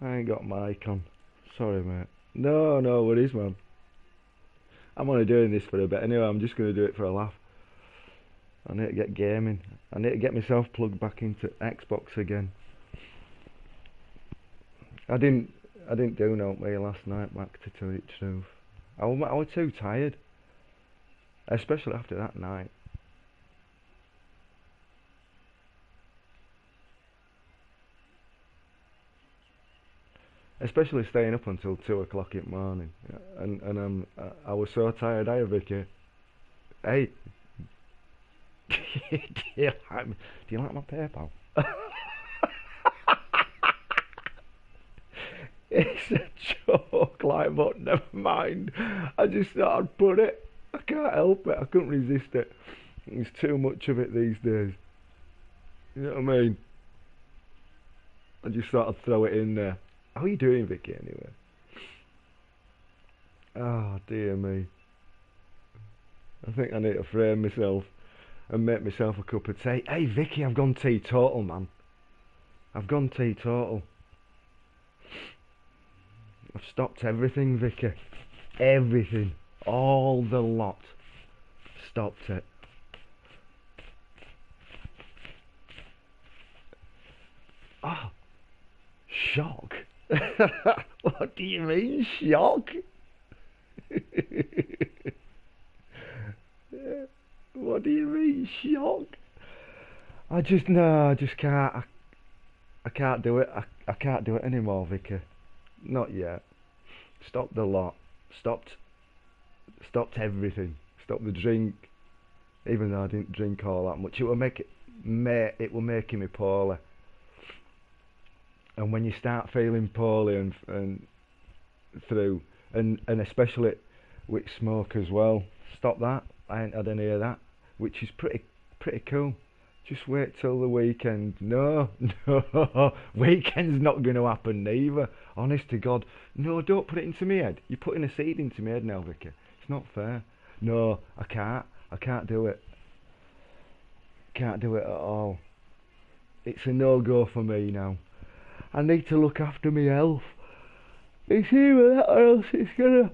I ain't got mic on. Sorry, mate. No worries, man. I'm only doing this for a bit anyway. I'm just going to do it for a laugh. I need to get gaming. I need to get myself plugged back into Xbox again. I didn't do no me last night, Mac, to tell you the truth. I was too tired. Especially after that night. Especially staying up until 2 o'clock in the morning. And I was so tired. Hey, Vicky. Hey. do you like my PayPal? It's a joke, like, but never mind. I just thought I'd put it. I can't help it. I couldn't resist it. There's too much of it these days. You know what I mean? I just thought I'd throw it in there. How are you doing, Vicky, anyway? Oh, dear me. I think I need to frame myself and make myself a cup of tea. Hey, Vicky, I've gone teetotal, man. I've gone teetotal. I've stopped everything, Vicky. Everything. All the lot. Stopped it. Oh. Shock? What do you mean, shock? What do you mean, shock? I just can't. I can't do it. I can't do it anymore, Vicky. Not yet. Stopped the lot. Stopped everything. Stopped the drink. Even though I didn't drink all that much, it were making me poorly. And when you start feeling poorly and especially with smoke as well, stop that. I ain't had any of that, which is pretty cool. Just wait till the weekend. No, weekend's not going to happen neither. Honest to God. No, don't put it into my head. You're putting a seed into my head now, Vicky. It's not fair. No, I can't do it. Can't do it at all. It's a no-go for me now. I need to look after my health. It's either that or else it's gonna...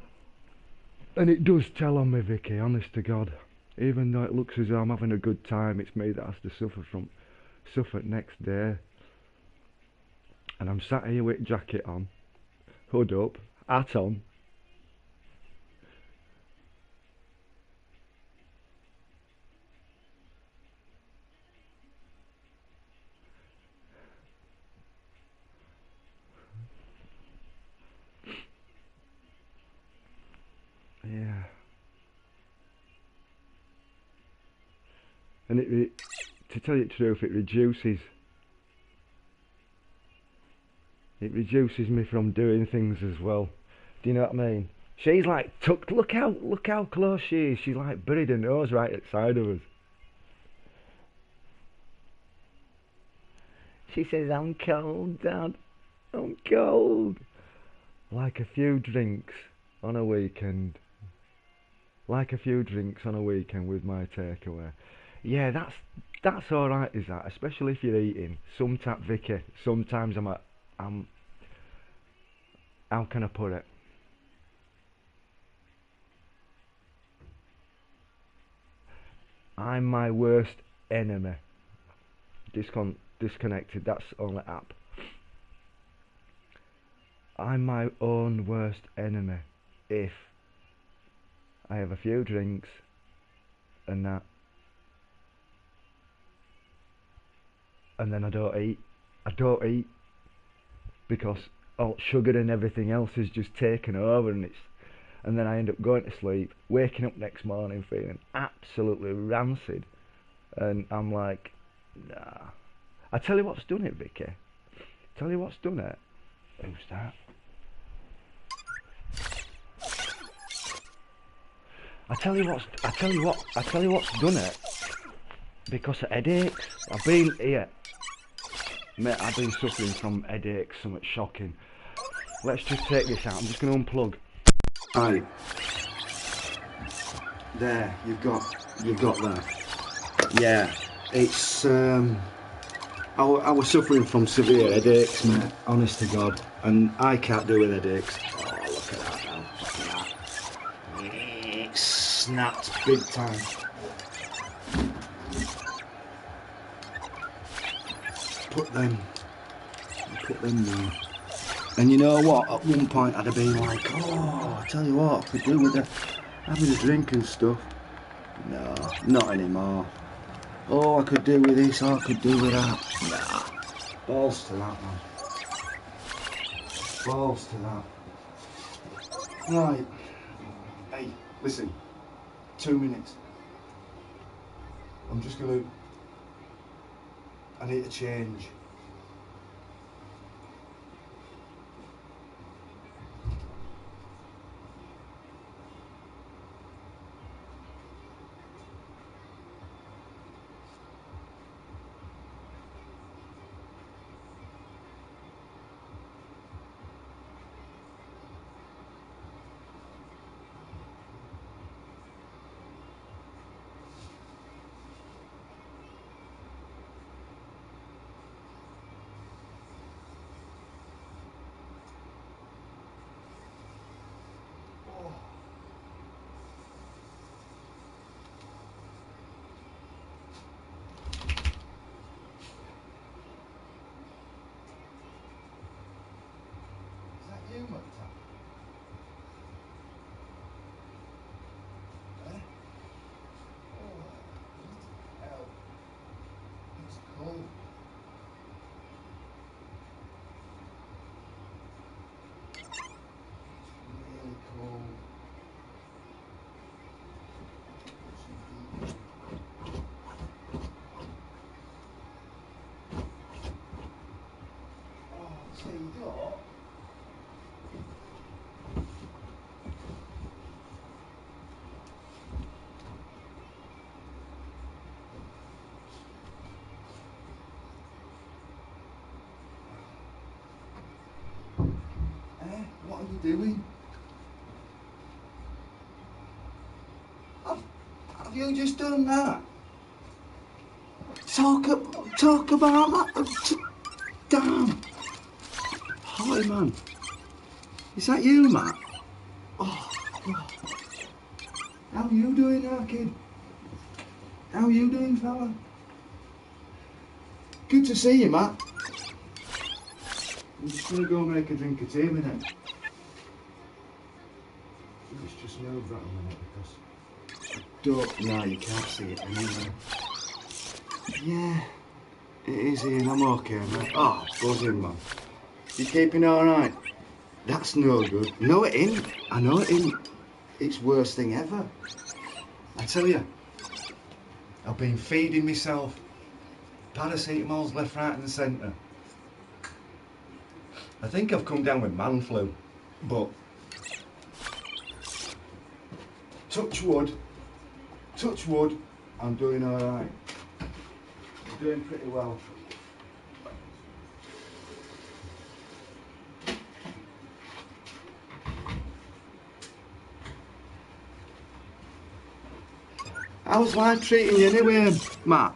And it does tell on me, Vicky, honest to God. Even though it looks as though I'm having a good time, it's me that has to suffer next day. And I'm sat here with jacket on, hood up, hat on. Yeah. And to tell you the truth, it reduces me from doing things as well. Do you know what I mean? She's like tucked. Look how close she is. She's like buried her nose right at the side of us. She says, "I'm cold, Dad. I'm cold." Like a few drinks on a weekend. Like a few drinks on a weekend with my takeaway. Yeah, that's all right, is that? Especially if you're eating. Sometimes, Vicky, sometimes I'm. How can I put it? I'm my worst enemy. Disconnected. That's on the app. I'm my own worst enemy if I have a few drinks and that, and then I don't eat because all sugar and everything else is just taken over, and then I end up going to sleep, waking up next morning feeling absolutely rancid, and I'm like, nah. I tell you what's done it, Vicky. Tell you what's done it. Who's that? I tell you what's done it. Because of headaches. I've been here. Mate, I've been suffering from headaches, something shocking. Let's just take this out. I'm just going to unplug. Right. There, you've got that. Yeah, it's I was suffering from severe headaches, mate, honest to God, and I can't do with headaches. Oh, look at that now, look at that. It snapped big time. Put them down. And you know what, at one point I'd have been like, oh, I tell you what, I could do with having a drink and stuff. No, not anymore. Oh, I could do with this, oh, I could do with that. Nah, balls to that, man. Balls to that. Right. Hey, listen, 2 minutes. I'm just gonna, I need to change. You, Mactan? Eh? Oh, hell. It's cold. It's really cold. Oh, so you got? What are you doing? Have you just done that? Talk about that. Damn. Hi, man. Is that you, Matt? Oh, God. How are you doing now, kid? How are you doing, fella? Good to see you, Matt. I'm just going to go make a drink of tea a minute. Let's just move that a minute because no, you can't see it anyway. Yeah, it is Ian. I'm okay, mate. Oh, buzzing, man. You keeping alright? That's no good. No, it ain't. I know it ain't. It's worst thing ever. I tell you, I've been feeding myself paracetamols left, right and centre. I think I've come down with man flu, but touch wood, I'm doing alright. I'm doing pretty well. How's life treating you anyway, Matt?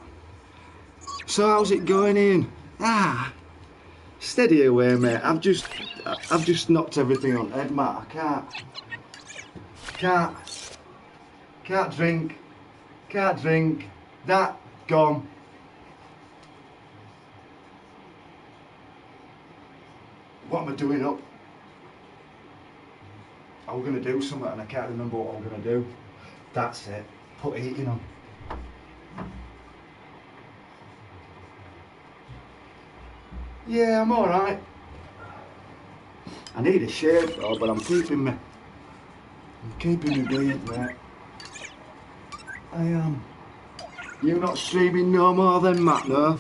So how's it going in? Steady away, mate. I've just knocked everything on head, Matt. I can't drink. That gone. What am I doing up? I was gonna do something and I can't remember what I was gonna do. That's it. Put heating on. Yeah, I'm alright. I need a shave though, but I'm keeping me beard, mate. I am. You're not streaming no more then, Matt, no?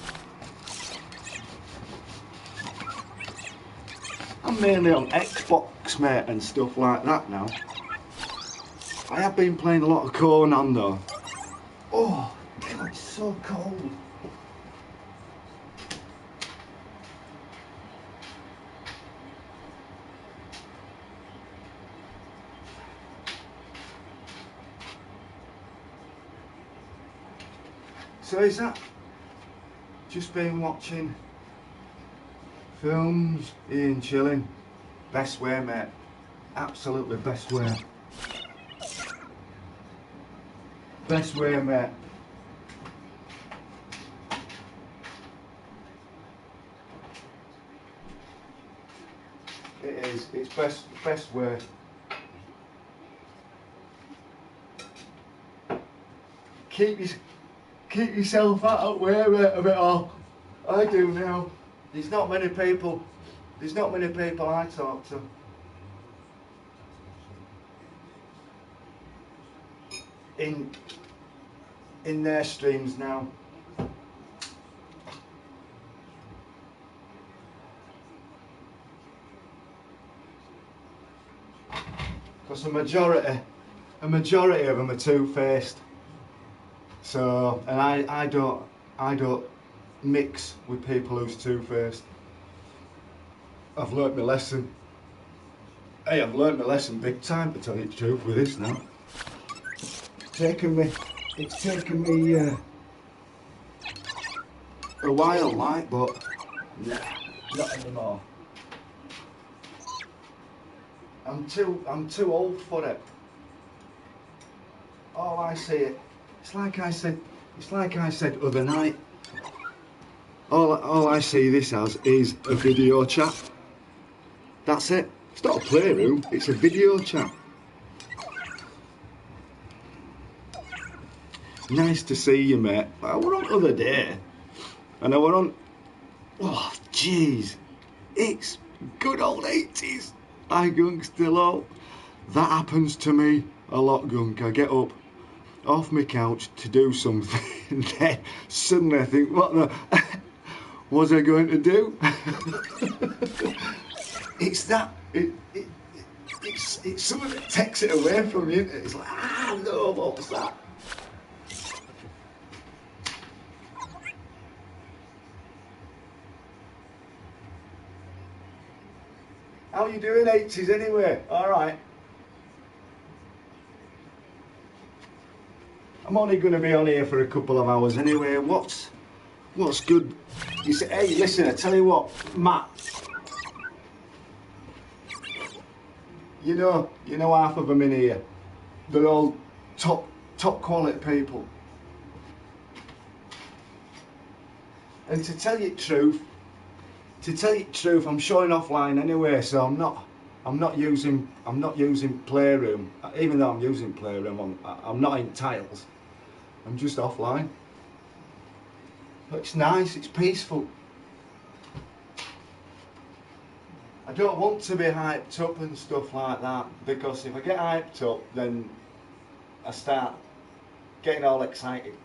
I'm mainly on Xbox, mate, and stuff like that now. I have been playing a lot of Conan though. Oh, God, it's so cold. So is that Just been watching films, eating, chilling. Best way, mate. Absolutely best way. Best way, mate. It is. It's best way. Keep yourself out of the way, mate, of it all. I do now. There's not many people I talk to. In their streams now. Because a majority of them are two-faced. So, and I don't mix with people who's two-faced. I've learnt my lesson. Hey, I've learnt my lesson big time, to tell you the truth, with this now. It's taken me a while, like, but nah, not anymore. I'm too old for it. All I see, it's like I said other night. All I see this as is a video chat. That's it. It's not a playroom. It's a video chat. Nice to see you, mate. I were on the other day, and I were on. Oh, jeez, it's good old 80s. I gunk still up. That happens to me a lot, gunk. I get up off my couch to do something, and then suddenly I think, what the was I going to do? It's that. It's something that takes it away from you. It's like, no, what's that? How you doing, 80s, anyway? All right. I'm only going to be on here for a couple of hours anyway. What's good? You say, hey, listen, I tell you what, Matt. You know half of them in here. They're all top quality people. And to tell you the truth, I'm showing offline anyway, so I'm not using Playroom. Even though I'm using Playroom, I'm not in tiles. I'm just offline. But it's nice, it's peaceful. I don't want to be hyped up and stuff like that, because if I get hyped up, then I start getting all excited.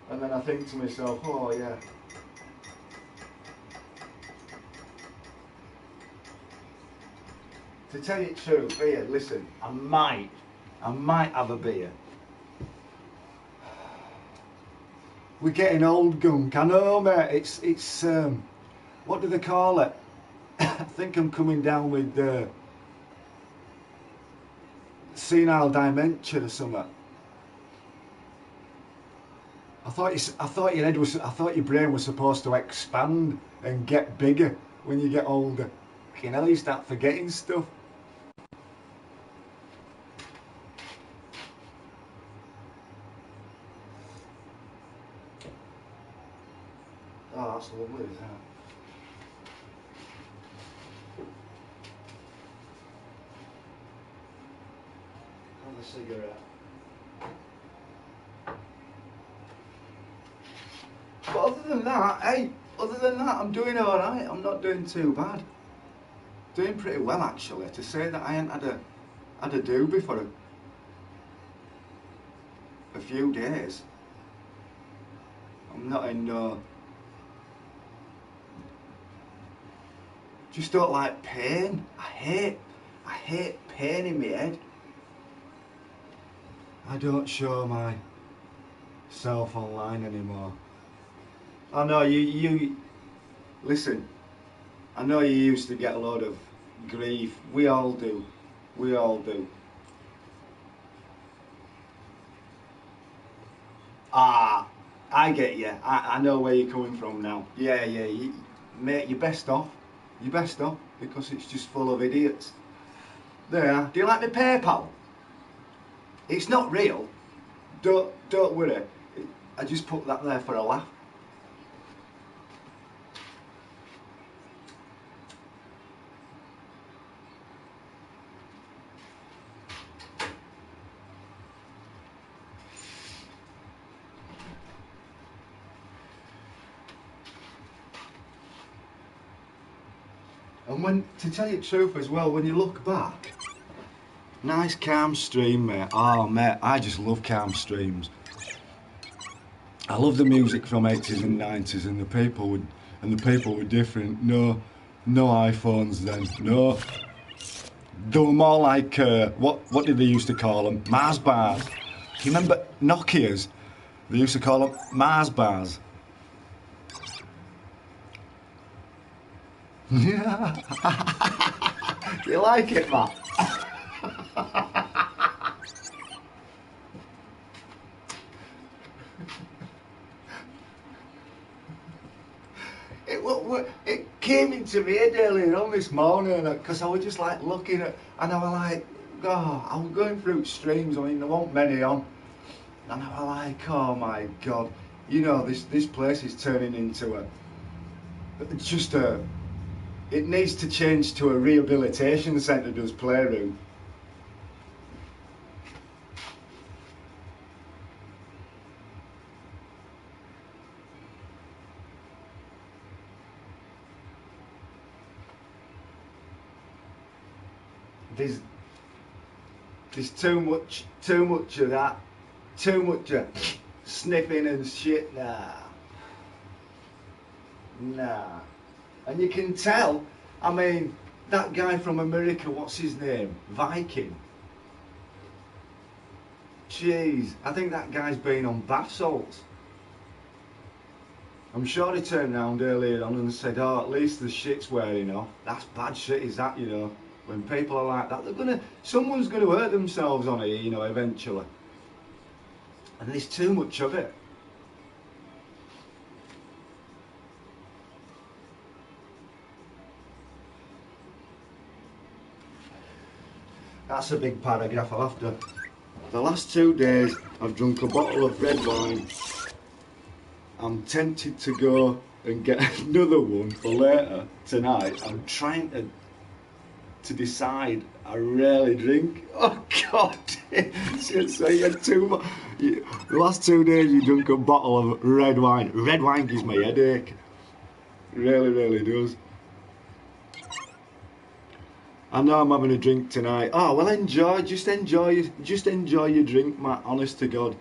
And then I think to myself, oh yeah. To tell you the truth, beer, listen, I might have a beer. We're getting old, gunk. I know, mate. It's what do they call it? I think I'm coming down with senile dementia or something. I thought your brain was supposed to expand and get bigger when you get older. You know, you start forgetting stuff. Oh, that's lovely, isn't it? Have a cigarette. But other than that, I'm doing alright. I'm not doing too bad. Doing pretty well, actually. To say that I ain't had a doobie for a few days. I'm not in no. Just don't like pain. I hate pain in my head. I don't show myself online anymore. I know you listen, I know you used to get a lot of grief. We all do. I get you. I know where you're coming from now. Yeah, mate, you're best off. You're best off because it's just full of idiots. There. Do you like my PayPal? It's not real. Don't worry. I just put that there for a laugh. And when, to tell you the truth as well, when you look back, nice calm stream, mate. Oh, mate, I just love calm streams. I love the music from 80s and 90s, and the people were different. No iPhones then. No, they were more like what did they used to call them? Mars bars. Do you remember Nokia's? They used to call them Mars bars. Yeah. Do you like it, Matt? It came into me head earlier on this morning because I was just like looking at, and I was like, oh, I was going through streams. I mean, there weren't many on, and I was like, oh my god, you know, this place is turning into it needs to change to a rehabilitation centre, does Playroom. There's too much of that, too much of sniffing and shit. Nah. And you can tell, I mean, that guy from America, what's his name? Viking. Jeez, I think that guy's been on bath salts. I'm sure he turned round earlier on and said, oh, at least the shit's wearing off. That's bad shit, is that, you know? When people are like that, someone's gonna hurt themselves on it, you know, eventually. And there's too much of it. That's a big paragraph. I'll have to. The last 2 days, I've drunk a bottle of red wine. I'm tempted to go and get another one for later tonight. I'm trying to decide. I rarely drink. Oh God! So you had the last 2 days you drunk a bottle of red wine. Red wine gives me a headache. Really does. I know I'm having a drink tonight. Oh well, just enjoy your drink, Matt. Honest to God.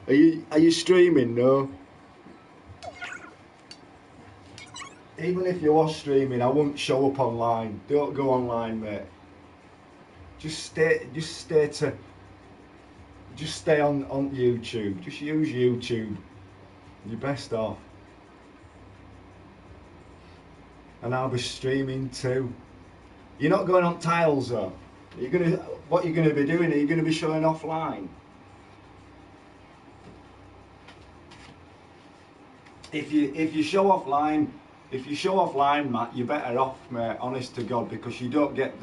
Are you streaming? No. Even if you are streaming, I won't show up online. Don't go online, mate. Just stay on YouTube. Just use YouTube. You're best off. And I'll be streaming too. You're not going on tiles though. What you're gonna be doing? Are you gonna be showing offline? If you show offline, Matt, you're better off, mate. Honest to God, because you don't get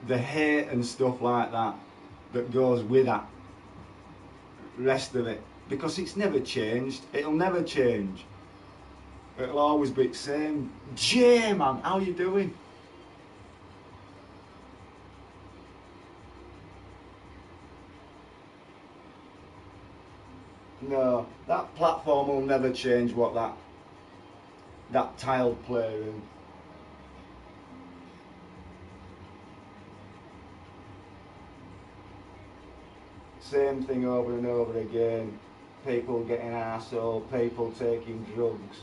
the hate and stuff like that goes with that rest of it, because it's never changed. It'll never change. It'll always be the same. Jay, man, how you doing? No, that platform will never change. What that tiled playroom. Same thing over and over again. People getting arsehole, people taking drugs.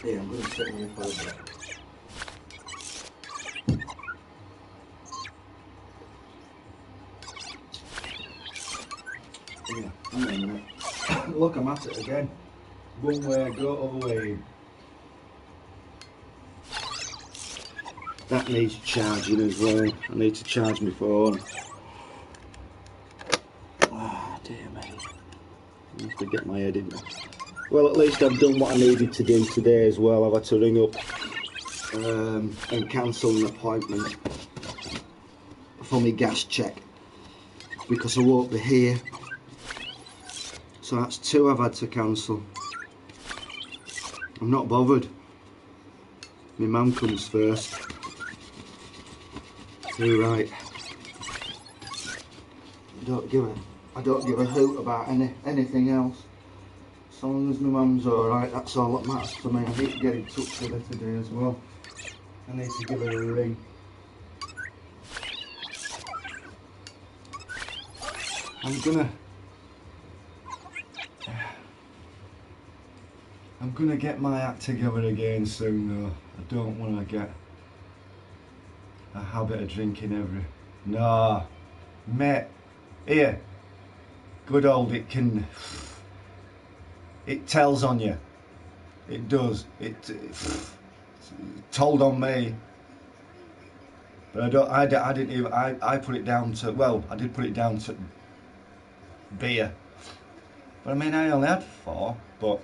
Yeah, I'm going to set you for a bit. start it again. One way, go away. That needs charging as well. I need to charge my phone. Ah, dear me. I have to get my head in there. Well, at least I've done what I needed to do today as well. I've had to ring up and cancel an appointment for my gas check because I won't be here. So that's 2 I've had to cancel. I'm not bothered. My mum comes first. Too right. I don't give a hoot about anything else. As long as my mum's alright, that's all that matters to me. I need to get in touch with her today as well. I need to give her a ring. I'm gonna get my act together again soon though. I don't want to get a habit of drinking every... No, mate, here, good old, it tells on you. It does. It told on me. But I didn't even, I put it down to, well, I did put it down to beer. But I mean, I only had 4, but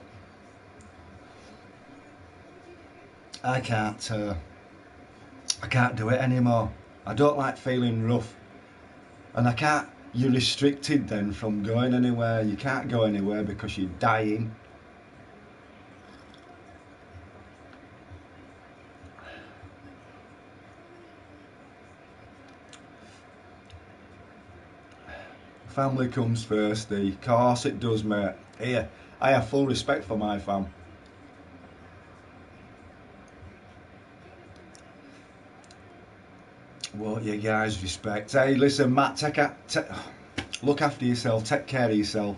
I can't do it anymore. I don't like feeling rough. And I can't, you're restricted then from going anywhere. You can't go anywhere because you're dying. Family comes first, of course it does, mate. Here, I have full respect for my fam. What you guys respect. Hey, listen, Matt, look after yourself, take care of yourself.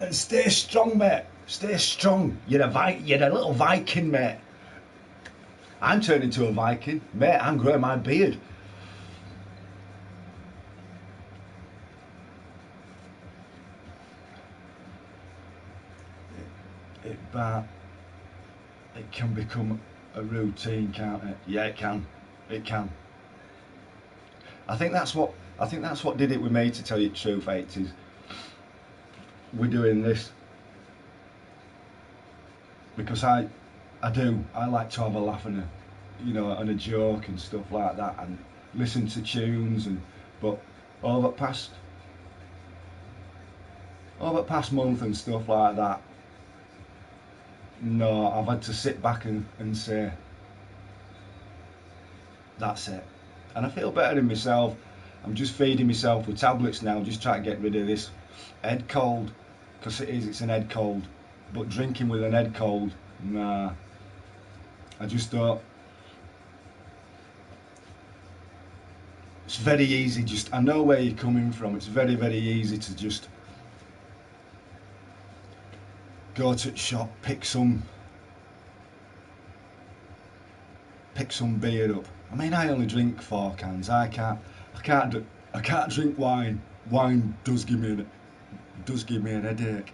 And stay strong, mate. Stay strong. You're a little Viking, mate. I'm turning into a Viking. Mate, I'm growing my beard. It can become a routine, can't it? Yeah, it can. It can. I think that's what did it with me, to tell you the truth, 80s. We're doing this because I like to have a laugh and a joke and stuff like that, and listen to tunes, but over past month and stuff like that, no, I've had to sit back and say, that's it. And I feel better in myself. I'm just feeding myself with tablets now, just trying to get rid of this head cold, because it's an head cold. But drinking with an head cold, nah, I just don't. It's very easy, I know where you're coming from. It's very, very easy to just go to the shop, pick some beer up. I mean, I only drink 4 cans. I can't drink wine. Wine does give me an headache.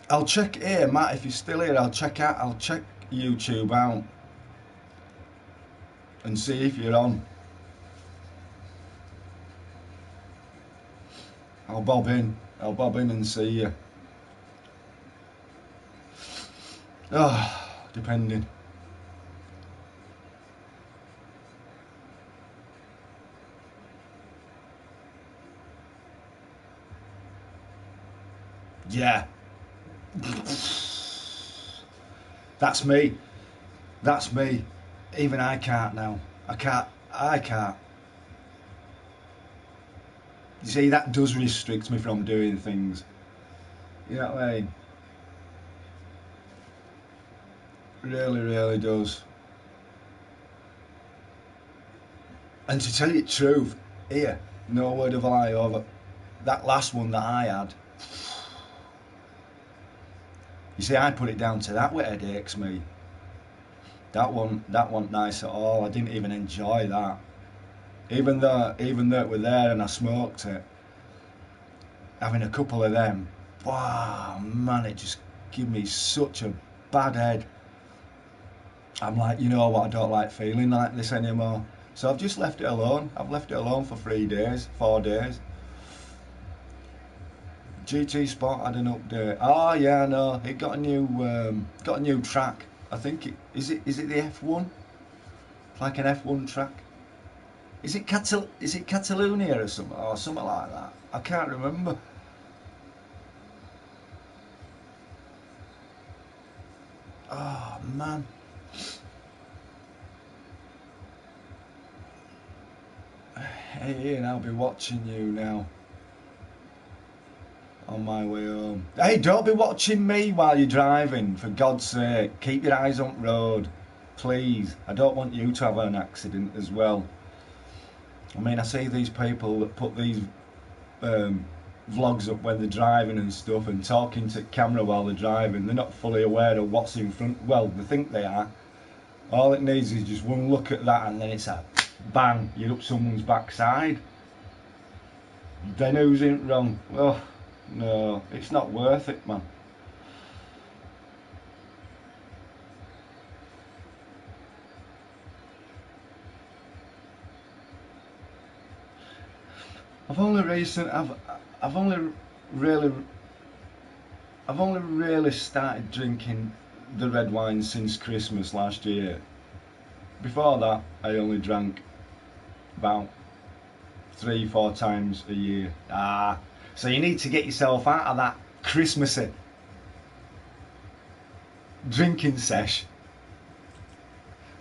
I'll check here, Matt, if you're still here, I'll check YouTube out and see if you're on. I'll bob in and see you. Depending. Yeah. That's me. Even I can't now. I can't. You see, that does restrict me from doing things. You know what I mean? Really, really does. And to tell you the truth, here, no word of a lie, over that last one that I had, you see, I put it down to that what headaches me. That wasn't nice at all. I didn't even enjoy that. Even though it were there and I smoked it, having a couple of them, wow, man, it just gave me such a bad head. I'm like, you know what, I don't like feeling like this anymore. So I've just left it alone. I've left it alone for 3 days, 4 days. GT Sport had an update. Oh yeah, I know. It got a new track. I think is it the F1? Like an F1 track. Is it Catalonia or something like that? I can't remember. Oh man. Hey Ian, I'll be watching you now. On my way home. Hey, don't be watching me while you're driving, for God's sake. Keep your eyes on the road. Please. I don't want you to have an accident as well. I mean, I see these people that put these vlogs up when they're driving and stuff and talking to camera while they're driving. They're not fully aware of what's in front. Well, they think they are. All it needs is just one look at that and then it's a bang, you're up someone's backside. Then who's in wrong? Oh, no, it's not worth it, man. I've only really started drinking the red wine since Christmas last year. Before that, I only drank about 3-4 times a year. So you need to get yourself out of that Christmassy drinking sesh,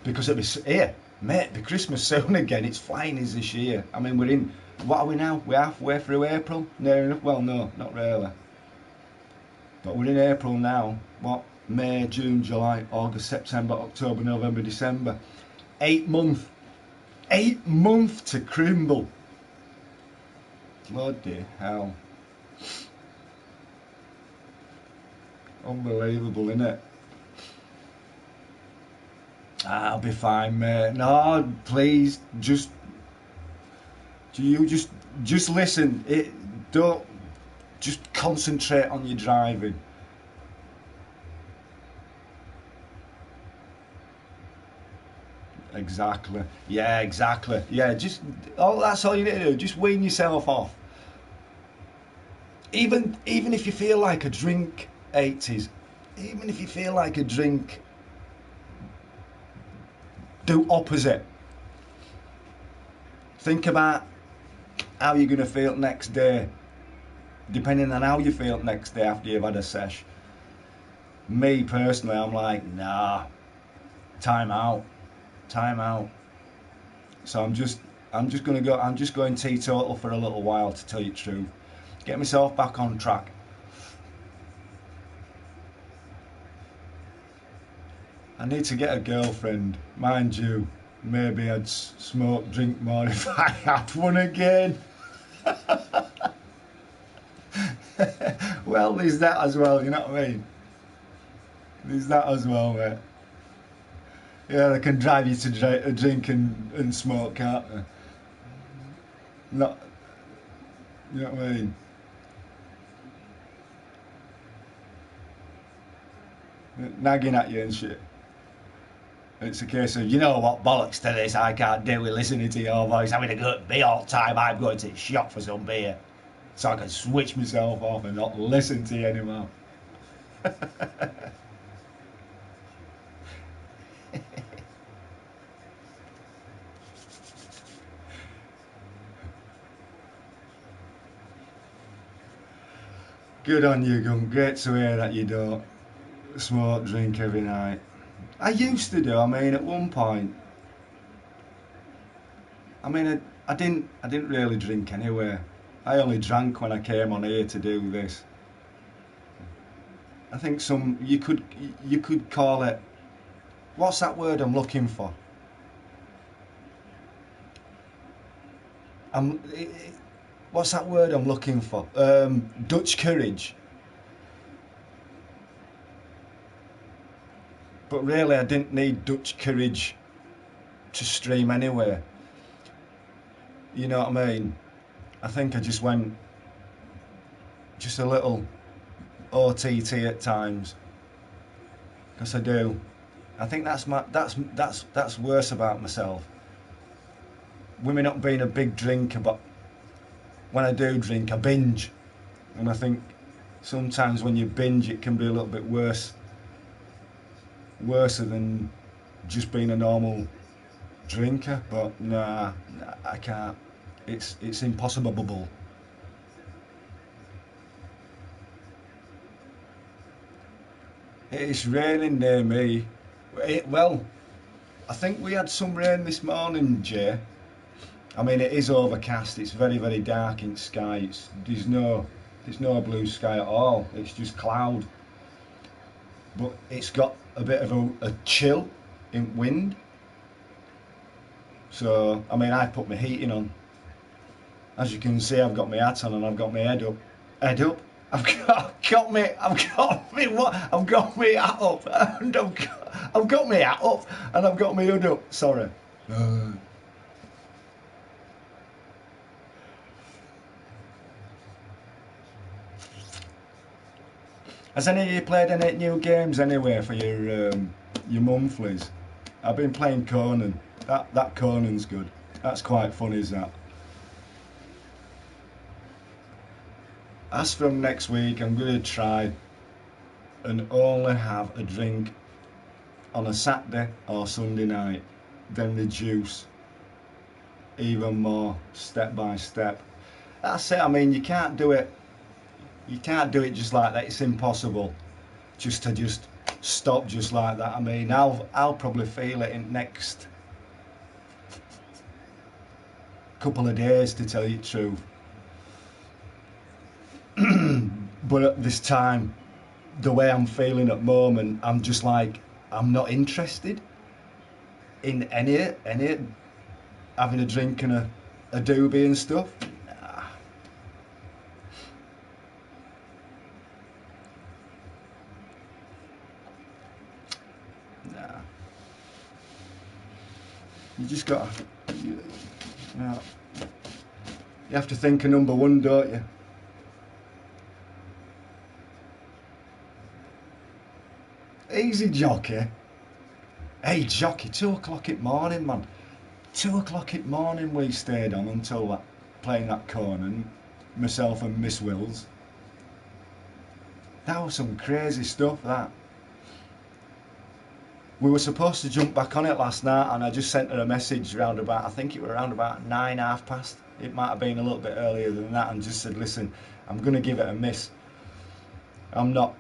because it'll be here, mate. It'll be Christmas soon again. It's flying is this year. I mean, we're in. What are we now? We're halfway through April. Near enough. Well, no, not really. But we're in April now. What? May, June, July, August, September, October, November, December. 8 months. 8 months to crimble. Bloody hell. Unbelievable, innit? I'll be fine, mate. No, please, just listen. Don't just concentrate on your driving. Exactly. Yeah, exactly. Yeah, that's all you need to do. Just wean yourself off. Even if you feel like a drink, 80s. Even if you feel like a drink, do opposite. Think about how you're going to feel next day, depending on how you feel next day after you've had a sesh. Me personally, I'm like, nah, time out. So I'm just going teetotal for a little while, to tell you the truth. Get myself back on track. I need to get a girlfriend, mind you. Maybe I'd smoke, drink more if I had one again. Well, there's that as well, you know what I mean? There's that as well, mate. Yeah, they can drive you to drink and smoke, can't they? Not, you know what I mean? Nagging at you and shit. It's a case of, you know what, bollocks to this, I can't deal with listening to your voice, having a good beer all the time, I'm going to the shop for some beer. So I can switch myself off and not listen to you anymore. Good on you, Gunk. Great to hear that you don't smoke, drink every night. I used to do. I mean, at one point. I mean, I didn't really drink anyway. I only drank when I came on here to do this. I think you could call it. What's that word I'm looking for? What's that word I'm looking for? Dutch courage. But really, I didn't need Dutch courage to stream anyway. You know what I mean? I think I just went just a little OTT at times, because I do. I think that's worse about myself. With me not being a big drinker, but when I do drink, I binge, and I think sometimes when you binge, it can be a little bit worse than just being a normal drinker. But nah, I can't. It's impossible. It's raining near me. Well, I think we had some rain this morning, Jay. I mean, it is overcast. It's very, very dark in the sky. There's no blue sky at all. It's just cloud. But it's got a bit of a chill in wind. So, I mean, I put my heating on. As you can see, I've got my hat on and I've got my head up. Head up. I've got my hat up, and I've got my hat up, and I've got my hood up. Sorry. Has any of you played any new games anyway for your monthlies? I've been playing Conan. That Conan's good. That's quite fun, is that? As from next week, I'm going to try and only have a drink on a Saturday or Sunday night, then reduce even more step by step. That's it. I mean, you can't do it just like that. It's impossible just to stop just like that. I mean, I'll probably feel it in next couple of days, to tell you the truth. But at this time, the way I'm feeling at the moment, I'm just like, I'm not interested in any having a drink and a doobie and stuff. Nah. Nah. You just gotta, you have to think of number one, don't you? Easy, jockey. Hey, jockey, 2 o'clock in the morning, man. 2 o'clock in the morning we stayed on until that, playing that Conan, myself and Miss Wills. That was some crazy stuff, that. We were supposed to jump back on it last night, and I just sent her a message round about, I think it was around about 9, half past. It might have been a little bit earlier than that, and just said, listen, I'm going to give it a miss. I'm not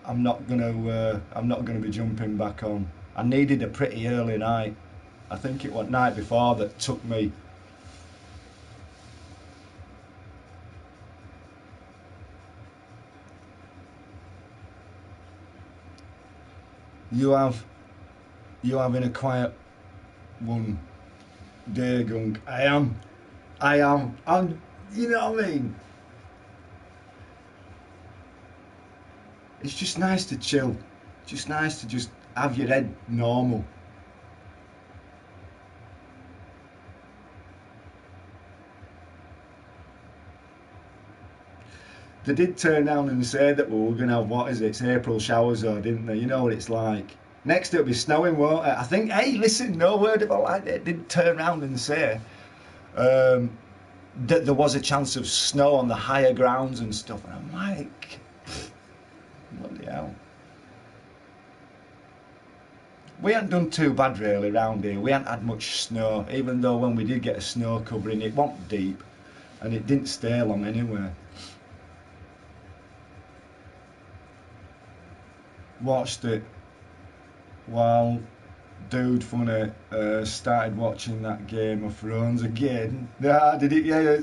gonna be jumping back on. I needed a pretty early night. I think it was night before that took me. You having a quiet one day, Gunk. I am. You know what I mean? It's just nice to chill. Just nice to just have your head normal. They did turn around and say that we were going to have, what is it, it's April showers though, didn't they? You know what it's like. Next it'll be snowing, won't it? I think, hey, listen, no word about like that. They did turn around and say that there was a chance of snow on the higher grounds and stuff. And I'm like, bloody hell. We hadn't done too bad really around here. We hadn't had much snow, even though when we did get a snow covering, it wasn't deep and it didn't stay long anyway. Watched it while Dude Funny started watching that Game of Thrones again. Nah, did it? Yeah.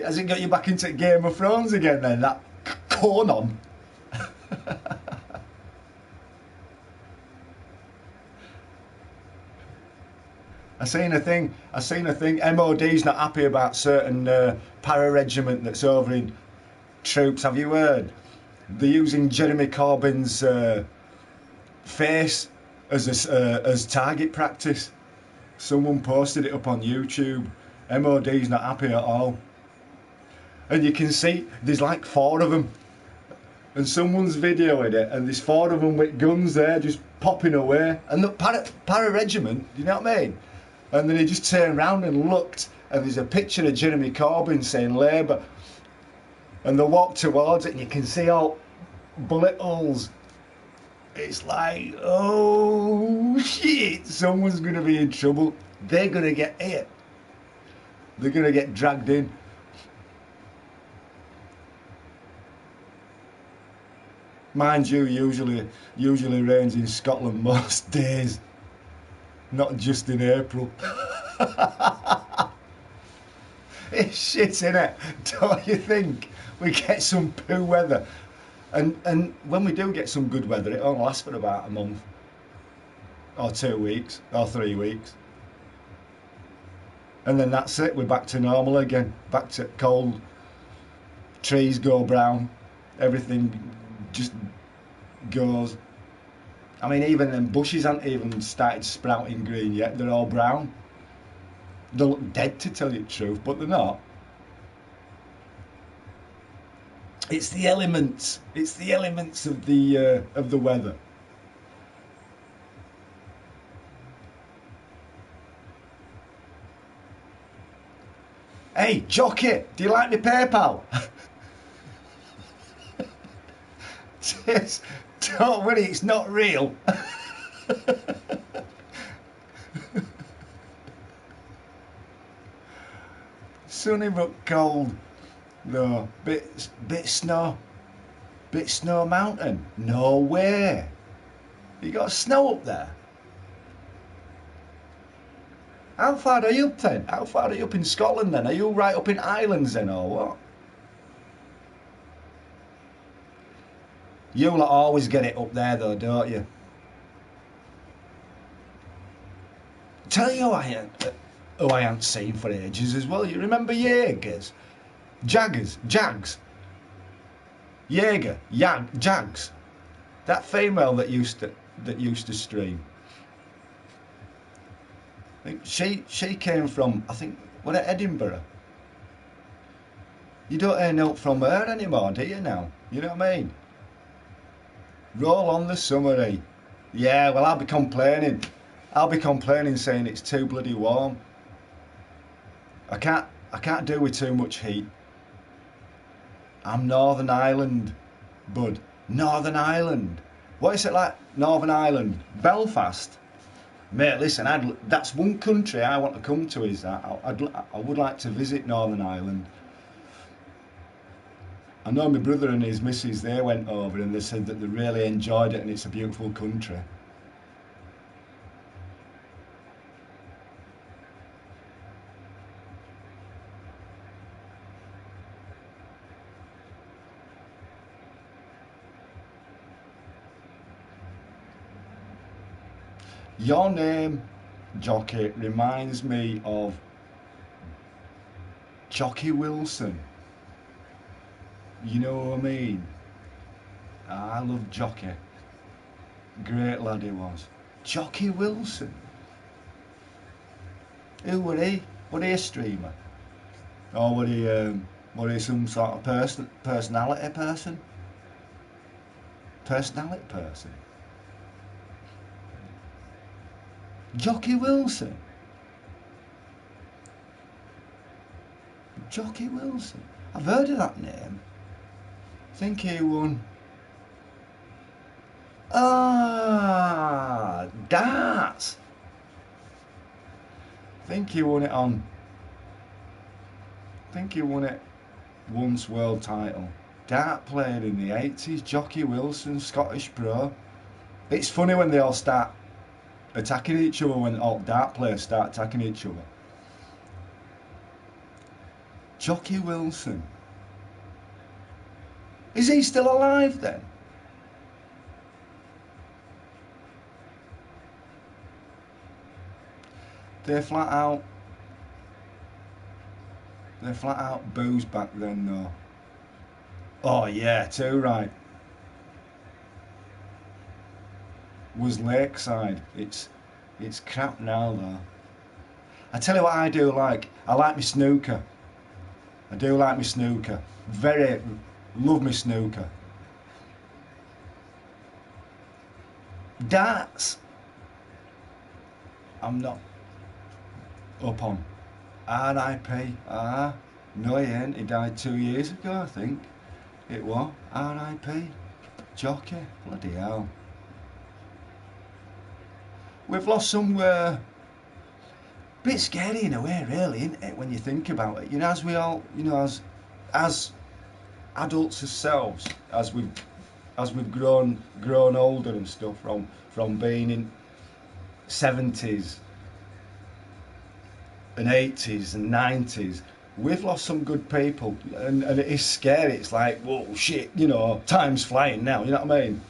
Has it got you back into Game of Thrones again then? That Conan. I seen a thing. MOD's not happy about certain para-regiment that's over in troops. Have you heard? They're using Jeremy Corbyn's face as target practice. Someone posted it up on YouTube. MOD's not happy at all. And you can see there's like 4 of them. And someone's videoing it, and there's 4 of them with guns there just popping away. And the para-regiment, you know what I mean? And then he just turned around and looked, and there's a picture of Jeremy Corbyn saying Labour. And they walk towards it, and you can see all bullet holes. It's like, oh shit, someone's going to be in trouble. They're going to get hit. They're going to get dragged in. Mind you, usually rains in Scotland most days, not just in April. It's shit, innit? Don't you think? We get some poo weather. And when we do get some good weather, it only lasts for about a month. Or 2 weeks, or 3 weeks. And then that's it, we're back to normal again. Back to cold, trees go brown, everything just goes. I mean, even them bushes haven't even started sprouting green yet, they're all brown. They look dead, to tell you the truth, but they're not. It's the elements of the weather. Hey, Jockey, do you like my PayPal? Just, don't worry, it's not real. Sunny but cold. No, bit snow. Bit snow mountain. No way. You got snow up there? How far are you up then? How far are you up in Scotland then? Are you right up in Islands then or what? You'll always get it up there though, don't you? Tell you who I ain't seen for ages as well. You remember Jaegers? Jags. Jaeger, Jags. That female that used to stream. I think she came from, I think, what, at Edinburgh. You don't hear note from her anymore, do you now? You know what I mean? Roll on the summery. Yeah, well, I'll be complaining saying it's too bloody warm. I can't do with too much heat. I'm Northern Ireland, bud. Northern Ireland. What is it like, Northern Ireland? Belfast? Mate, listen, that's one country I want to come to, is that. I would like to visit Northern Ireland. I know my brother and his missus, they went over and they said that they really enjoyed it and it's a beautiful country. Your name, Jockey, reminds me of Jockey Wilson. You know what I mean? I love Jockey. Great lad he was. Jockey Wilson. Who were he? Was he a streamer? Or was he some sort of personality person? Personality person? Jockey Wilson. Jockey Wilson. I've heard of that name. I think he won. Darts. I think he won it once, world title. Dart player in the 80s, Jockey Wilson, Scottish pro. It's funny when they all start attacking each other, when all dart players start attacking each other. Jockey Wilson. Is he still alive then? They're flat out booze back then though. Oh yeah, too right. was Lakeside. It's crap now though. I tell you what I do like. I like my snooker. I do like my snooker. Love my snooker. Darts, I'm not up on. R.I.P. No he ain't. He died 2 years ago, I think. It was. R.I.P. Jockey. Bloody hell. We've lost some bit scary in a way, really, isn't it, when you think about it? You know, as we all, you know, as adults ourselves, as we've grown older and stuff from being in 70s and 80s and 90s, we've lost some good people, and it is scary. It's like, whoa, shit, you know, time's flying now, you know what I mean?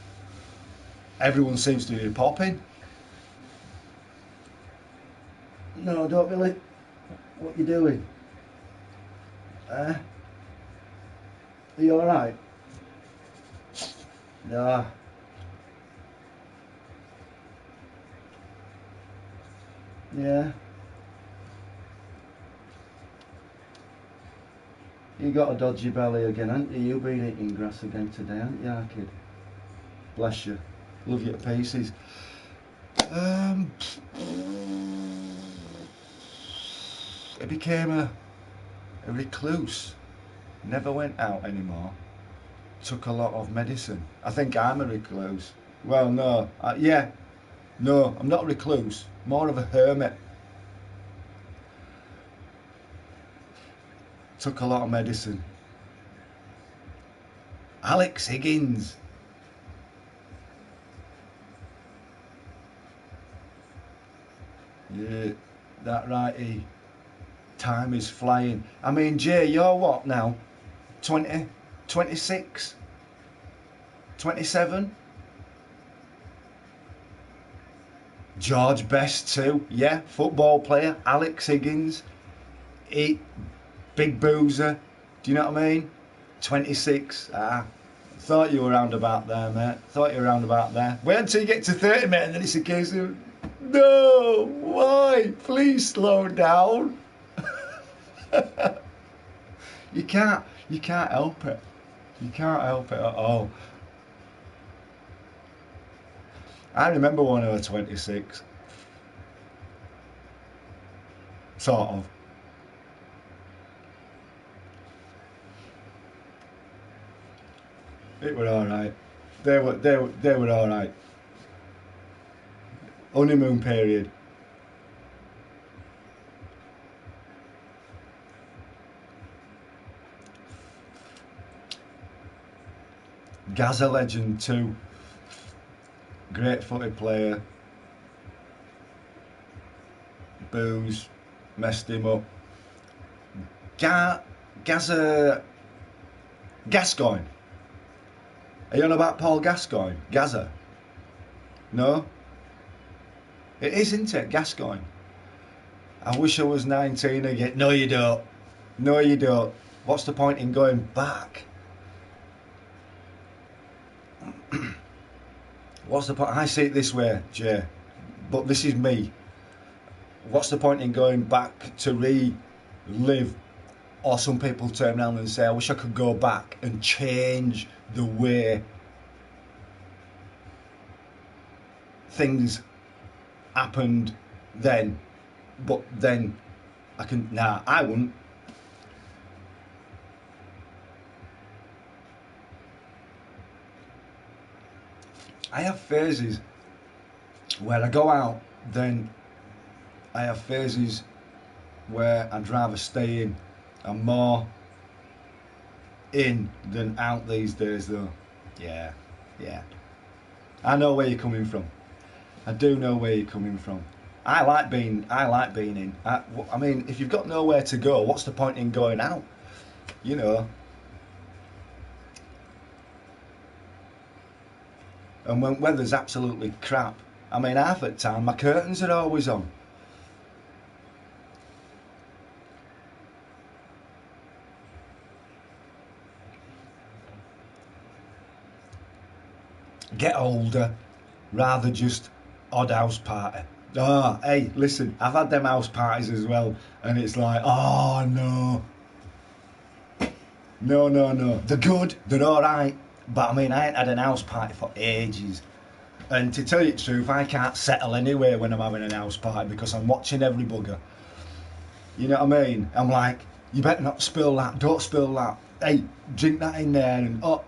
Everyone seems to be popping. No, don't really. What you doing? Are you alright? No. Yeah. You got a dodgy belly again, haven't you? You've been eating grass again today, haven't you, kid? Bless you. Love you to pieces. It became a recluse. Never went out anymore. Took a lot of medicine. I think I'm a recluse. Well, no. Yeah. No, I'm not a recluse. More of a hermit. Took a lot of medicine. Alex Higgins. Yeah, that righty. Time is flying. I mean, Jay, you're what now? 20? 26? 27? George Best too. Yeah, football player. Alex Higgins. Big boozer. Do you know what I mean? 26. Thought you were round about there, mate. Thought you were round about there. Wait until you get to 30, mate, and then it's a case of, no, why? Please slow down. You can't help it. You can't help it at all. I remember when I was 26. Sort of. It were alright. They were alright. Honeymoon period. Gaza legend too. Great footy player. Booze messed him up. Gaza Gascoigne. Are you on about Paul Gascoigne? Gaza? No? It is, isn't it? Gascoigne. I wish I was 19 again. No, you don't. No, you don't. What's the point in going back? What's the point? I see it this way, Jay. But this is me. What's the point in going back to relive? Or some people turn around and say, I wish I could go back and change the way things happened then. But then I can, nah, I wouldn't. I have phases where I go out, then I have phases where I'd rather stay in. I'm more in than out these days though. Yeah. I know where you're coming from. I do know where you're coming from. I like being in. I mean, if you've got nowhere to go, what's the point in going out? You know. And when weather's absolutely crap, I mean, half the time my curtains are always on. Get older, rather just odd house party. Oh, hey, listen, I've had them house parties as well, and it's like, oh no. No. They're good, they're alright, but I mean, I ain't had an house party for ages. And to tell you the truth, I can't settle anywhere when I'm having an house party because I'm watching every bugger. You know what I mean? I'm like, you better not spill that, don't spill that. Hey, drink that in there, and oh,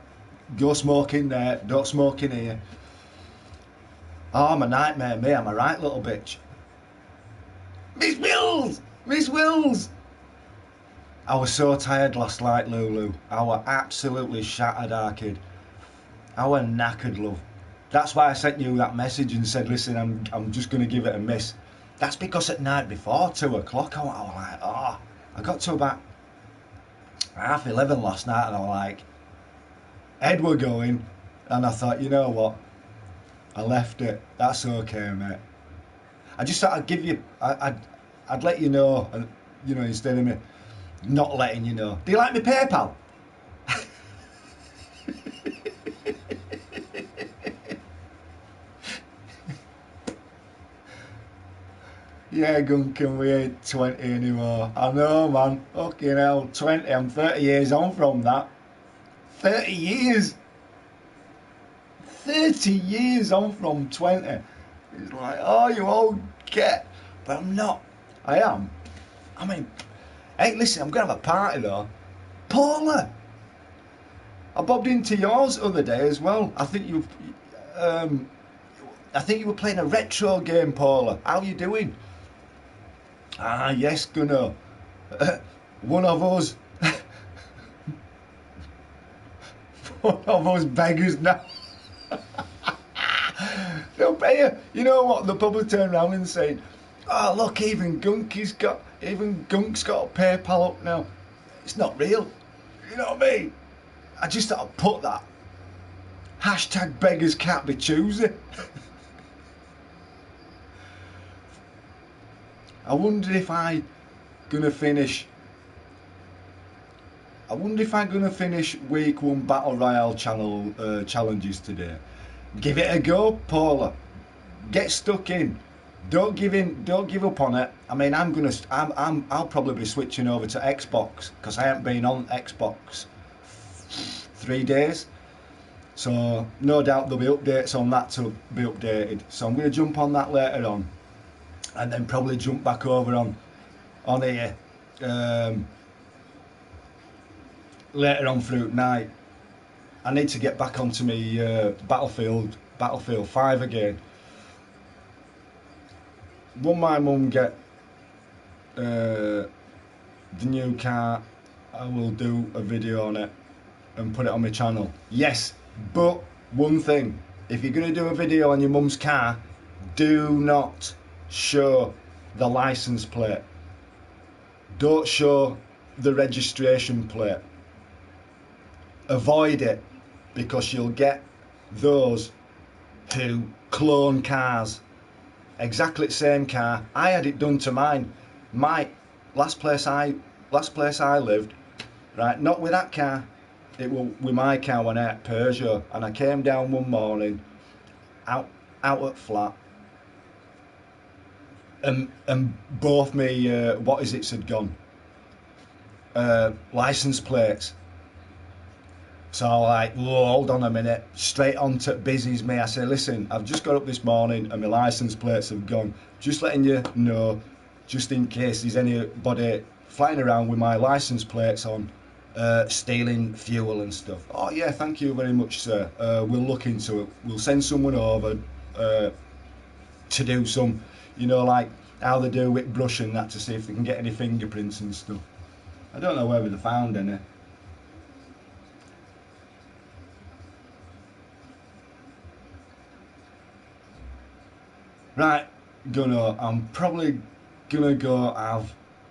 go smoke in there, don't smoke in here. Oh, I'm a nightmare, me, I'm a right little bitch. Miss Wills! Miss Wills! I was so tired last night, Lulu. I were absolutely shattered, our kid. I were knackered, love. That's why I sent you that message and said, listen, I'm just going to give it a miss. That's because at night before 2 o'clock, I was like, oh, I got to about 11:30 last night, and I was like, Ed were going, and I thought, you know what? I left it. That's okay, mate. I just thought I'd give you, I'd let you know, and you know, instead of me not letting you know. Do you like my PayPal? Yeah, Gunkin, we ain't 20 anymore. I know, man. Fucking hell, 20. I'm 30 years on from that. 30 years. 30 years on from 20. It's like, oh, you all get. But I'm not. I am. I mean, hey, listen, I'm going to have a party though. Paula! I bobbed into yours the other day as well. I think you were playing a retro game, Paula. How are you doing? Ah, yes, Gunnar. One of us. One of us beggars now. They'll pay you. You know what? They'll probably turn around and say, oh, look, even Gunk's got a PayPal up now. It's not real. You know what I mean? I just thought I'd put that. Hashtag beggars can't be choosy. I wonder if I'm gonna finish week 1 Battle Royale challenges today. Give it a go, Paula. Get stuck in. Don't give up on it. I mean, I'll probably be switching over to Xbox because I haven't been on Xbox 3 days. So no doubt there'll be updates on that to be updated. So I'm going to jump on that later on, and then probably jump back over on here later on through night. I need to get back onto me Battlefield 5 again. When my mum get the new car, I will do a video on it and put it on my channel. Yes, but one thing, if you're going to do a video on your mum's car, do not show the license plate. Don't show the registration plate. Avoid it, because you'll get those who clone cars. Exactly the same car. I had it done to mine. My last place I lived, right, not with that car, it was with my car when I had Peugeot, and I came down one morning out at flat, and both me had gone, license plates. So I'm like, whoa, hold on a minute, straight on to business, me. I say, listen, I've just got up this morning and my license plates have gone. Just letting you know, just in case there's anybody flying around with my license plates on, stealing fuel and stuff. Oh yeah, thank you very much, sir. We'll look into it. We'll send someone over to do some, you know, like how they do with brush and that, to see if they can get any fingerprints and stuff. I don't know whether they found any. Right, I'm probably gonna go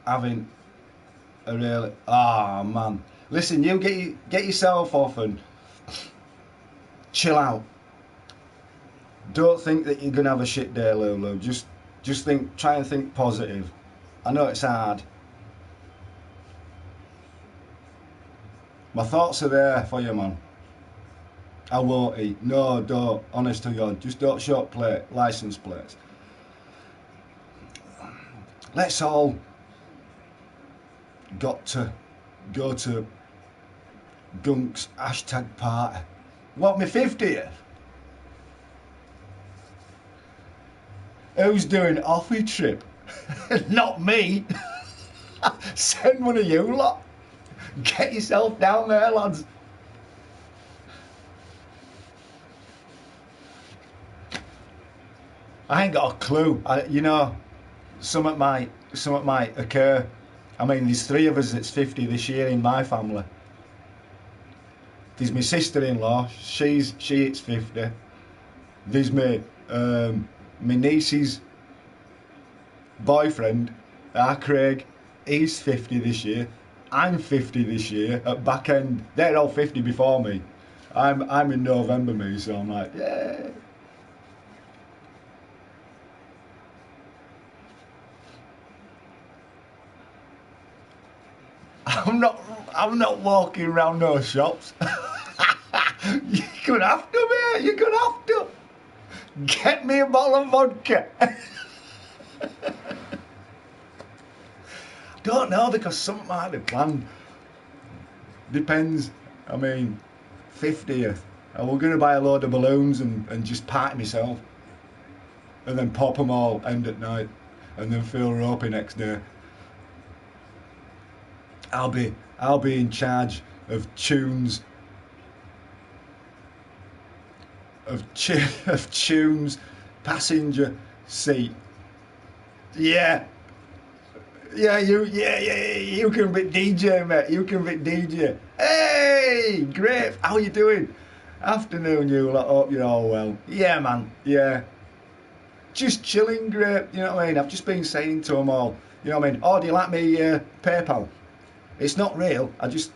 having a really, man. Listen, you get yourself off and chill out. Don't think that you're gonna have a shit day, Lulu. Just try and think positive. I know it's hard. My thoughts are there for you, man. I won't eat. No, don't. Honest to God, just don't show plate, license plates. Let's all got to go to Gunk's hashtag party. What, my 50th? Who's doing offie trip? Not me. Send one of you lot. Get yourself down there, lads. I ain't got a clue. You know, something might occur. I mean, there's 3 of us that's 50 this year in my family. There's my sister-in-law. She hits 50. There's my niece's boyfriend, Craig. He's 50 this year. I'm 50 this year. At back end, they're all 50 before me. I'm in November, me. So I'm like, yeah. I'm not walking around no shops. You're gonna have to, mate. You're gonna have to. Get me a bottle of vodka. Don't know, because something might be planned. Depends. I mean, 50th. And we're gonna buy a load of balloons and just party myself. And then pop them all end at night. And then feel ropey next day. I'll be in charge of tunes, passenger seat. Yeah, you can be DJ, mate. You can be DJ. Hey, great. How you doing? Afternoon, you lot. Hope you're all well. Yeah, man. Yeah. Just chilling, great. You know what I mean? I've just been saying to them all. You know what I mean? Oh, do you like me PayPal? It's not real. I just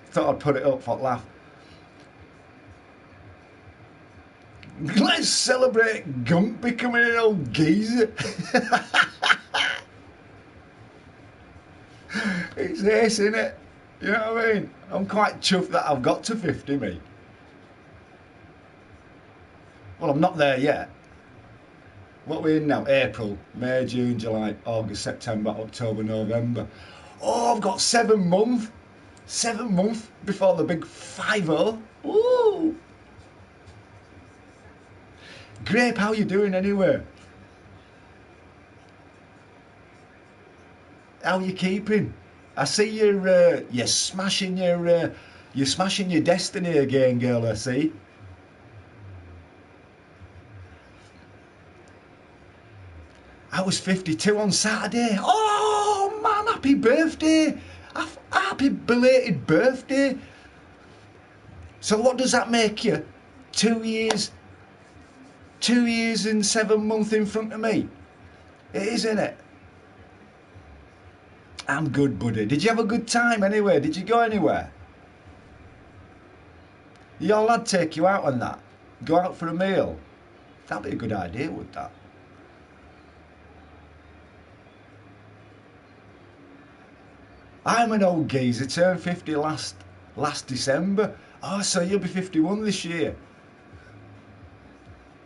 thought I'd put it up for a laugh. Let's celebrate Gunk becoming an old geezer. It's ace, innit? You know what I mean? I'm quite chuffed that I've got to 50, me. Well, I'm not there yet. What are we in now? April, May, June, July, August, September, October, November. Oh, I've got 7 months. 7 months before the big 5-0. Ooh. Grape, how you doing anyway? How you keeping? I see you're smashing your destiny again, girl. I see. I was 52 on Saturday. Oh man, happy birthday! Happy belated birthday. So what does that make you? 2 years? 2 years and 7 months in front of me? It is, isn't it? I'm good, buddy. Did you have a good time anyway? Did you go anywhere? Your lad take you out on that? Go out for a meal? That'd be a good idea, would that? I'm an old geezer, turned 50 last December. Oh, so you'll be 51 this year.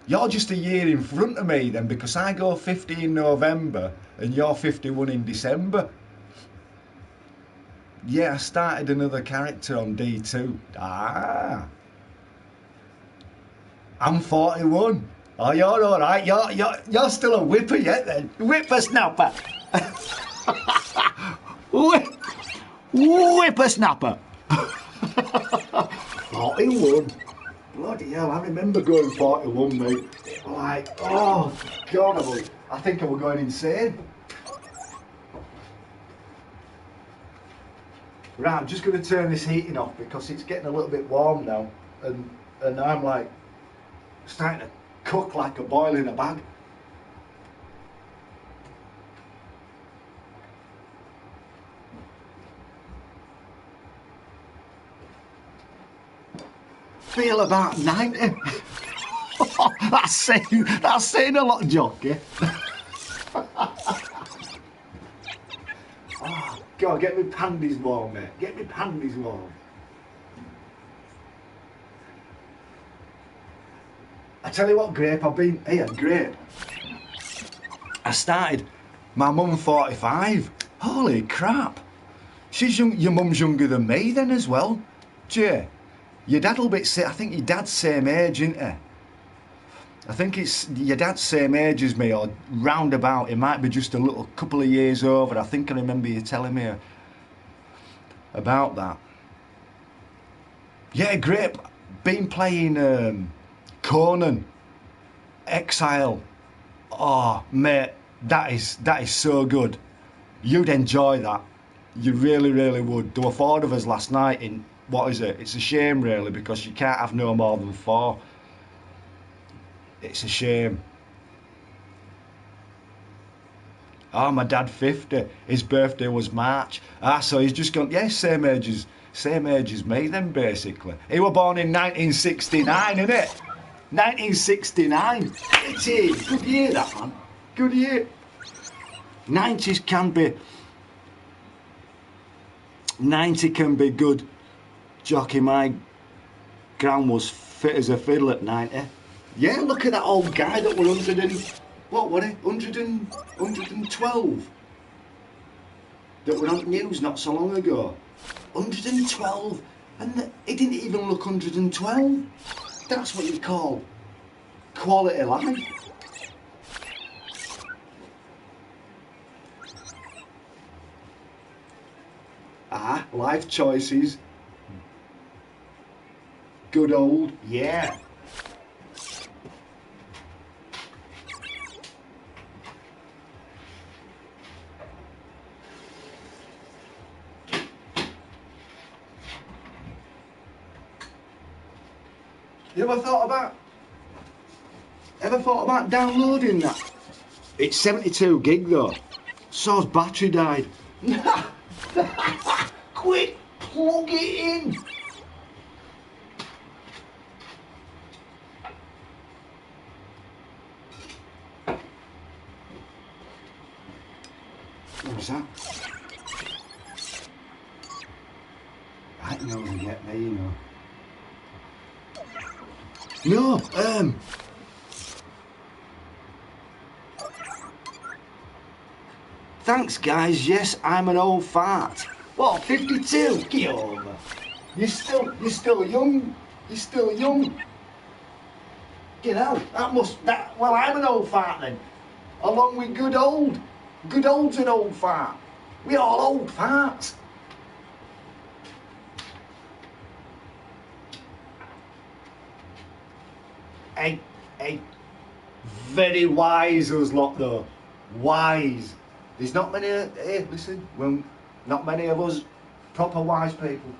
You're just a year in front of me then, because I go 50 in November and you're 51 in December. Yeah, I started another character on D2. Ah. I'm 41. Oh, you're all right. You're still a whipper yet then. Whippersnapper. Whippersnapper. 41. Bloody hell, I remember going 41, mate. Like, oh, God, I think I was going insane. Right, I'm just going to turn this heating off because it's getting a little bit warm now. And I'm like, starting to cook like a boil in a bag. Feel about 90. That's saying a lot, jockey. Oh, God, get me panties warm, mate. Get me panties warm. tell you what, Grape, I've been here, Grape. I started, my mum 45. Holy crap. She's young, your mum's younger than me then as well. Jay, your dad'll be, I think your dad's same age, isn't he? I think it's your dad's same age as me, or roundabout. It might be just a little couple of years over. I think I remember you telling me about that. Yeah, great. Been playing Conan, Exile. Oh, mate, that is so good. You'd enjoy that. You really, really would. There were 4 of us last night in, what is it? It's a shame, really, because you can't have no more than 4. It's a shame. Oh, my dad 50. His birthday was March. So he's just gone, yeah, same age as me then, basically. He was born in 1969, innit? 1969. It is. Good year, that, man. Good year. 90s can be... 90 can be good. Jockey, my gran was fit as a fiddle at 90. Yeah, look at that old guy that were 100 and... What were it? 112. That were on the news not so long ago. 112. And he didn't even look 112. That's what you call quality life. Life choices. Good old, yeah. You ever thought about downloading that? It's 72 gig though. So's battery died. Quick, plug it in. What was that? I don't know to get me, you know. No, thanks guys, yes, I'm an old fart. What, 52? Get over. You're still young. You're still young. You know, well, I'm an old fart then. Along with good old. Good old's an old fart. We all old farts. Hey, very wise us lot though. Wise. There's not many, hey, listen, not many of us proper wise people.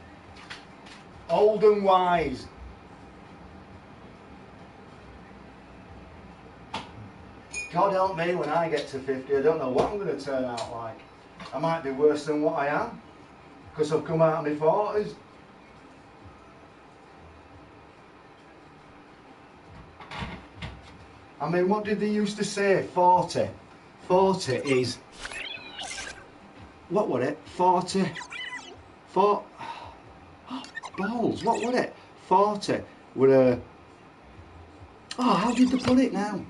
Old and wise. God help me when I get to 50, I don't know what I'm going to turn out like. I might be worse than what I am, because I've come out of my 40s. I mean, what did they used to say? 40. 40 is... What was it? 40... balls, what was it? 40 were oh, how did they put it now?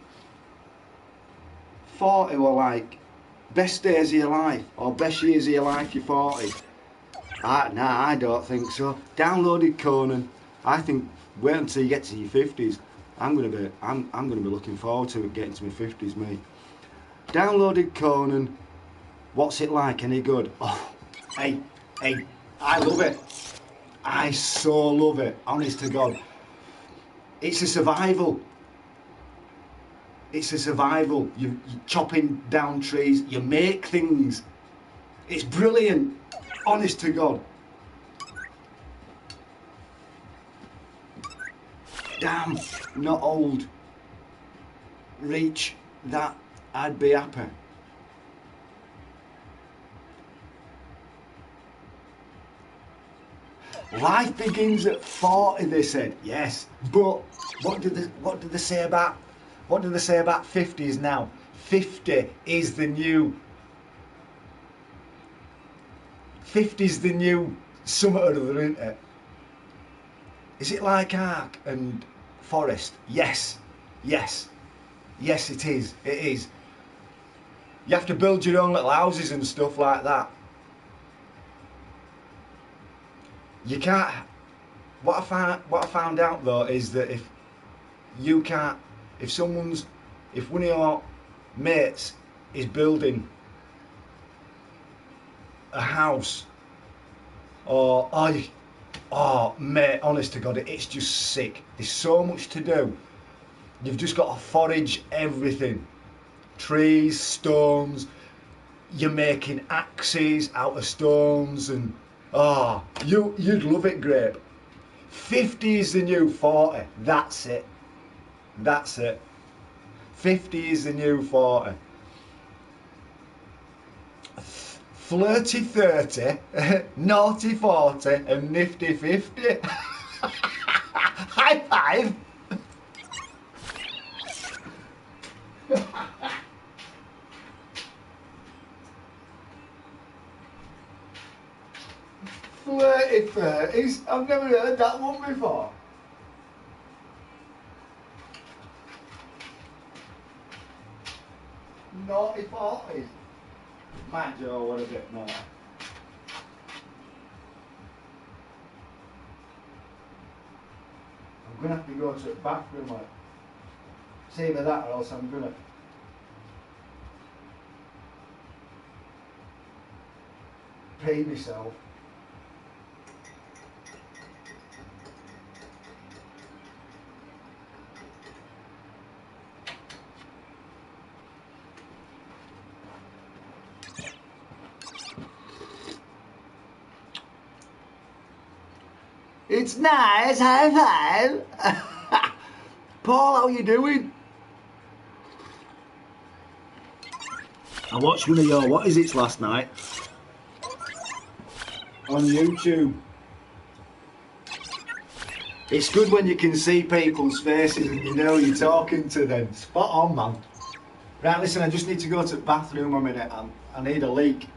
40 were like, best days of your life, or best years of your life, you're 40. Nah, I don't think so. Downloaded Conan. I think, wait until you get to your 50s. I'm gonna be looking forward to it, getting to my 50s, mate. Downloaded Conan. What's it like? Any good? Oh, hey, I love it. I so love it. Honest to God. It's a survival. It's a survival. You're chopping down trees. You make things. It's brilliant. Honest to God. Damn, not old. Reach that, I'd be happy. Life begins at 40, they said. Yes, but what did they say about 50s now? 50 is the new. 50's the new something or other, isn't it? Is it like Ark and Forest? Yes. Yes. Yes, it is. It is. You have to build your own little houses and stuff like that. You can't. What I found out though is that if you can't, if someone's, if one of your mates is building a house, or oh mate, honest to God, it's just sick. There's so much to do. You've just got to forage everything. Trees, stones, you're making axes out of stones, and you'd love it, Grape. 50 is the new 40. That's it. That's it. 50 is the new 40. Flirty 30, naughty 40, and nifty 50. High five. Flirty 30s. I've never heard that one before. Naughty 40s. Might Joe, what a bit more. I'm gonna have to go to the bathroom, like. It's either that or else I'm gonna pee myself. It's nice, high five. Paul, how you doing? I watched one of your what is it's last night on YouTube. It's good when you can see people's faces and you know you're talking to them. Spot on, man. Right, listen, I just need to go to the bathroom a minute. I need a leak.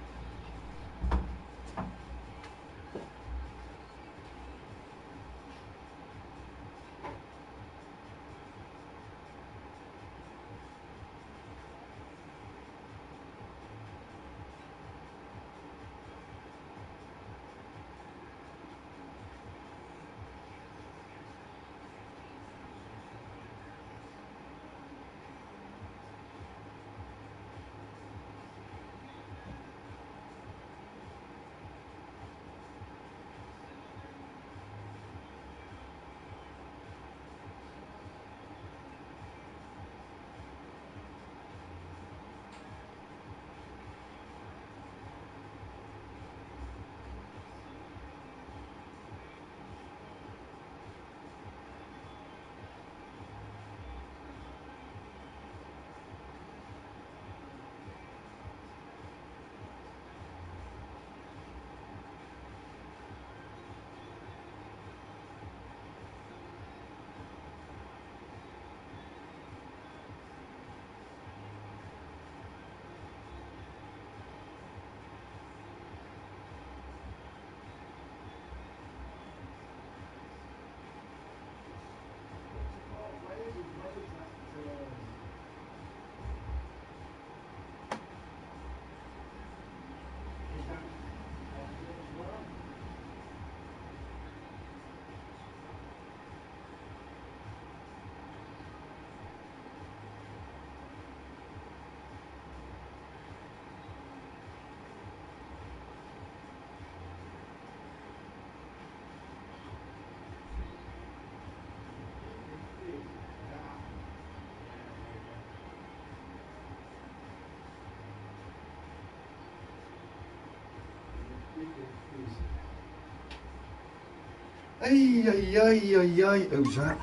Ay, ay, ay, ay, ay. Who's that?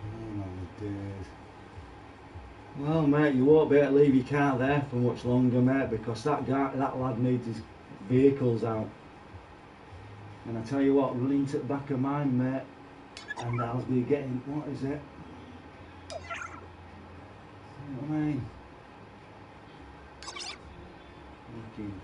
Oh my days. Well, mate, you won't be able to leave your car there for much longer, mate, because that lad needs his vehicles out. And I tell you what, running to the back of mine, mate, and I'll be getting, what is it? You know what I mean? Fucking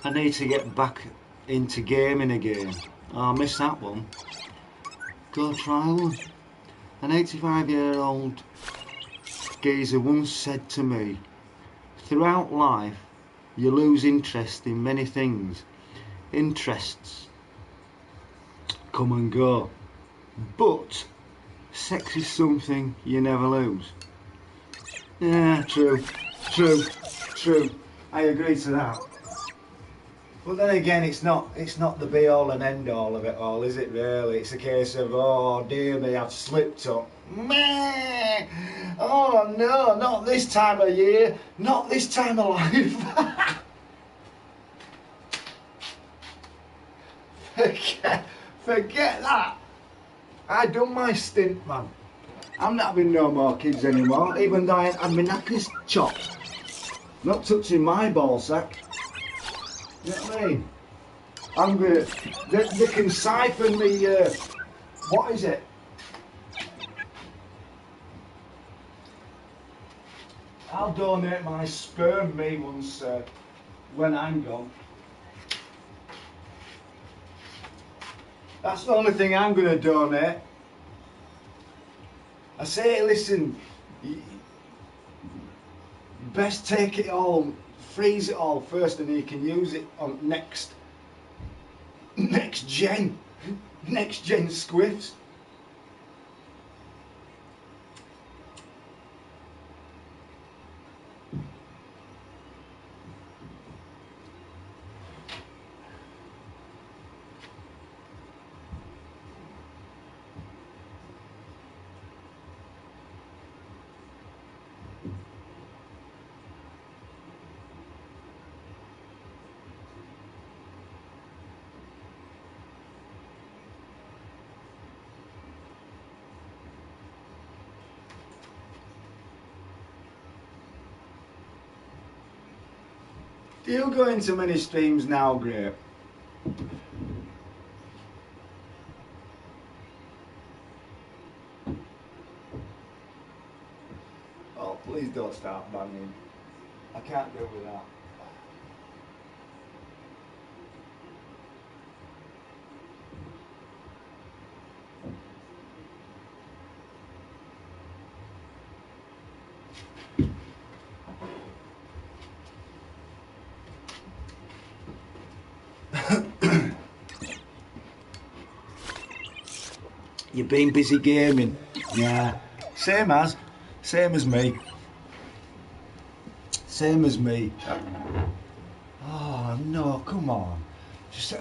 I need to get back into gaming again. Oh, I missed that one. Go try one. An 85-year-old geezer once said to me, throughout life you lose interest in many things. Interests come and go, but sex is something you never lose. Yeah, true. I agree to that. But then again, it's not the be all and end all of it all, is it really? It's a case of, oh dear me, I've slipped up. Meh! Oh no, not this time of year, not this time of life. Forget that. I done my stint, man. I'm not having no more kids anymore, even though I ain't had my knackers chopped. Not touching my ball sack. You know what I mean? I'm gonna. They can siphon me. What is it? I'll donate my sperm, me, once when I'm gone. That's the only thing I'm gonna donate. I say, listen, best take it all, freeze it all first, and you can use it on next gen squiffs. Do you go into many streams now, Grape? Oh, please don't start banging. I can't deal with that. You've been busy gaming. Yeah. Same as me. Same as me. Oh no, come on. Just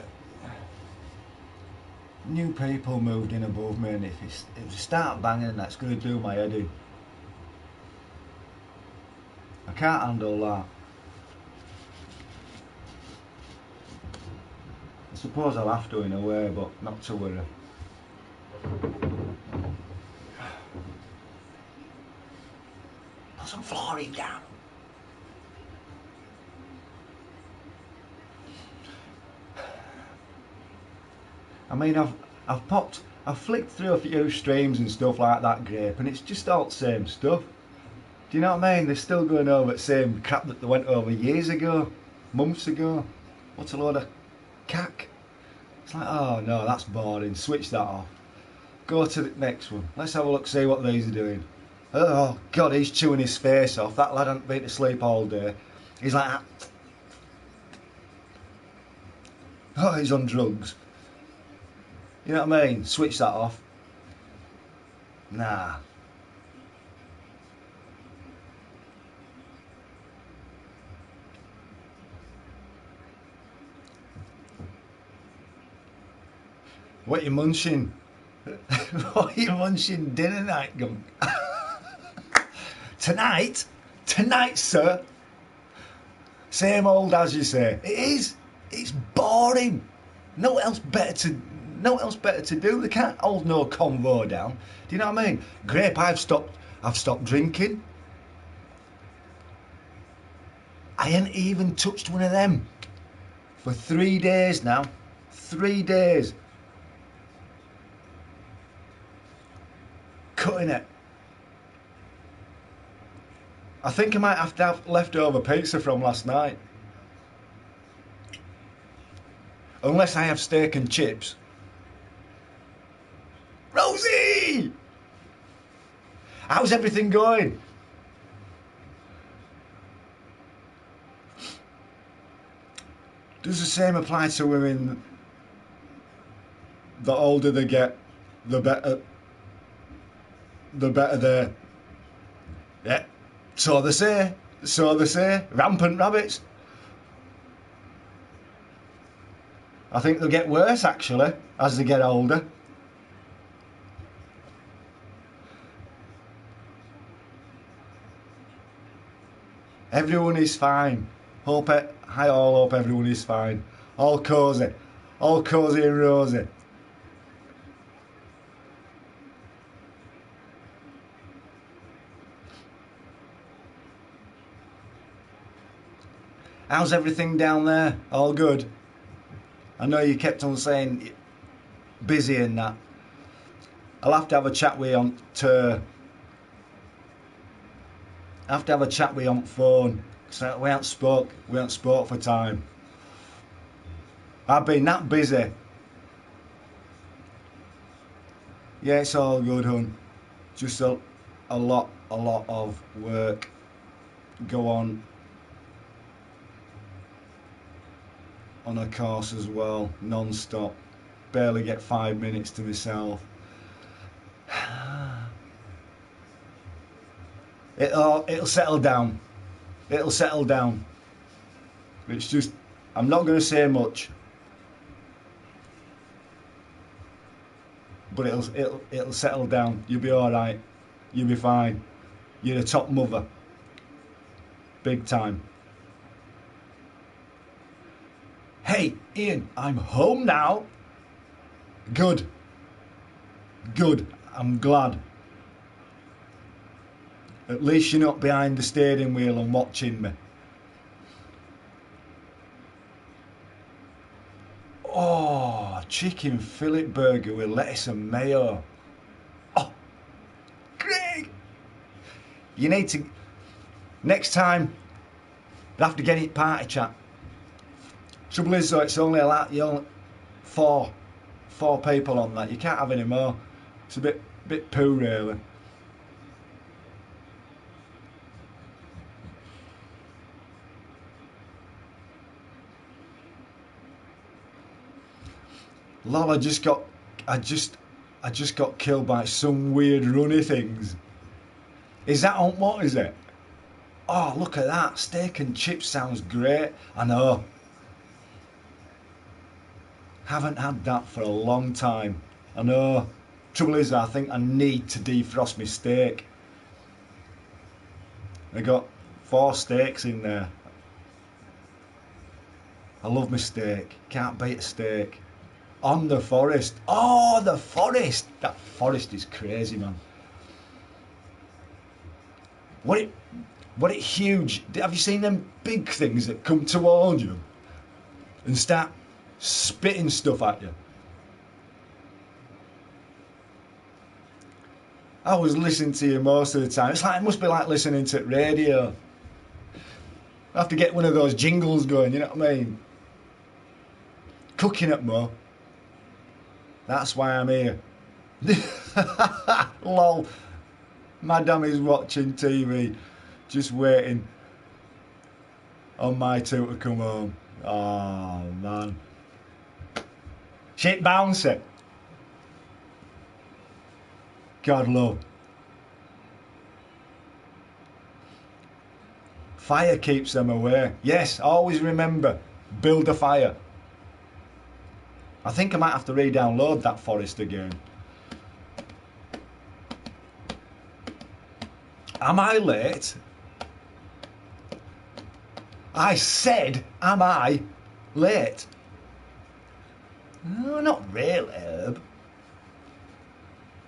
new people moved in above me, and if they start banging, that's going to do my head in. I can't handle that. I suppose I'll have to in a way, but not to worry. Put some flooring down. I mean, I've flicked through a few streams and stuff like that, Grape, and it's just all the same stuff. Do you know what I mean? They're still going over the same crap that they went over years ago, months ago. What's a load of cack? It's like, oh no, that's boring. Switch that off. Go to the next one. Let's have a look, see what these are doing. Oh God, he's chewing his face off. That lad hasn't been to sleep all day. He's like that. Oh, he's on drugs. You know what I mean? Switch that off. Nah. What you munching? What you munching dinner night, Gunk? Tonight, sir. Same old as you say. It is. It's boring. No else better to do. They can't hold no convo down. Do you know what I mean? Grape, I've stopped drinking. I ain't even touched one of them for 3 days now. 3 days. Cutting it. I think I might have to have leftover pizza from last night. unless I have steak and chips. Rosie! How's everything going? Does the same apply to women? The older they get, the better they're. Yeah, so they say. So they say. Rampant rabbits. I think they'll get worse, actually, as they get older. Everyone is fine. I all hope everyone is fine. All cosy and rosy. How's everything down there? All good? I know you kept on saying busy and that. I'll have to have a chat with you on phone. So we haven't spoke for time. I've been that busy. Yeah, it's all good, hun. Just a lot of work go on a course as well, non-stop. Barely get 5 minutes to myself. It'll settle down. It'll settle down. It's just, I'm not going to say much, but it'll settle down. You'll be all right. You'll be fine. You're a top mother, big time. Hey, Ian, I'm home now. Good. I'm glad. At least you're not behind the steering wheel and watching me. Oh, chicken fillet burger with lettuce and mayo. Oh, Craig! You need to... Next time, you have to get it party chat. Trouble is though, it's only four people on that. You can't have any more. It's a bit poo really. Lol, I just got killed by some weird runny things. Is that on what is it? Oh, look at that. Steak and chips sounds great. I know. Haven't had that for a long time. I know. Trouble is, I think I need to defrost my steak. I got 4 steaks in there. I love my steak. Can't beat a steak. On the forest. Oh, the forest. That forest is crazy, man. What it huge. Have you seen them big things that come towards you and start spitting stuff at you? I was listening to you most of the time. It must be like listening to radio. I have to get one of those jingles going, you know what I mean? Cooking up more. That's why I'm here. Lol. Madam is watching TV, just waiting on my two to come home. Oh, man. Shit bouncer. God love. Fire keeps them away. Yes, always remember, build a fire. I think I might have to re-download that forest again. Am I late? I said, am I late? No, not really, Herb.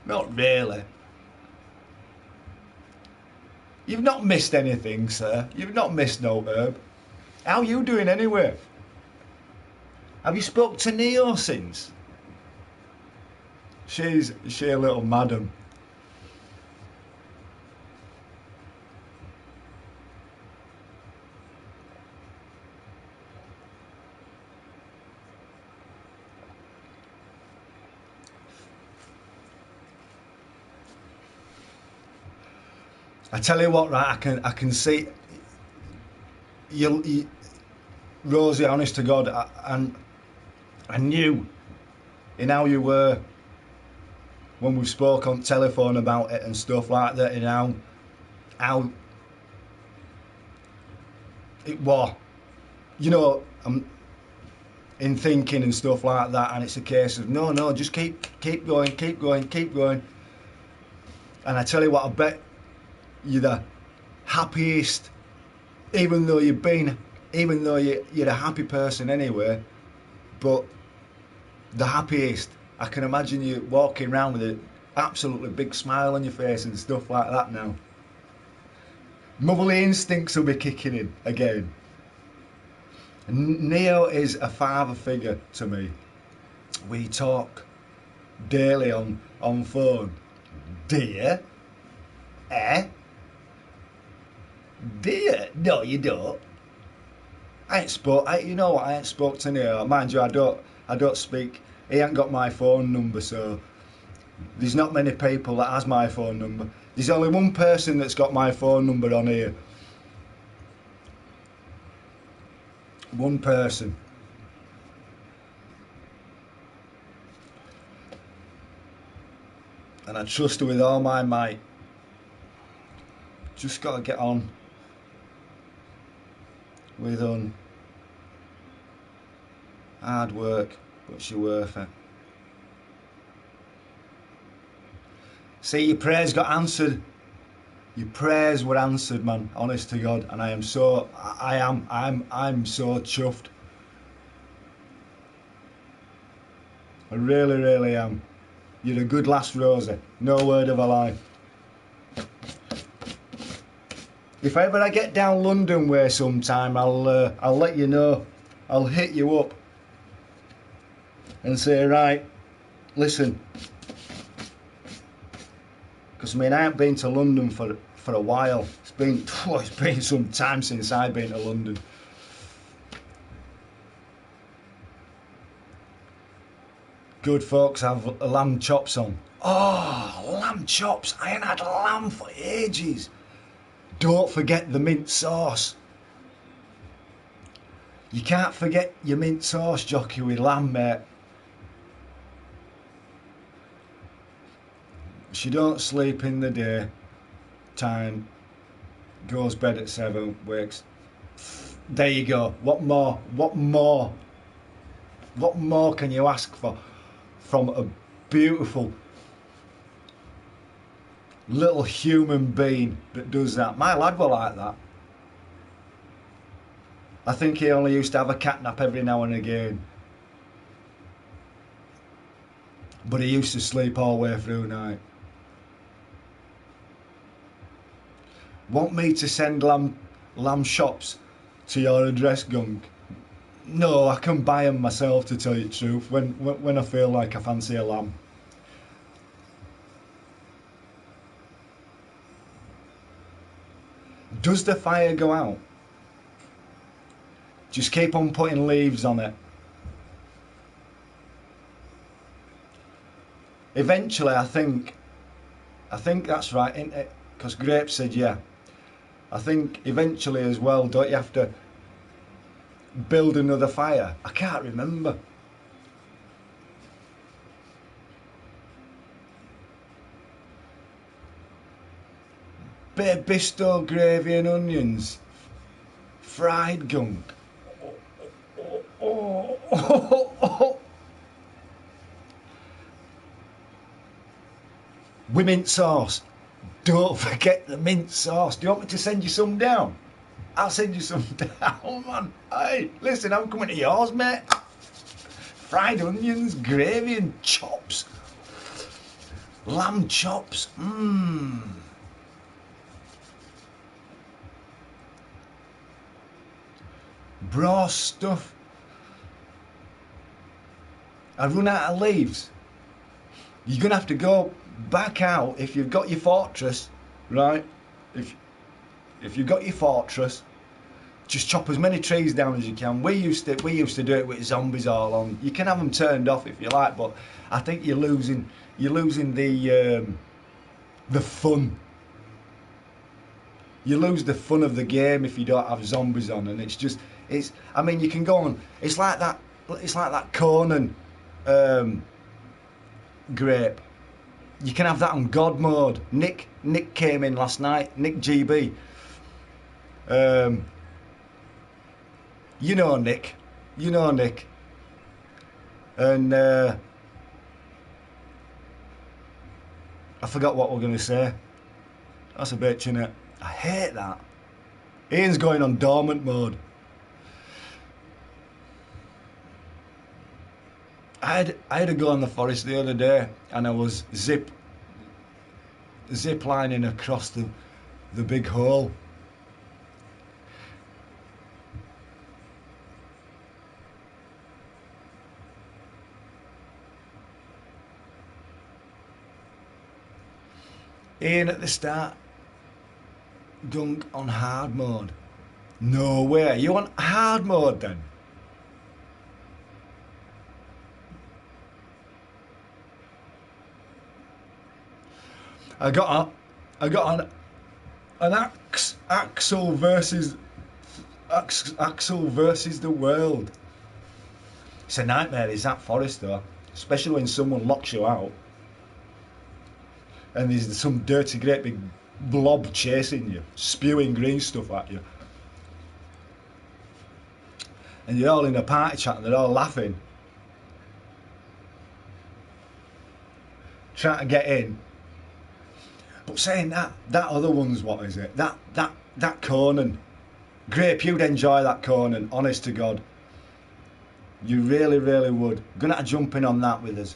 Not really. You've not missed anything, sir. You've not missed no Herb. How you doing anyway? Have you spoke to Neo since? Is she a little madam? I tell you what, right? I can see you Rosie. Honest to God, I knew in how you were when we spoke on telephone about it and stuff like that, and how it was. You know, I'm in thinking and stuff like that, and it's a case of no, just keep going, keep going, keep going. And I tell you what, I bet you're the happiest, even though you're a happy person anyway, but the happiest. I can imagine you walking around with an absolutely big smile on your face and stuff like that now. Motherly instincts will be kicking in again. Neo is a father figure to me. We talk daily on phone. Dear? Eh? Dear? No, you don't. I ain't spoke to Neo. Mind you, I don't speak. He ain't got my phone number, so there's not many people that has my phone number. There's only one person that's got my phone number on here. One person. And I trust her with all my might. Just got to get on with hard work, but she's worth it. See, your prayers got answered. Your prayers were answered, man. Honest to God, and I'm so chuffed. I really, really am. You're a good lass, Rosie. No word of a lie. If ever I get down London way sometime, I'll let you know. I'll hit you up and say, right, listen. Because I ain't been to London for a while. It's been some time since I've been to London. Good folks have lamb chops on. Oh, lamb chops! I ain't had lamb for ages. Don't forget the mint sauce. You can't forget your mint sauce, jockey, with lamb, mate. She don't sleep in the day time, goes bed at 7, wakes. There you go. What more can you ask for from a beautiful little human being that does that? My lad were like that. I think he only used to have a cat nap every now and again, but he used to sleep all the way through the night. Want me to send lamb chops to your address, Gunk? No, I can buy them myself, to tell you the truth, when I feel like I fancy a lamb. Does the fire go out? Just keep on putting leaves on it. Eventually, I think that's right, isn't it? Because Grape said yeah. I think eventually as well, don't you have to build another fire? I can't remember. Bit of Bisto gravy and onions. Fried Gunk. With mint sauce. Don't forget the mint sauce. Do you want me to send you some down? I'll send you some down, man. Hey, listen, I'm coming to yours, mate. Fried onions, gravy and chops. Lamb chops. Braw stuff. I run out of leaves. You're going to have to go back out if you've got your fortress, right? If you've got your fortress, just chop as many trees down as you can. We used to do it with zombies all on. You can have them turned off if you like, but I think you're losing the fun. You lose the fun of the game if you don't have zombies on, and it's. I mean, you can go on. It's like that. It's like that Conan grape. You can have that on God mode. Nick came in last night. Nick GB. You know Nick. You know Nick. And I forgot what we're going to say. That's a bitch, innit? I hate that. Ian's going on dormant mode. I had to go in the forest the other day, and I was zip lining across the big hole. Ian at the start, Gunk on hard mode. No way, you on hard mode then? I got an Axel versus the world. It's a nightmare, is that forest though, especially when someone locks you out and there's some dirty great big blob chasing you, spewing green stuff at you, and you're all in a party chat and they're all laughing, trying to get in. But saying that other one's, what is it? That Conan. Grape, you'd enjoy that Conan, honest to God. You really, really would. Gonna have to jump in on that with us.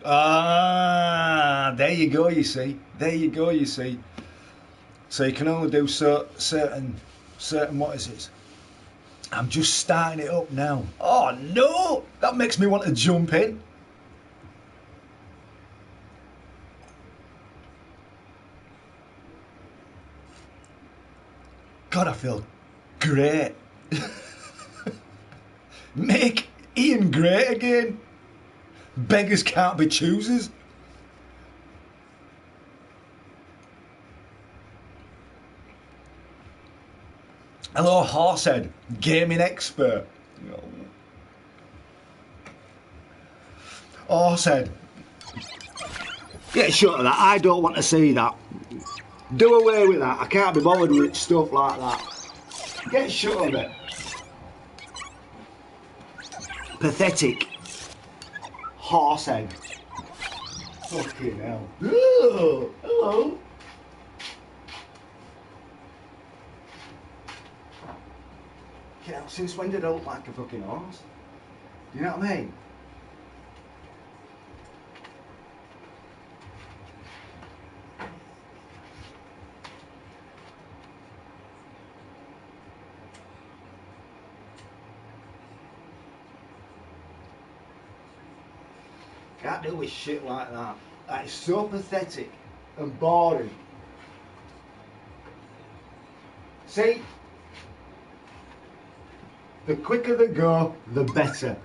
Ah, there you go, you see. There you go, you see. So you can only do certain, what is it? I'm just starting it up now. Oh no! That makes me want to jump in. God, I feel great. Make Ian great again. Beggars can't be choosers. Hello, Horsehead, gaming expert. Horsehead. Get shut of that. I don't want to see that. Do away with that. I can't be bothered with stuff like that. Get shut of it. Pathetic. Horsehead. Fucking hell. Ooh, hello. Yeah, since when did I look like a fucking horse? Do you know what I mean? Can't do with shit like that. That is so pathetic and boring. See? The quicker they go, the better.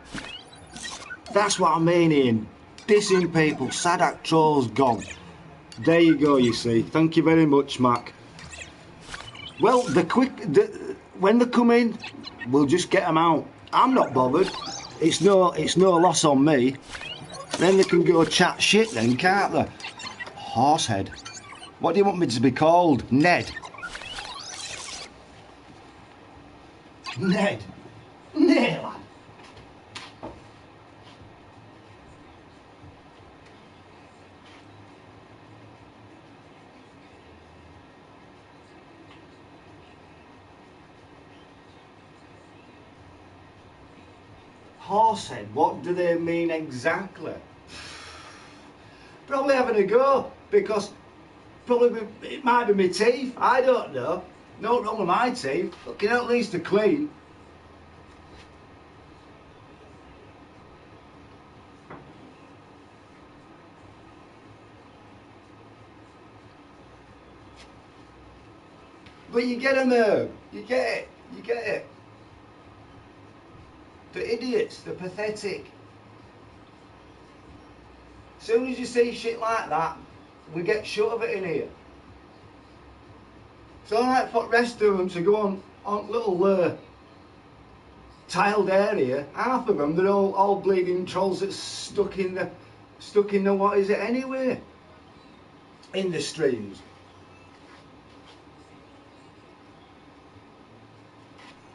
That's what I mean, Ian. Dissing people, Sadak trolls gone. There you go, you see. Thank you very much, Mac. Well, when they come in, we'll just get them out. I'm not bothered. It's no loss on me. Then they can go chat shit then, can't they? Horsehead. What do you want me to be called? Ned? Ned? Ned, lad. Horsehead, what do they mean exactly? Probably having a go, because it might be my teeth, I don't know. No wrong with my teeth, looking at least they're clean. But you get them, you get it. The idiots, the pathetic. As soon as you see shit like that, we get shut of it in here. It's alright for the rest of them to go on little tiled area. Half of them, they're all bleeding trolls that's stuck in the what is it anyway? In the streams.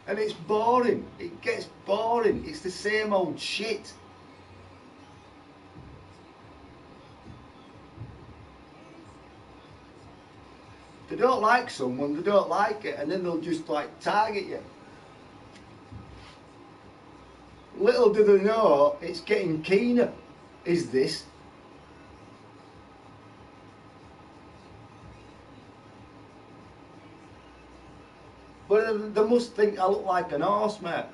And it's boring. It gets boring. It's the same old shit. They don't like someone, they don't like it, and then they'll just like target you. Little do they know, it's getting keener, is this. But they must think I look like an horse, mate.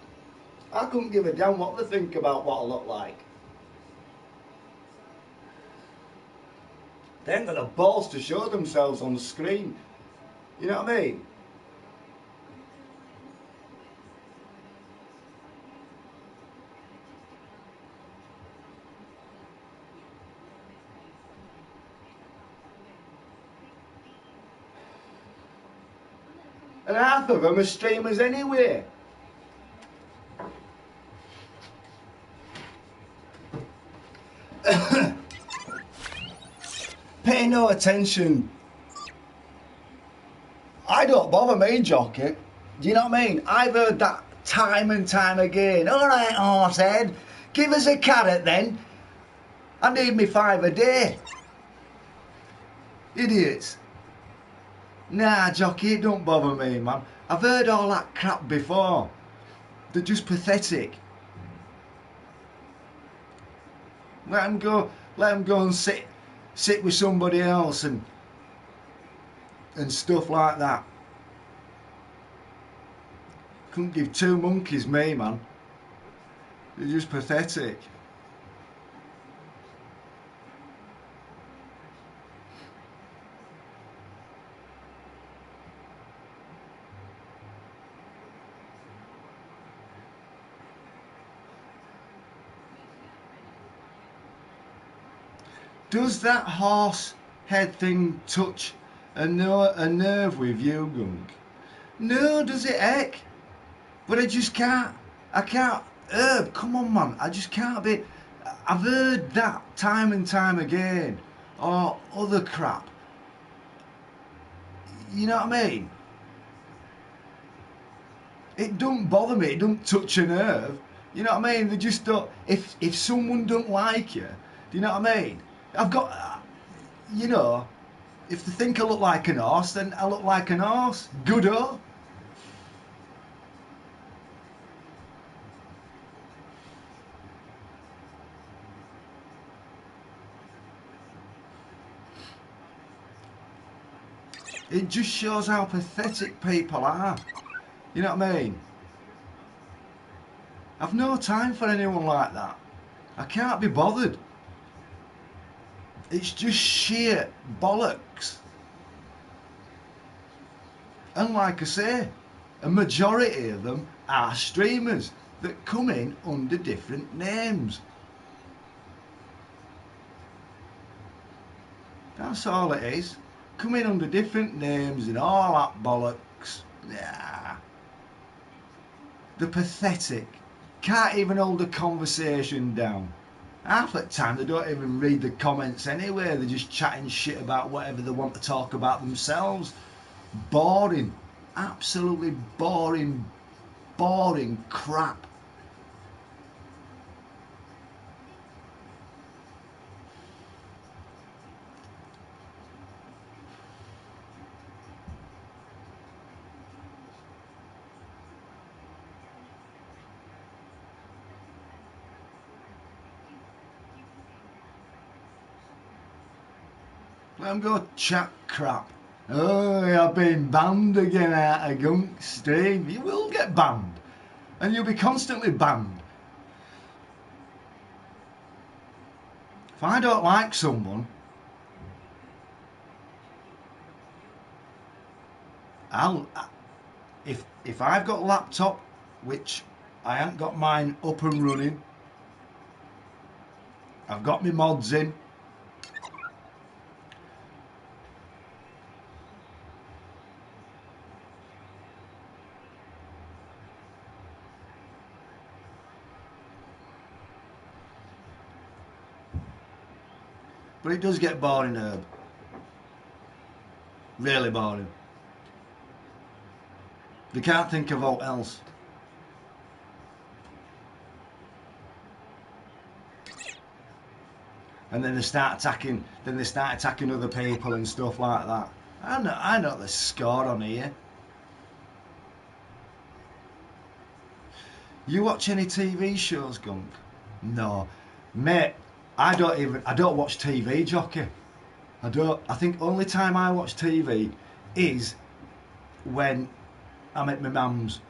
I couldn't give a damn what they think about what I look like. They ain't got the balls to show themselves on the screen. You know what I mean? And half of them are streamers anyway. Pay no attention. I don't bother me, jockey. Do you know what I mean? I've heard that time and time again. Alright, horsehead, give us a carrot then. I need me 5 a day. Idiots. Nah, jockey, it don't bother me, man. I've heard all that crap before. They're just pathetic. Let them go and sit with somebody else and stuff like that. Couldn't give 2 monkeys, me, man. They're just pathetic. Does that horse head thing touch a nerve with you, Gunk? No, does it, heck? But I just can't. I can't. Herb, come on, man. I just can't be. I've heard that time and time again. Or other crap. You know what I mean? It don't bother me. It don't touch a nerve. You know what I mean? They just don't. If someone don't like you, do you know what I mean? I've got, you know, if they think I look like an horse, then I look like an horse. Good-o. It just shows how pathetic people are. You know what I mean? I've no time for anyone like that. I can't be bothered. It's just sheer bollocks. And like I say, a majority of them are streamers that come in under different names. That's all it is. Come in under different names and all that bollocks. Yeah. They're pathetic. Can't even hold a conversation down. Half the time they don't even read the comments anyway. They're just chatting shit about whatever they want to talk about themselves. Boring. Absolutely boring crap. Let them go chat crap. Oh, I've been banned again out of Gunk stream. You will get banned. And you'll be constantly banned. If I don't like someone, if I've got a laptop, which I haven't got mine up and running. I've got my mods in. But it does get boring, Herb. Really boring. They can't think of what else. And then they start attacking. Then they start attacking other people and stuff like that. I know the score on here. You watch any TV shows, Gunk? No, mate. I don't watch TV, Jockey. I don't. I think only time I watch TV is when I'm at my mum's.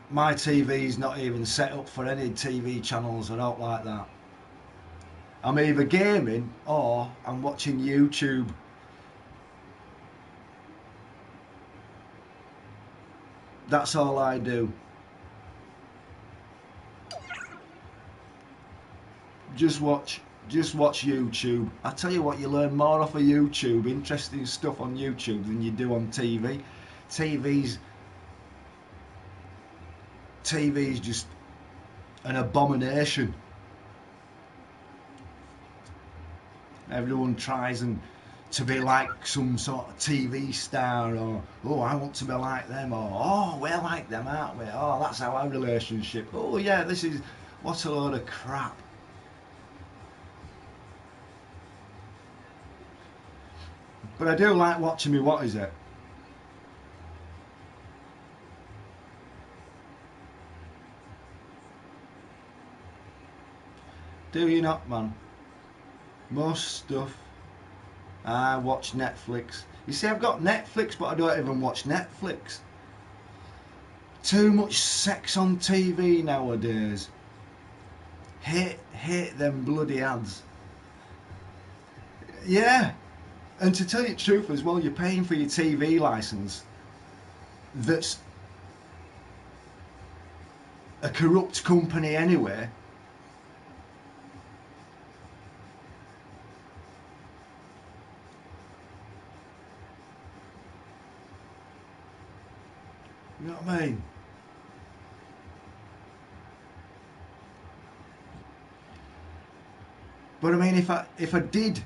My TV's not even set up for any TV channels or out like that. I'm either gaming or I'm watching YouTube. That's all I do. Just watch YouTube. I tell you what, you learn more off of YouTube, interesting stuff on YouTube than you do on TV. TV's just an abomination. Everyone tries to be like some sort of TV star, or oh, I want to be like them, or oh, we're like them, aren't we? Oh, that's our relationship. Oh yeah, this is, what a load of crap. But I do like watching me, what is it? Do you not, man? Most stuff I watch Netflix. You see, I've got Netflix, but I don't even watch Netflix. Too much sex on TV nowadays. Hate them bloody ads. Yeah, and to tell you the truth as well, you're paying for your TV licence that's a corrupt company anyway. You know what I mean? But I mean, if I did,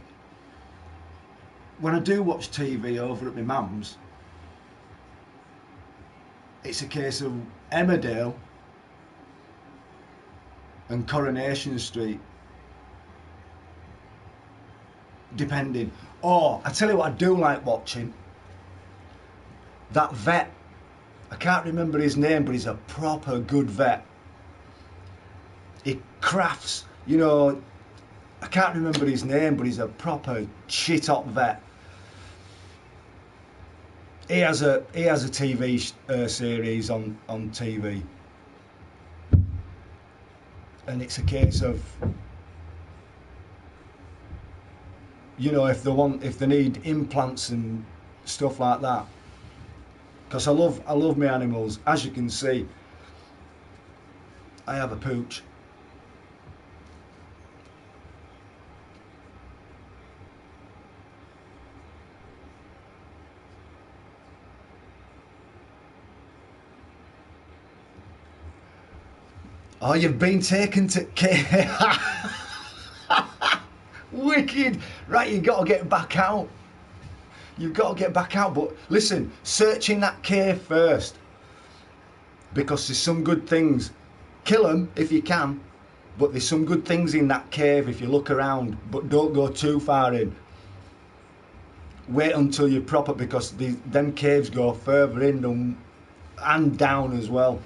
when I do watch TV over at my mum's, it's a case of Emmerdale and Coronation Street, depending. Or I tell you what I do like watching. That vet, I can't remember his name, but he's a proper good vet. He crafts, you know, I can't remember his name, but he's a proper shit hot vet. He has a TV series on TV, and it's a case of, you know, if they need implants and stuff like that, because I love my animals. As you can see, I have a pooch. Oh, you've been taken to wicked. Right, you've got to get back out. You've got to get back out. But listen, search in that cave first, because there's some good things. Kill them if you can, but there's some good things in that cave if you look around. But don't go too far in. Wait until you're proper, because them caves go further in and down as well.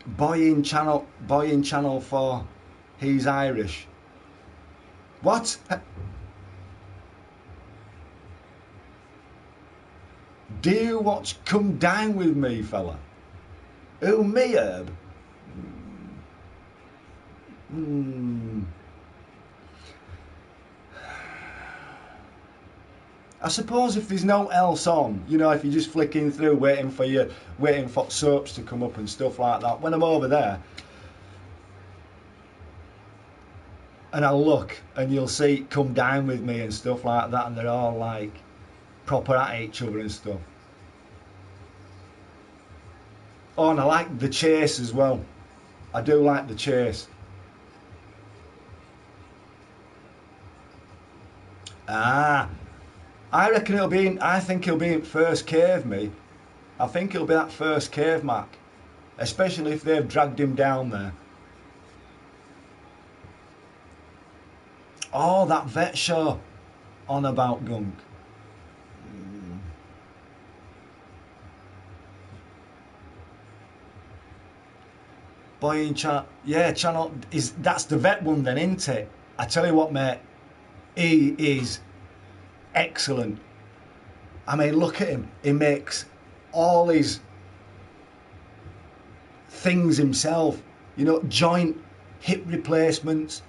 Boy in channel 4, he's Irish. What? Do you watch Come Dine With Me, fella? Who, me, Herb? I suppose if there's no else on, you know, if you're just flicking through waiting for soaps to come up and stuff like that, when I'm over there and I'll look and you'll see Come Down With Me and stuff like that, and they're all like proper at each other and stuff. Oh, and I like The Chase as well. I do like The Chase. Ah, I reckon I think it'll be in First Cave, me. I think it'll be that First Cave, Mac. Especially if they've dragged him down there. Oh, that vet show on about Gunk. Boy in channel, yeah, channel that's the vet one then, isn't it? I tell you what, mate, he is excellent. I mean, look at him. He makes all his things himself. You know, joint, hip replacements.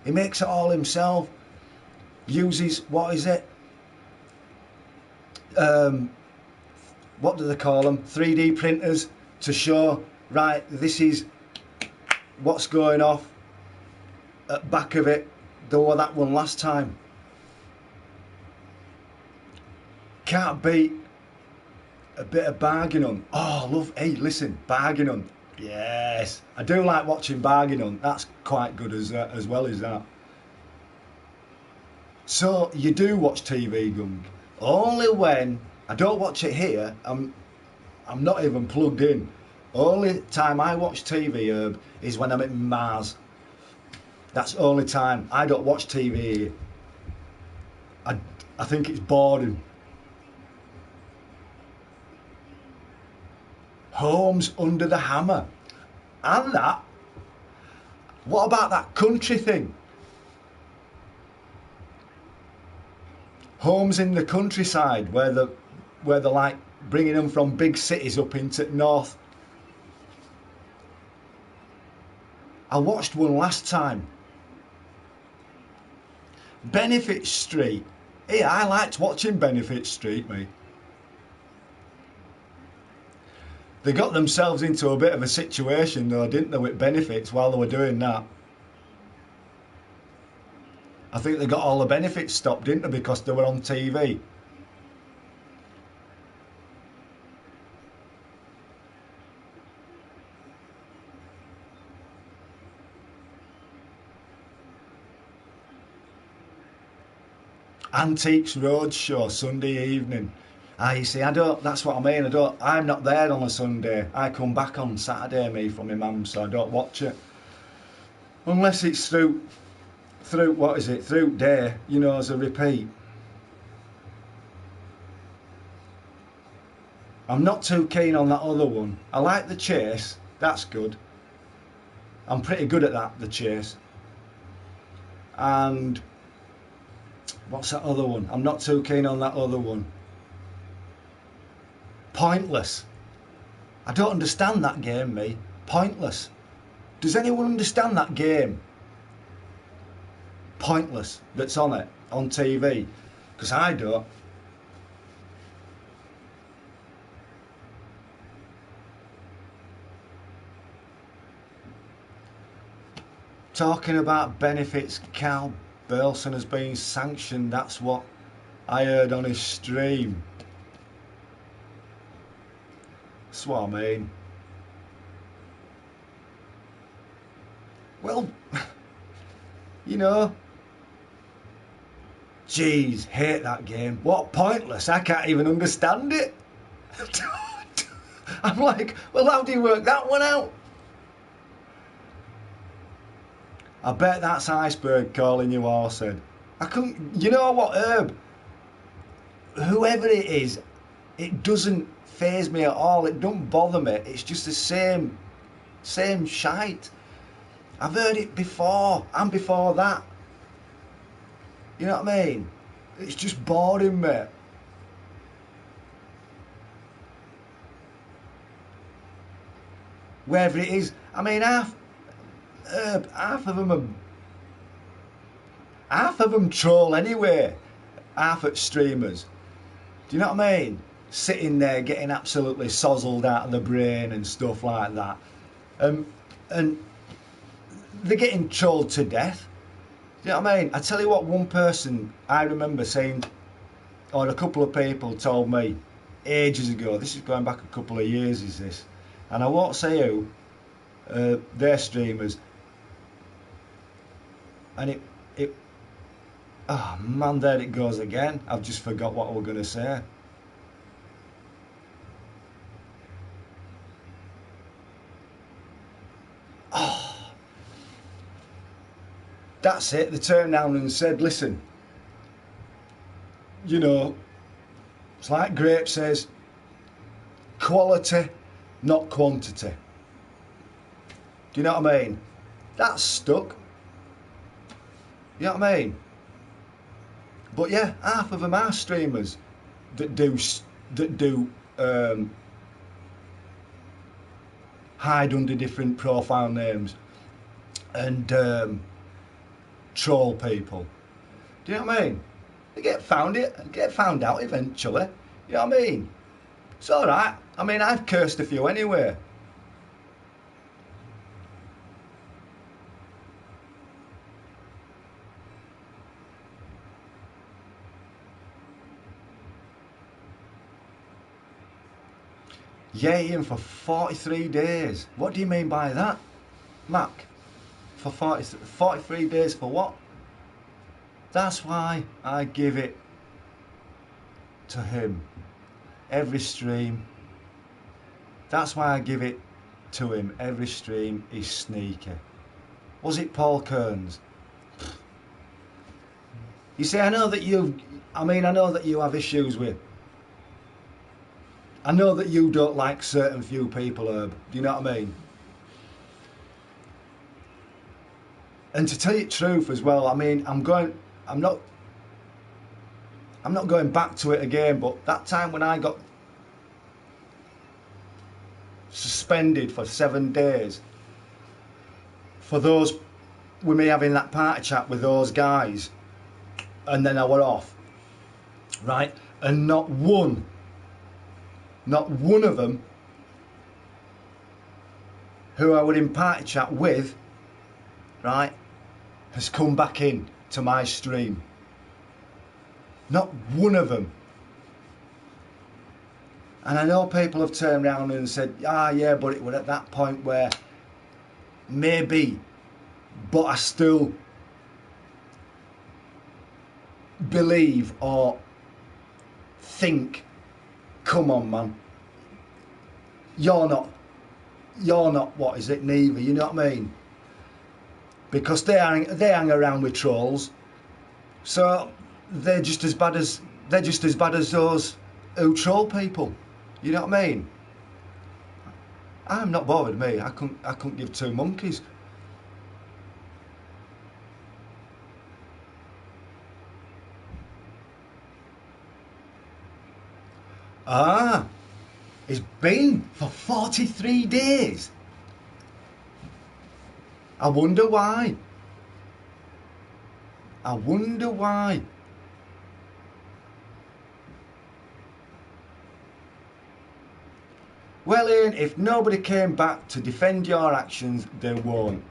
He makes it all himself. Uses, what is it? What do they call them? 3D printers to show, right, this is what's going off at back of it. There were that one last time. Can't beat a bit of bargain hunt. Oh, love, hey, listen, bargain hunt. Yes, I do like watching bargain hunt. That's quite good as well as that. So you do watch TV, Gunk? Only when I don't watch it here. I'm not even plugged in. Only time I watch TV, Herb, is when I'm at Mars. That's the only time. I don't watch TV here. I think it's boring. Homes Under the Hammer. And that. What about that country thing? Homes in the countryside where they're like bringing them from big cities up into north. I watched one last time. Benefit Street. Yeah, I liked watching Benefit Street, mate. They got themselves into a bit of a situation though, didn't they, with benefits while they were doing that. I think they got all the benefits stopped, didn't they, because they were on TV. Antiques Roadshow, Sunday evening. You see, that's what I mean, I'm not there on a Sunday. I come back on Saturday, me, from my mum, so I don't watch it. Unless it's through what is it, through day, you know, as a repeat. I'm not too keen on that other one. I like The Chase, that's good. I'm pretty good at that, The Chase. And what's that other one? I'm not too keen on that other one. Pointless. I don't understand that game, me. Pointless. Does anyone understand that game? Pointless, that's on it, on TV. Because I don't. Talking about benefits, Carl Burleson has been sanctioned. That's what I heard on his stream. That's what I mean. Well, you know, jeez, hate that game. What, pointless? I can't even understand it. I'm like, well, how do you work that one out? I bet that's Iceberg calling you all said. I couldn't, you know what, Herb? Whoever it is, it doesn't faze me at all. It don't bother me. It's just the same shite. I've heard it before and before that. You know what I mean? It's just boring, mate. Wherever it is, I mean, half of them troll anyway. Half at streamers. Do you know what I mean? Sitting there getting absolutely sozzled out of the brain and stuff like that. And they're getting trolled to death. Do you know what I mean? I tell you what, one person I remember saying, or a couple of people told me ages ago, this is going back a couple of years, is this? And I won't say who, they're streamers. And oh man, there it goes again. I've just forgot what I was going to say. Oh, that's it. They turned around and said, listen, you know, it's like Grape says, quality, not quantity. Do you know what I mean? That's stuck. You know what I mean? But yeah, half of them are streamers that do hide under different profile names and troll people. Do you know what I mean? They get found out eventually. You know what I mean? It's all right. I mean, I've cursed a few anyway. Yeah, Ian, for 43 days. What do you mean by that, Mac? For 43 days for what? That's why I give it to him. Every stream. That's why I give it to him. Every stream is sneaky. Was it Paul Kearns? You see, I know that you have issues with. I know that you don't like certain few people, Herb. Do you know what I mean? And to tell you the truth as well, I mean, I'm not going back to it again, but that time when I got suspended for 7 days for those, with me having that party chat with those guys, and then I were off, right? And not one of them who I would in party chat with, right, has come back in to my stream. Not one of them. And I know people have turned around and said, yeah, but it was at that point where maybe, but I still believe or think, come on, man, you're not what is it, neither, you know what I mean? Because they hang around with trolls, so they're just as bad as those who troll people. You know what I mean? I'm not bothered, me. I couldn't give two monkeys. It's been for 43 days. I wonder why. I wonder why. Well, Ian, if nobody came back to defend your actions, they won't.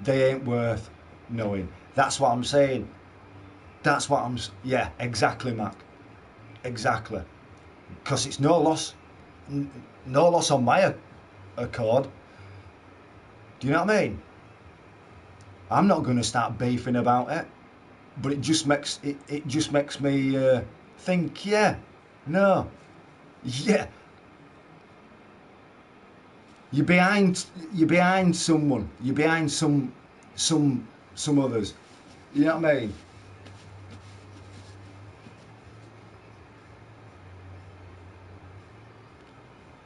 They ain't worth knowing. That's what I'm saying. Yeah, exactly, Mac. Exactly. Because it's no loss on my accord. Do you know what I mean? I'm not going to start beefing about it, but it just makes me think. Yeah, no, yeah. You're behind someone. You're behind some others. You know what I mean?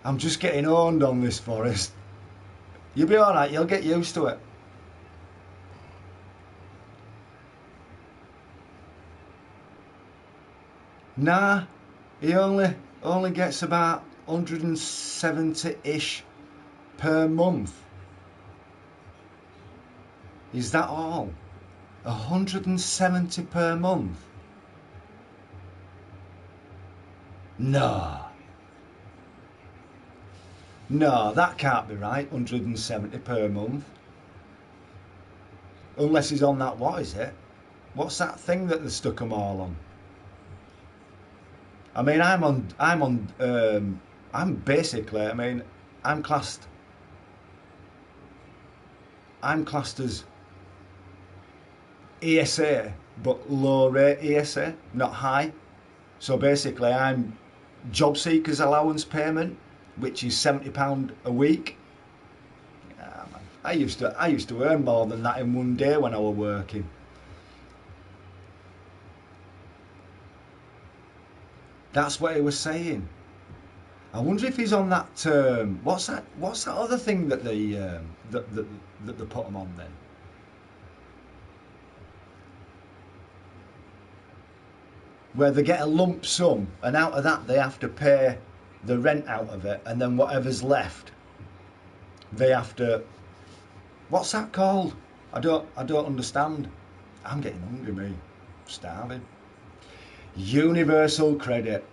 I'm just getting owned on this, Forest. You'll be alright, you'll get used to it. Nah, he only gets about 170-ish per month. Is that all? 170 per month? No. No, that can't be right, 170 per month. Unless he's on that, what is it? What's that thing that they stuck them all on? I mean, I'm basically, I mean, I'm classed as ESA, but low rate ESA, not high. So basically, I'm job seekers allowance payment, which is £70 a week. Yeah, man. I used to earn more than that in one day when I was working. That's what he was saying. I wonder if he's on that. What's that? What's that other thing that they put him on then? Where they get a lump sum, and out of that they have to pay the rent out of it, and then whatever's left, they have to. What's that called? I don't understand. I'm getting hungry, me. Starving. Universal credit.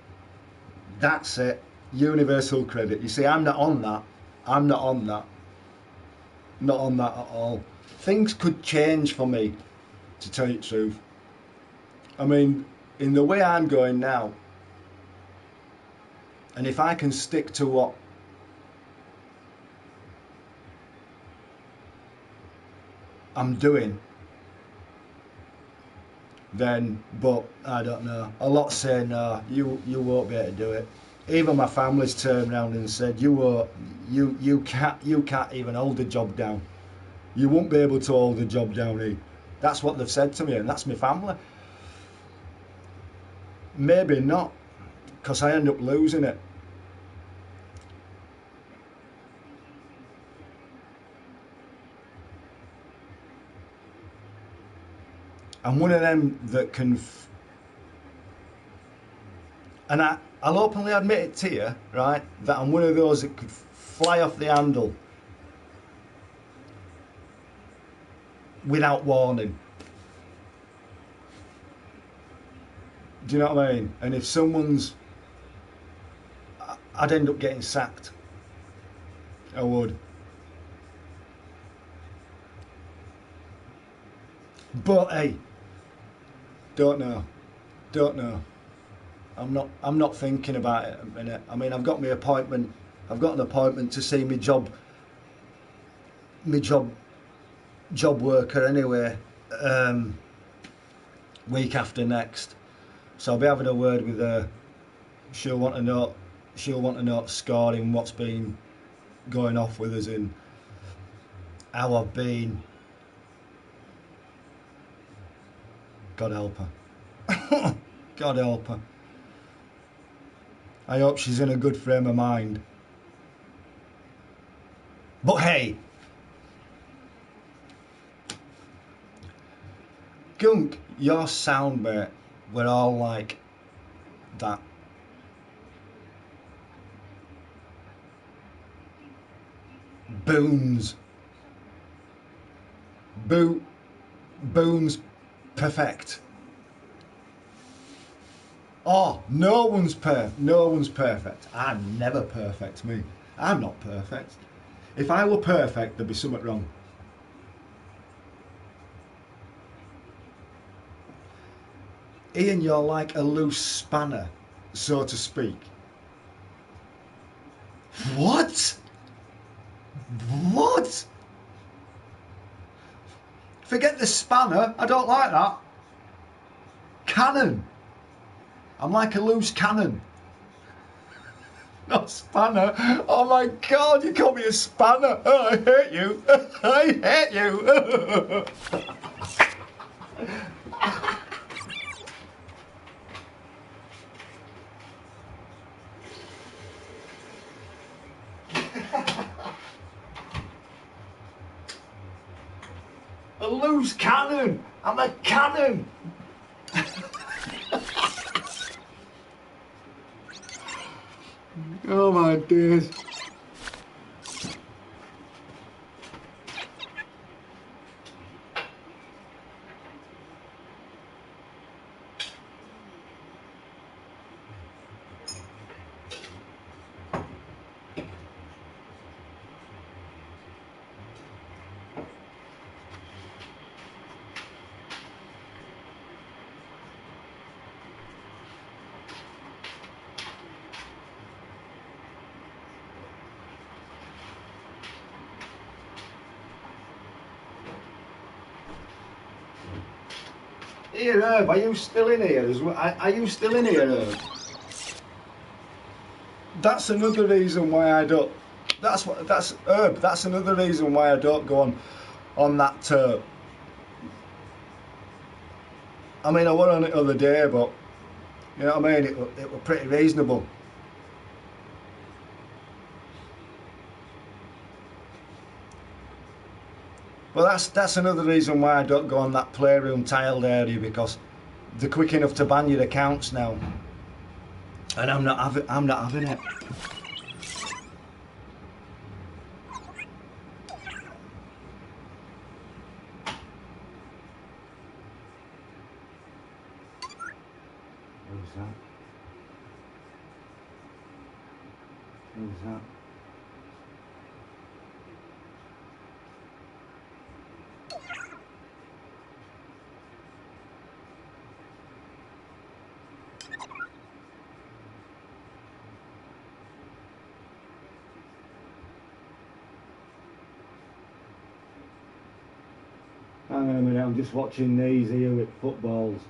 That's it. Universal credit. You see, I'm not on that. I'm not on that. Not on that at all. Things could change for me, to tell you the truth. I mean, in the way I'm going now, and if I can stick to what I'm doing, then, but I don't know. A lot say no, you won't be able to do it. Even my family's turned around and said you can't even hold the job down. You won't be able to hold the job down, eh? That's what they've said to me, and that's my family. Maybe not, because I end up losing it. I'm one of them that can, and I'll openly admit it to you, right, that I'm one of those that could fly off the handle without warning. Do you know what I mean? And if I'd end up getting sacked. I would. But hey, don't know. I'm not thinking about it a minute. I mean, I've got an appointment to see my job worker anyway, week after next. So I'll be having a word with her. She'll want to know scoring what's been going off with us and how I've been. God help her. God help her. I hope she's in a good frame of mind. But hey, Gunk, your sound, mate, we're all like that. Booms perfect. Oh, no one's perfect. I'm never perfect, me. I'm not perfect. If I were perfect, there'd be something wrong. Ian, you're like a loose spanner, so to speak. What? What? Forget the spanner, I don't like that. Cannon. I'm like a loose cannon. Not spanner. Oh my God, you call me a spanner. Oh, I hate you. I hate you. A loose cannon. I'm a cannon. Oh my days. Here, Herb, are you still in here as well? Are you still in here, Herb? That's another reason why I don't. That's Herb. That's another reason why I don't go on that. I mean, I went on it the other day, but you know what I mean. It was pretty reasonable. Well, that's another reason why I don't go on that playroom tiled area, because they're quick enough to ban your accounts now, and I'm not having it. Who's that? Who's that? Hang on a minute, I'm just watching these here with footballs.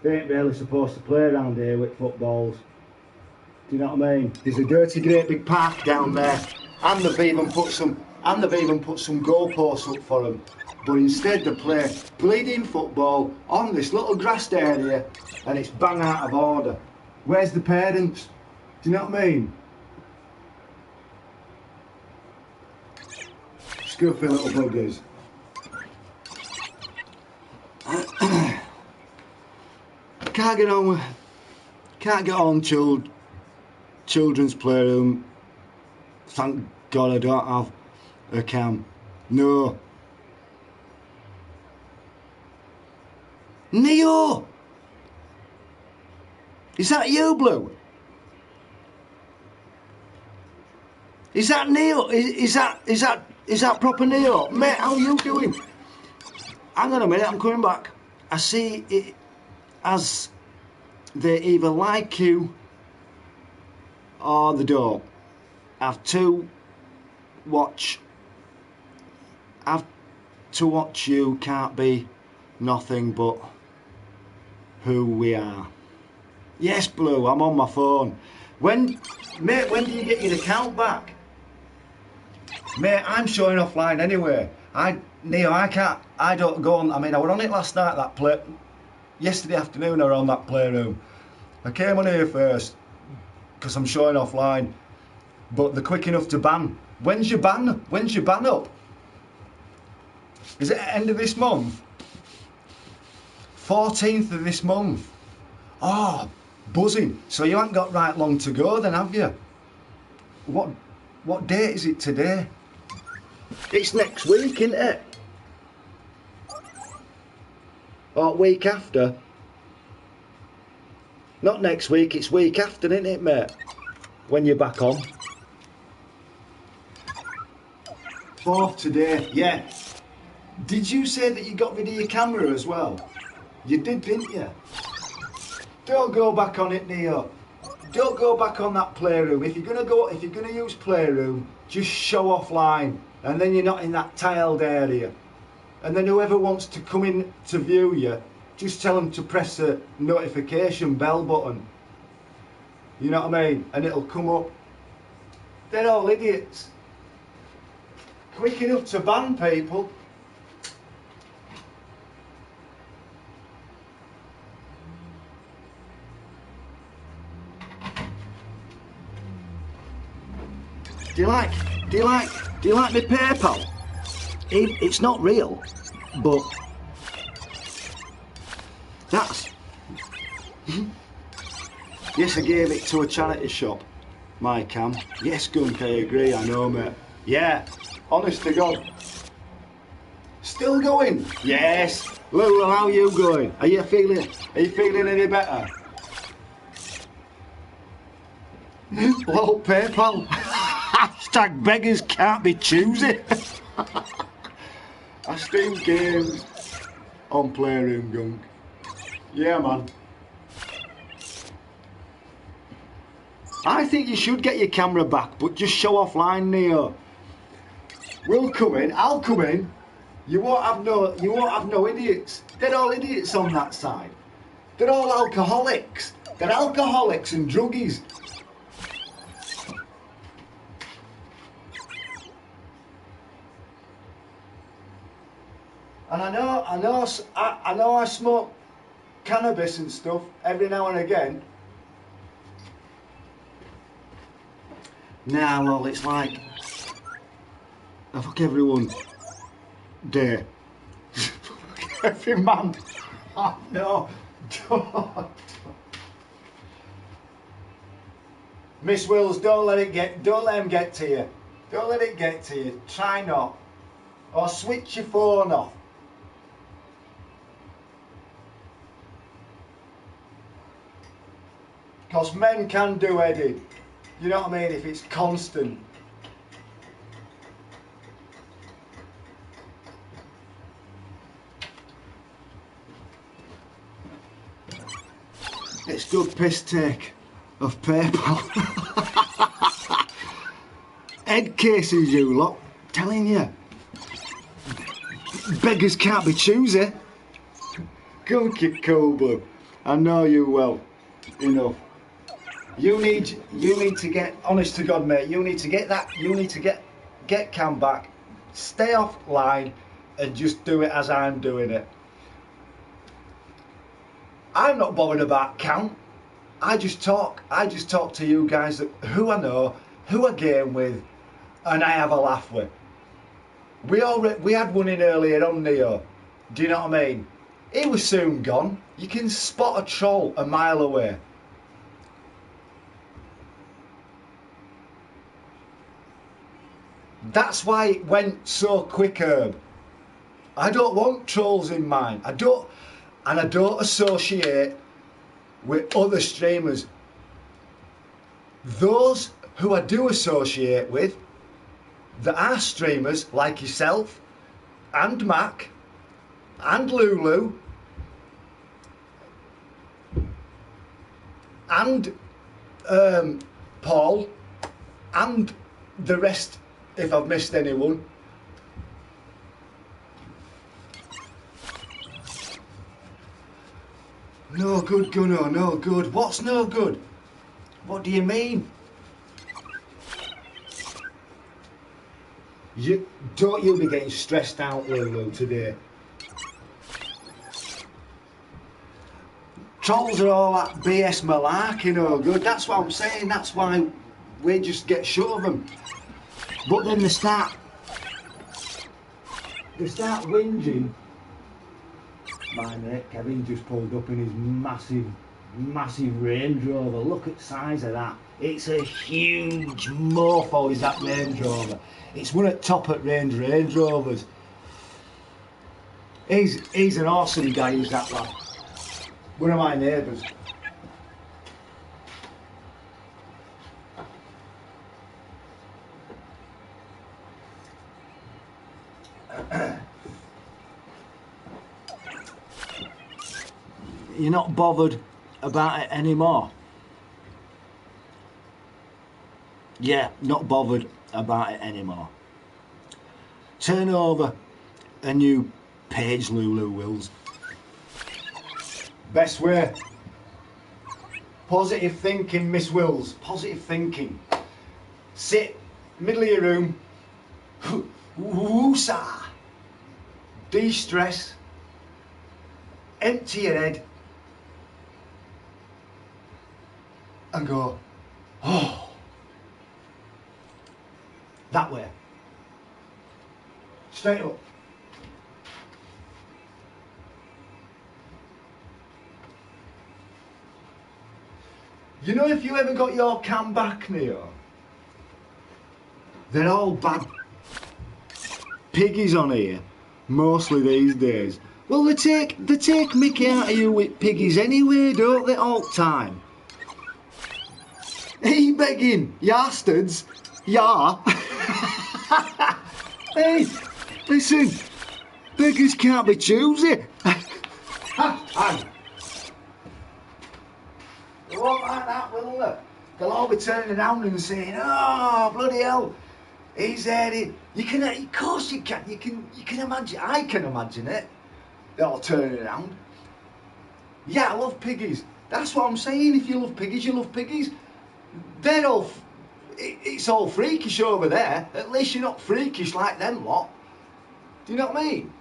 They ain't really supposed to play around here with footballs. Do you know what I mean? There's a dirty great big park down there, and they've even put some goalposts up for them. But instead they play bleeding football on this little grassed area, and it's bang out of order. Where's the parents? Do you know what I mean? Scruffy little buggers. Can't get on children's playroom. Thank God I don't have a cam. No. Neo! Is that you, Blue? Is that Neo? Is that proper Neo? Mate, how are you doing? Hang on a minute, I'm coming back. I see it as they either like you or they don't. Have to watch you can't be nothing but who we are. Yes, Blue, I'm on my phone. Mate, when do you get your account back? Mate, I'm showing offline anyway. Neo, I don't go on. I mean, I was on it last night, yesterday afternoon I was on that playroom. I came on here first because I'm showing offline, but they're quick enough to ban. When's your ban up? Is it at the end of this month? 14th of this month. Oh, buzzing. So you haven't got right long to go then, have you? What date is it today? It's next week, isn't it? Or week after? Not next week, it's week after, isn't it, mate? When you're back on. 4th today, yeah. Did you say that you got rid of your camera as well? You did, didn't you? Don't go back on it, Neo. Don't go back on that playroom. If you're gonna use playroom, just show offline, and then you're not in that tiled area. And then whoever wants to come in to view you, just tell them to press the notification bell button. You know what I mean? And it'll come up. They're all idiots. Quick enough to ban people. Do you like my PayPal? It's not real, but that's... Yes, I gave it to a charity shop, my cam. Yes, Gunk, I agree, I know, mate. Yeah, honest to God. Still going? Yes. Lulu, how are you going? Are you feeling any better? Lol, PayPal. Hashtag beggars can't be choosy. I stream games on Playroom Gunk. Yeah, man. I think you should get your camera back, but just show offline, Neo. We'll come in, I'll come in. You won't have no idiots. They're all idiots on that side. They're all alcoholics. They're alcoholics and druggies. And I know I smoke cannabis and stuff every now and again. Nah, well, it's like I fuck everyone day. Every man. Oh, no, don't. Miss Wills, don't let him get to you. Don't let it get to you. Try not. Or switch your phone off. Because men can do Eddie. You know what I mean? If it's constant. It's good piss take of PayPal. Head cases, you lot. Telling you. Beggars can't be choosy. Gunk it, cool blood. I know you well. Enough. You need to get, honest to God, mate, you need to get Cam back, stay offline and just do it as I'm doing it. I'm not bothered about Cam. I just talk to you guys who I know, who I game with, and I have a laugh with. We had one in earlier on, Neo. Do you know what I mean? He was soon gone. You can spot a troll a mile away. That's why it went so quick, Herb. I don't want trolls in mine. I don't associate with other streamers. Those who I do associate with, that are streamers like yourself, and Mac, and Lulu, and Paul, and the rest, if I've missed anyone. No good, Gunnar, no good. What's no good? What do you mean? Don't you be getting stressed out, Lulu, today. Trolls are all that BS malarkey, no good. That's what I'm saying. That's why we just get short of them. But then they start whinging. My mate Kevin just pulled up in his massive Range Rover. Look at the size of that. It's a huge mofo, is that Range Rover. It's one at top at Range Rovers. He's an awesome guy, is that lad. One of my neighbours. You're not bothered about it anymore? Yeah, not bothered about it anymore. Turn over a new page, Lulu Wills. Best way. Positive thinking, Miss Wills. Positive thinking. Sit, middle of your room. Woosah. De-stress. Empty your head. And go, oh. That way. Straight up. You know, if you ever got your cam back, Neo, they're all bad piggies on here, mostly these days. Well, they take mickey out of you with piggies anyway, don't they, all the time? Hey, begging, bastards, yeah. Hey, listen, beggars can't be choosy. They won't like that, will they? They'll all be turning around and saying, oh, bloody hell, He's there. You can, of course you can. You can imagine. I can imagine it. They're all turning around. Yeah, I love piggies. That's what I'm saying. If you love piggies, you love piggies. They're all. It's all freakish over there. At least you're not freakish like them lot. Do you know what I mean?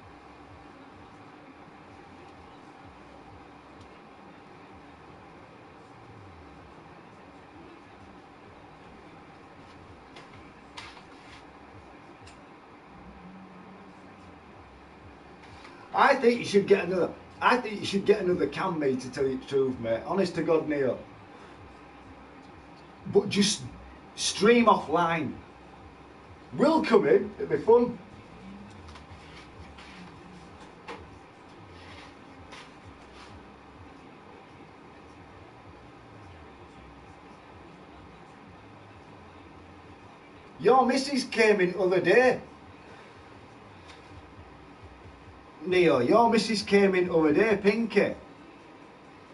I think you should get another. I think you should get another cam, mate, to tell you the truth, mate. Honest to God, Neil. But just stream offline. We'll come in. It'll be fun. Your missus came in the other day. Neo, your missus came in the other day, Pinky.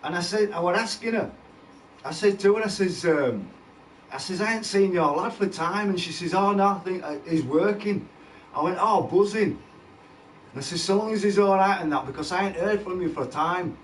And I said, I was asking her. I said to her, I says, I ain't seen your lad for time. And she says, oh no, I think he's working. I went, oh, buzzing. And I said, so long as he's alright and that, because I ain't heard from you for time.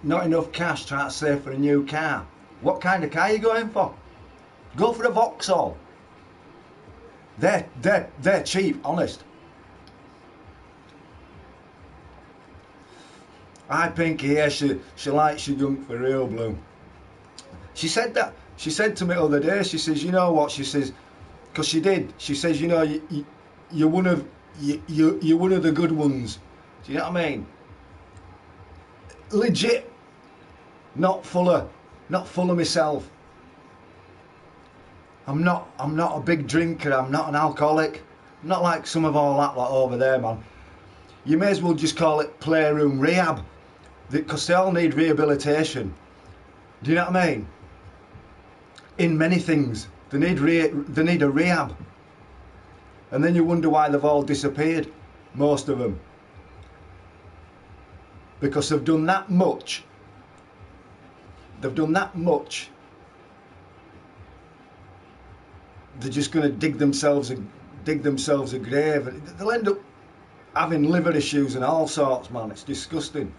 Not enough cash, trying to save for a new car. What kind of car are you going for? Go for a Vauxhall. They're cheap, honest. I think here she likes your gunk for real, Blue. She said that. She said to me the other day, she says, you know what, she says, because she did, she says, you know, you're one of the good ones. Do you know what I mean? Legit, not full of myself. I'm not a big drinker. I'm not an alcoholic. I'm not like some of all that lot over there, man. You may as well just call it playroom rehab, because they all need rehabilitation. Do you know what I mean? In many things, they need a rehab, and then you wonder why they've all disappeared, most of them. Because they've done that much. They've done that much. They're just going to dig themselves a grave. They'll end up having liver issues and all sorts, man. It's disgusting.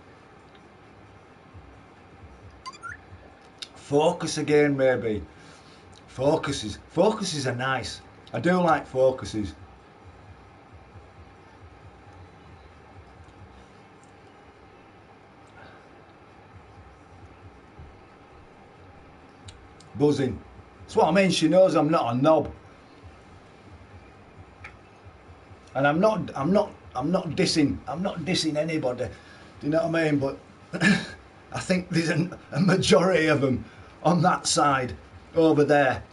Focus again, maybe. Focuses are nice. I do like focuses. Buzzing. That's what I mean. She knows I'm not a knob, and I'm not dissing anybody. Do you know what I mean? But I think there's a majority of them on that side over there.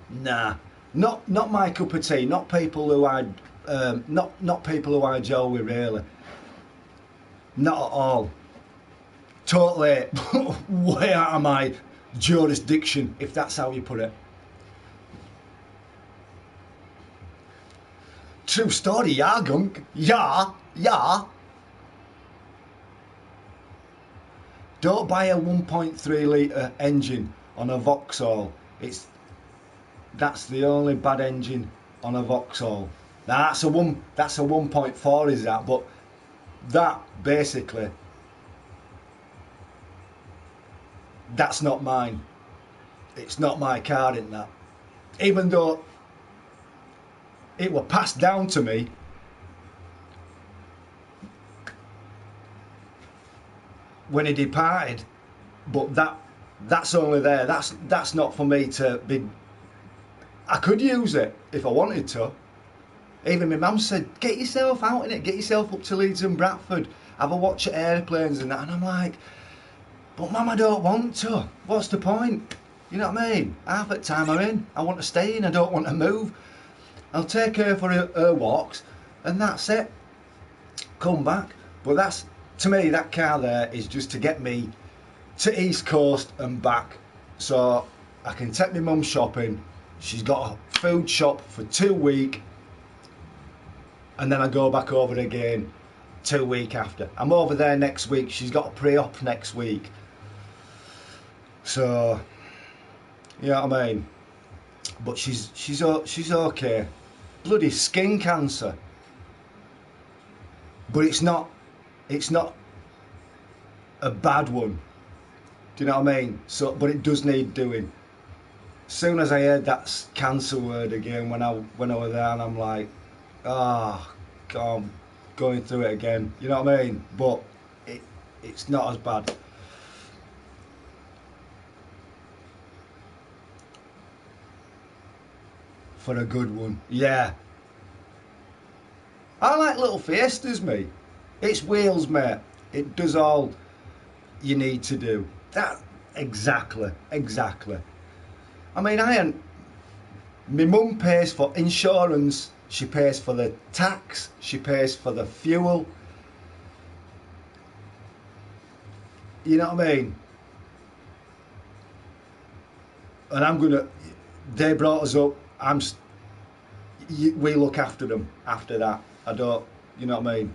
Nah, not my cup of tea. Not people who not people who I gel with, really. Not at all. Totally way out of my jurisdiction, if that's how you put it. True story, yeah, Gunk. Yeah. Don't buy a 1.3 litre engine on a Vauxhall. That's the only bad engine on a Vauxhall. Now that's a 1.4, is that? But that basically, that's not mine. It's not my car, in that. Even though it was passed down to me when he departed, but that's only there. That's not for me to be. I could use it if I wanted to. Even my mum said, get yourself out in it, get yourself up to Leeds and Bradford, have a watch at airplanes and that. And I'm like, but Mum, I don't want to. What's the point? You know what I mean? Half the time I'm in, I want to stay in, I don't want to move. I'll take her for her walks, and that's it. come back. But that's, to me, that car there is just to get me to East Coast and back, so I can take my mum shopping. She's got a food shop for 2 weeks, and then I go back over again 2 weeks after. I'm over there next week. She's got a pre-op next week, so you know what I mean. But she's okay. Bloody skin cancer, but it's not a bad one. Do you know what I mean? So, but it does need doing. As soon as I heard that cancer word again when I was there, and I'm like, oh God, I'm going through it again. You know what I mean? But it's not as bad. For a good one, yeah. I like little Fiestas, mate. It's wheels, mate. It does all you need to do. That exactly. I mean, my mum pays for insurance, she pays for the tax, she pays for the fuel. You know what I mean? And they brought us up, we look after them after that. I don't, you know what I mean?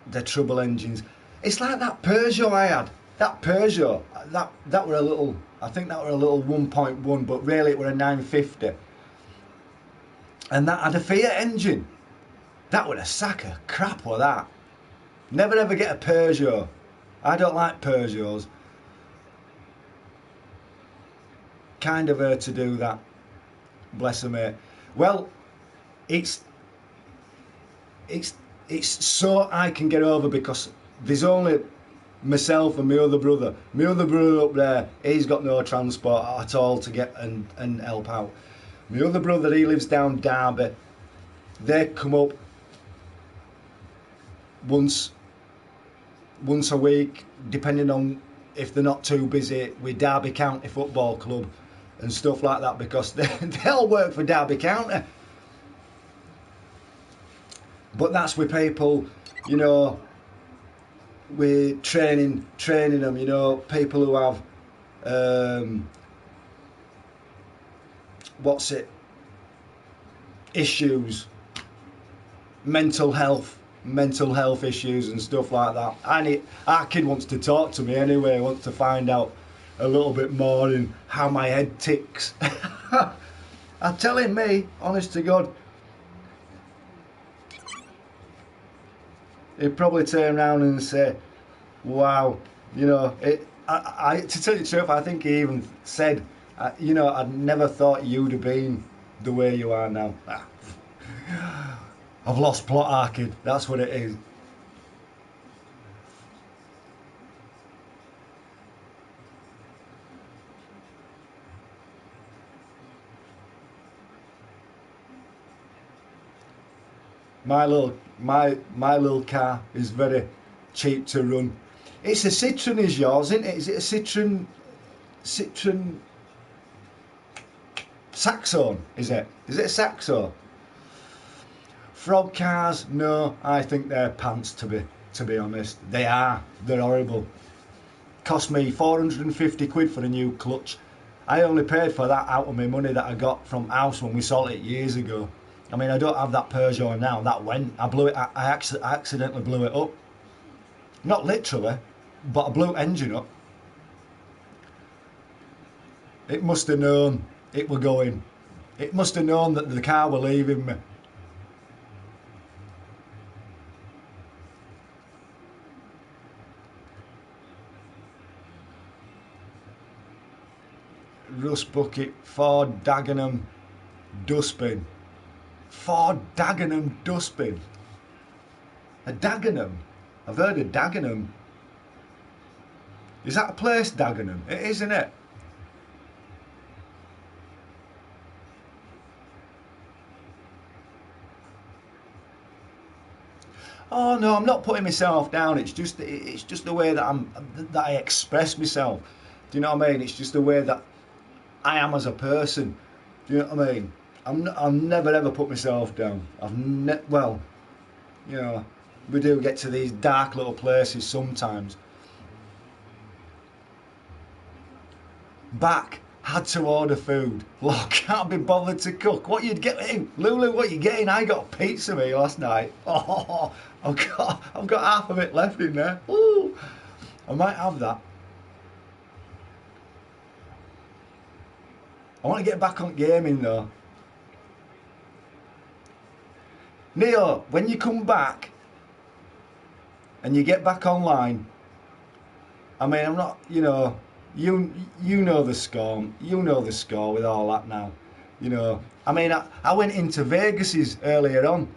They're trouble engines. It's like that Peugeot I had. That Peugeot, that were a little, I think that were a little 1.1, but really it were a 950. And that had a Fiat engine. That were a sack of crap, or that. Never ever get a Peugeot. I don't like Peugeots. Kind of her to do that. Bless her, mate. Well, it's so I can get over, because there's only myself and my other brother. My other brother up there, he's got no transport at all to get and help out. My other brother, he lives down Derby. They come up once a week, depending on if they're not too busy with Derby County Football Club and stuff like that, because they all work for Derby County. But that's with people, you know, we're training them, you know, people who have issues, mental health issues and stuff like that. And our kid wants to talk to me anyway, wants to find out a little bit more in how my head ticks. I'm telling me, honest to God, he'd probably turn around and say, wow, you know, to tell you the truth, I think he even said, you know, I'd never thought you'd have been the way you are now. I've lost plot, our kid, that's what it is. My little car is very cheap to run. It's a Citroen, is yours, isn't it? Is it a Citroen Saxon? Is it a Saxo? Frog cars? No, I think they're pants, to be honest. They're horrible. Cost me 450 quid for a new clutch. I only paid for that out of my money that I got from house when we sold it years ago. I mean, I don't have that Peugeot now. That went. I blew it. I accidentally blew it up. Not literally, but I blew the engine up. It must have known it were going. It must have known that the car were leaving me. Rust bucket, Ford Dagenham dustbin. Ford Dagenham dustbin. A Dagenham? I've heard of Dagenham. Is that a place, Dagenham? It is, isn't it? Oh no, I'm not putting myself down. It's just the way that I express myself. Do you know what I mean? It's just the way that I am as a person. Do you know what I mean? I'll never ever put myself down. Well, you know, we do get to these dark little places sometimes. Back, had to order food. Look, can't be bothered to cook. What you'd get, hey, Lulu? What you getting? I got a pizza me last night. Oh, I've got half of it left in there. Ooh, I might have that. I want to get back on gaming though. Neil, when you come back and you get back online, I mean, I'm not, you know, you know the score. You know the score with all that now. You know, I mean, I went into Vegas's earlier on.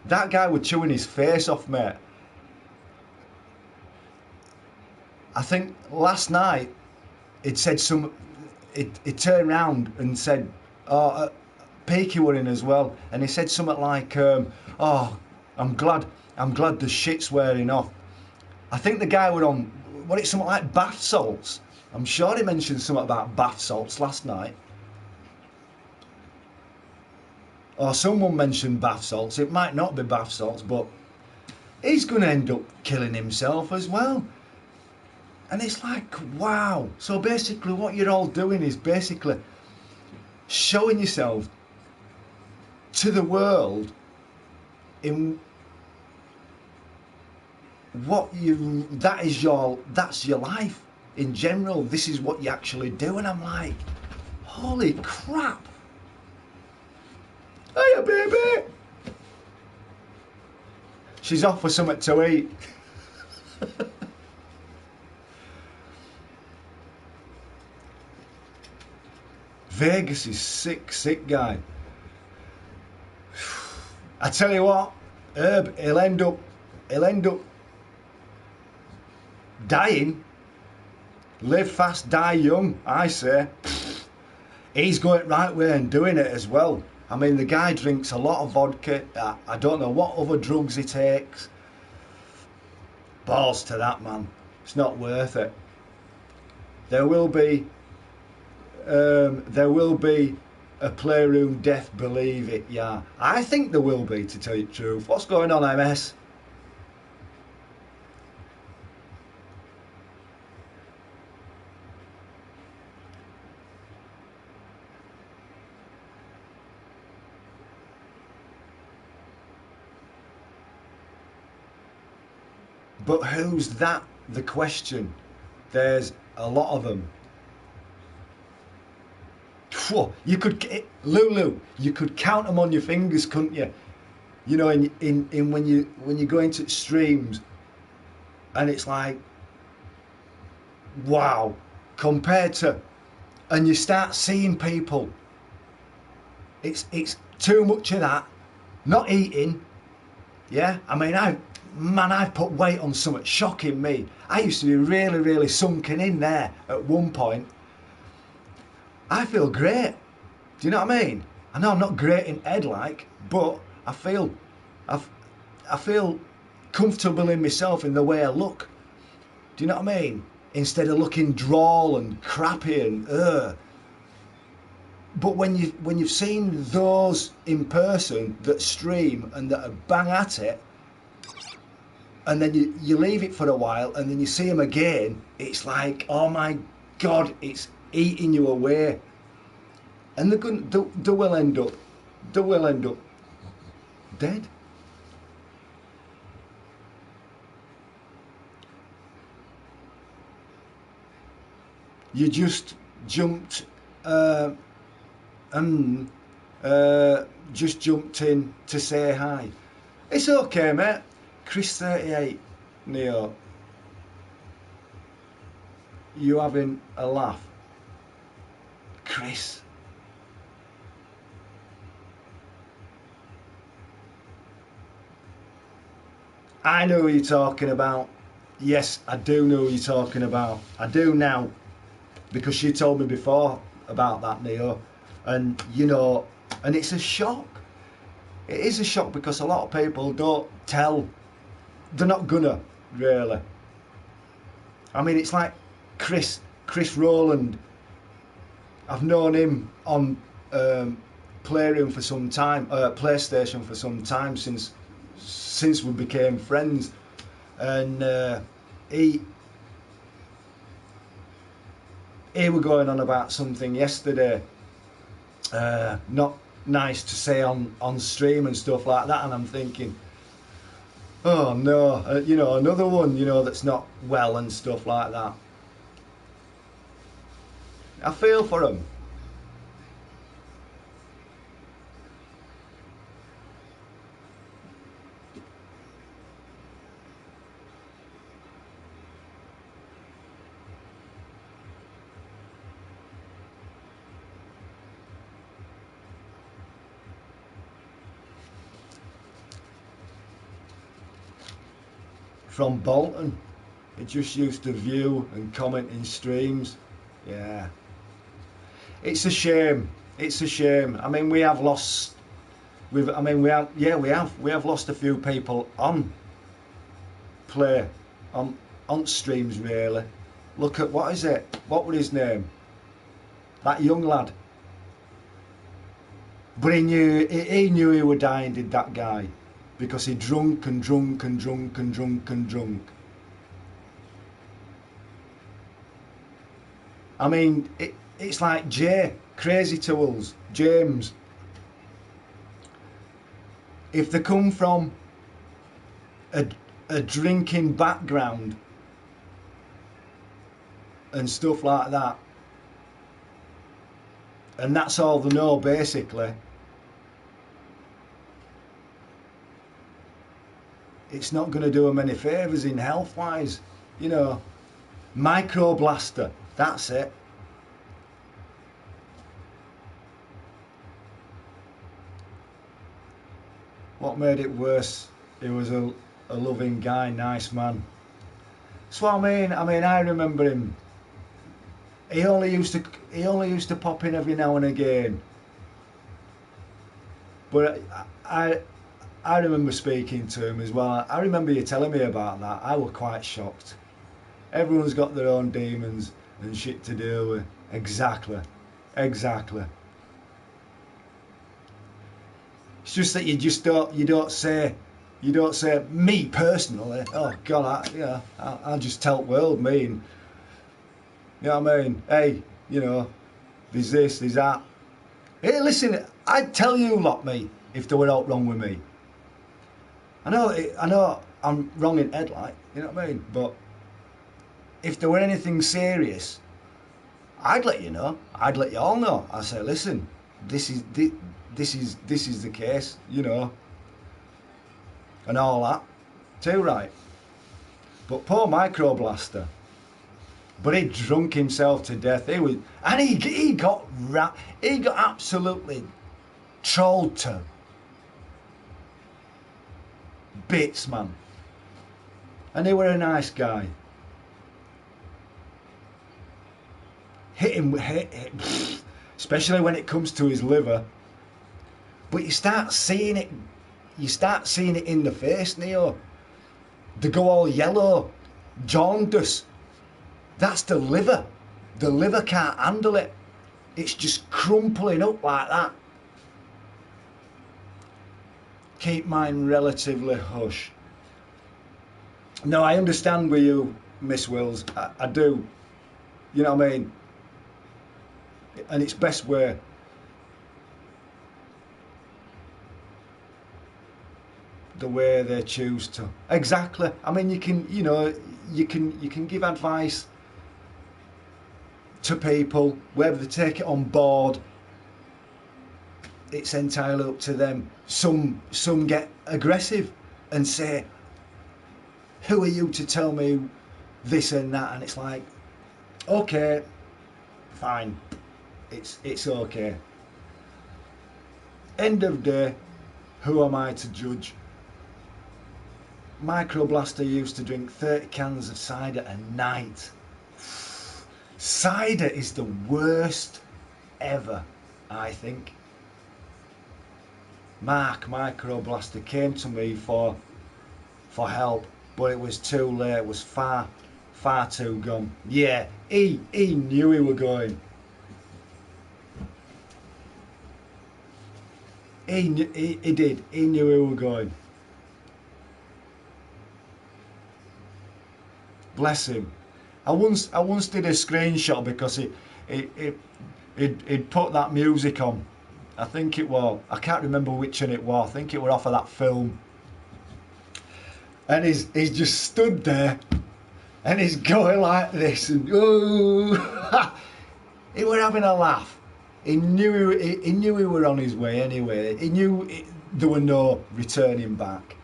That guy was chewing his face off, mate. I think last night it said it turned round and said, oh, Peaky were in as well, and he said something like, oh, I'm glad the shit's wearing off. I think the guy were on, what, it's something like bath salts. I'm sure he mentioned something about bath salts last night. Or someone mentioned bath salts. It might not be bath salts, but he's going to end up killing himself as well. And it's like, wow. So basically what you're all doing is basically showing yourself to the world in what that's your life in general. This is what you actually do. And I'm like, holy crap. Hiya, baby. She's off for something to eat. Vegas is sick guy. I tell you what, Herb, he'll end up dying. Live fast, die young, I say. He's going right way and doing it as well. I mean, the guy drinks a lot of vodka. I don't know what other drugs he takes. Balls to that, man. It's not worth it. There will be a playroom death, believe it, yeah. I think there will be, to tell you the truth. What's going on, MS? But who's that? The question. There's a lot of them. You could, Lulu, you could count them on your fingers, couldn't you? You know, in when you go into streams, and it's like, wow, compared to, and you start seeing people. It's too much of that. Not eating. Yeah, I mean, I've put weight on something shocking me. I used to be really sunken in there at one point. I feel great. Do you know what I mean? I know I'm not great in head like, but I feel comfortable in myself in the way I look. Do you know what I mean? Instead of looking droll and crappy and But when you've seen those in person that stream and that are bang at it, and then you leave it for a while and then you see them again, it's like, oh my God, it's eating you away. And they're going they will end up dead. You just jumped just jumped in to say hi. It's okay, mate. Chris 38, Neo. You having a laugh? Chris. I know who you're talking about. Yes, I do know who you're talking about. I do now. Because she told me before about that, Neo. And, you know, and it's a shock. It is a shock because a lot of people don't tell. They're not gonna, really. I mean, it's like Chris Rowland. I've known him on Playroom for some time, PlayStation for some time since we became friends, and he were going on about something yesterday, not nice to say on stream and stuff like that, and I'm thinking, oh no, you know, another one, you know, that's not well and stuff like that. I feel for him. From Bolton, he just used to view and comment in streams. Yeah, it's a shame. It's a shame. I mean, we have lost. We have lost a few people on play, on streams really. Look at, what is it? What was his name? That young lad. But he knew he was dying, did that guy? Because he drunk and drunk and drunk and drunk and drunk. I mean, it's like Crazy Tools, James. If they come from a drinking background and stuff like that, and that's all they know basically, it's not going to do them any favours in health wise, you know. Microblaster, that's it. What made it worse? He was a loving guy, nice man. That's what I mean. I remember him. He only used to pop in every now and again. But I remember speaking to him as well. I remember you telling me about that. I was quite shocked. Everyone's got their own demons and shit to deal with. Exactly. It's just that you don't say me personally. Oh God, I'll just tell the world me. And, you know what I mean? Hey, you know, there's this, there's that. Hey, listen, I'd tell you lot, me, if there were out wrong with me. I know I'm wrong in head, like, you know what I mean? But if there were anything serious, I'd let you know. I'd let you all know. I'd say, listen, this is the case, you know, and all that. Too right. But poor Microblaster. But he drunk himself to death. He got absolutely trolled to bits, man. And he were a nice guy. Hit him, especially when it comes to his liver. But you start seeing it in the face, Neo. They go all yellow, jaundice. That's the liver. The liver can't handle it. It's just crumpling up like that. Keep mine relatively hush. No, I understand with you, Miss Wills. I do. You know what I mean? And it's best way. The way they choose to. Exactly. I mean, you can give advice to people, whether they take it on board, it's entirely up to them. Some get aggressive and say, who are you to tell me this and that? And it's like, okay, fine, it's okay. End of day, who am I to judge? Microblaster used to drink 30 cans of cider a night. Cider is the worst ever, I think. Microblaster came to me for help, but it was too late. It was far too gone. Yeah, he knew he were going. He did. He knew we were going. Bless him. I once did a screenshot because he'd put that music on. I think it was, I can't remember which one it was. I think it was off of that film. And he's just stood there and he's going like this and oh, he were having a laugh. He knew he were on his way anyway. He knew there were no returning back.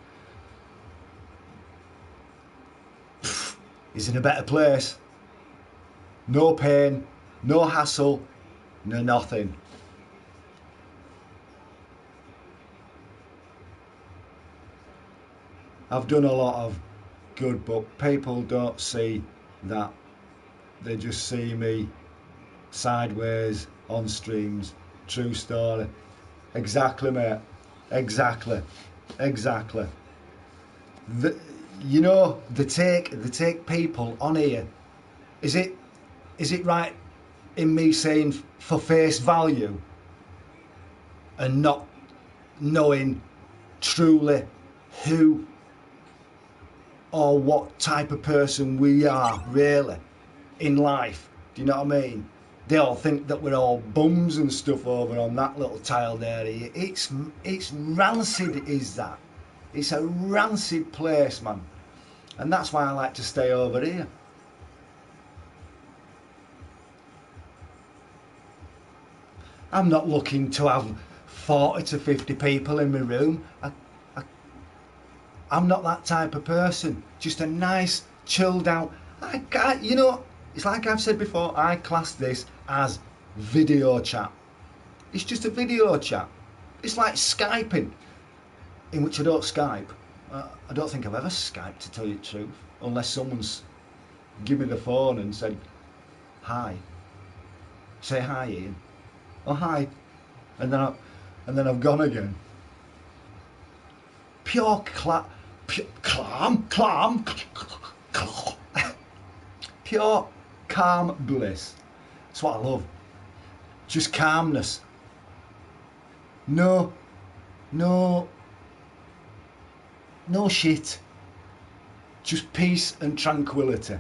He's in a better place. No pain, no hassle, no nothing. I've done a lot of good, but people don't see that. They just see me sideways on streams. True story. Exactly, mate. Exactly. You know, they take people on here. Is it right in me saying for face value and not knowing truly who or what type of person we are really in life? Do you know what I mean? They all think that we're all bums and stuff over on that little tiled area. It's rancid, is that? It's a rancid place, man. And that's why I like to stay over here. I'm not looking to have 40 to 50 people in my room. I'm not that type of person. Just a nice, chilled out. You know, it's like I've said before, I class this as video chat. It's just a video chat. It's like Skyping, in which I don't Skype. I don't think I've ever Skyped, to tell you the truth, unless someone's give me the phone and said, hi. Say hi, Ian. Oh, hi. And then I've gone again. Pure clam, pure calm bliss. That's what I love. Just calmness. No shit. Just peace and tranquility.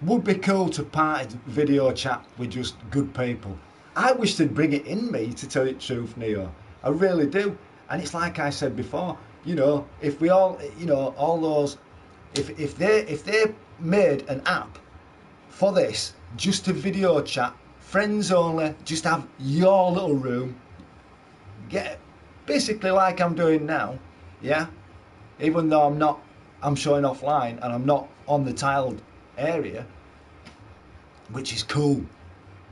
Would be cool to party video chat with just good people. I wish they'd bring it in me, to tell you the truth, Neo. I really do. And it's like I said before, you know, if we all, you know, all those, if they made an app for this, just to video chat, friends only, just have your little room, get basically like I'm doing now, yeah. Even though I'm showing offline and I'm not on the tiled area, which is cool.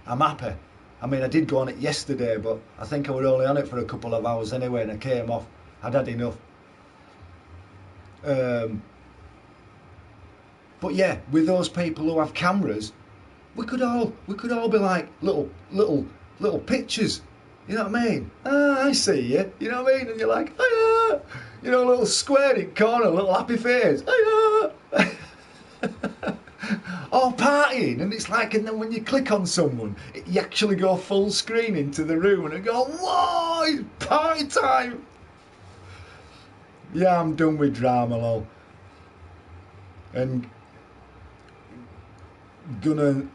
I'm happy. I mean, I did go on it yesterday, but I think I was only on it for a couple of hours anyway, and I came off. I'd had enough. But yeah, with those people who have cameras, we could all be like little pictures. You know what I mean? Ah, I see you. You know what I mean? And you're like, ah, you know, a little square in corner, a little happy face. Ah. Or partying, and it's like, and then when you click on someone, you actually go full screen into the room and go, whoa, it's party time. Yeah, I'm done with drama, lol. And gonna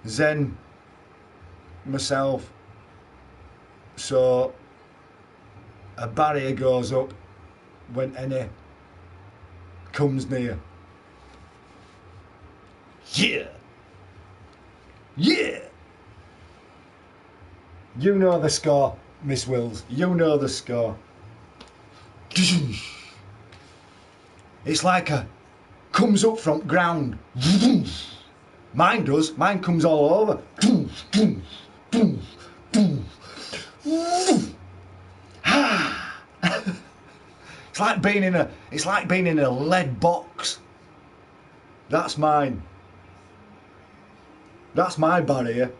zen myself so a barrier goes up when any comes near. Yeah. You know the score, Miss Wills. You know the score. It's like a comes up from ground. Mine does. Mine comes all over. It's like being in a lead box. That's mine. That's my barrier.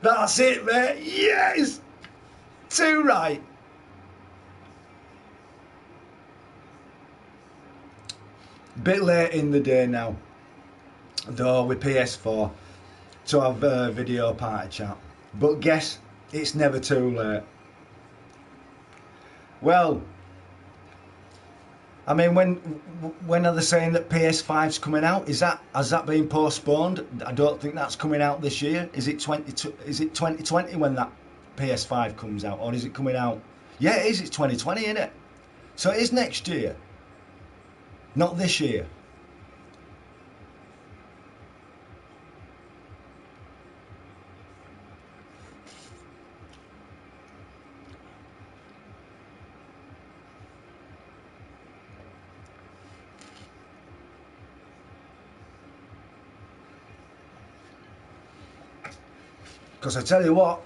That's it, mate. Yes! Too right. Bit late in the day now, though, with PS4 to have a video party chat. But guess it's never too late. Well, I mean, when are they saying that PS5's coming out? Has that been postponed? I don't think that's coming out this year. Is it 2020 when that PS5 comes out, or is it coming out? Yeah, it is. It's 2020, isn't it? So it is next year, not this year. Because I tell you what,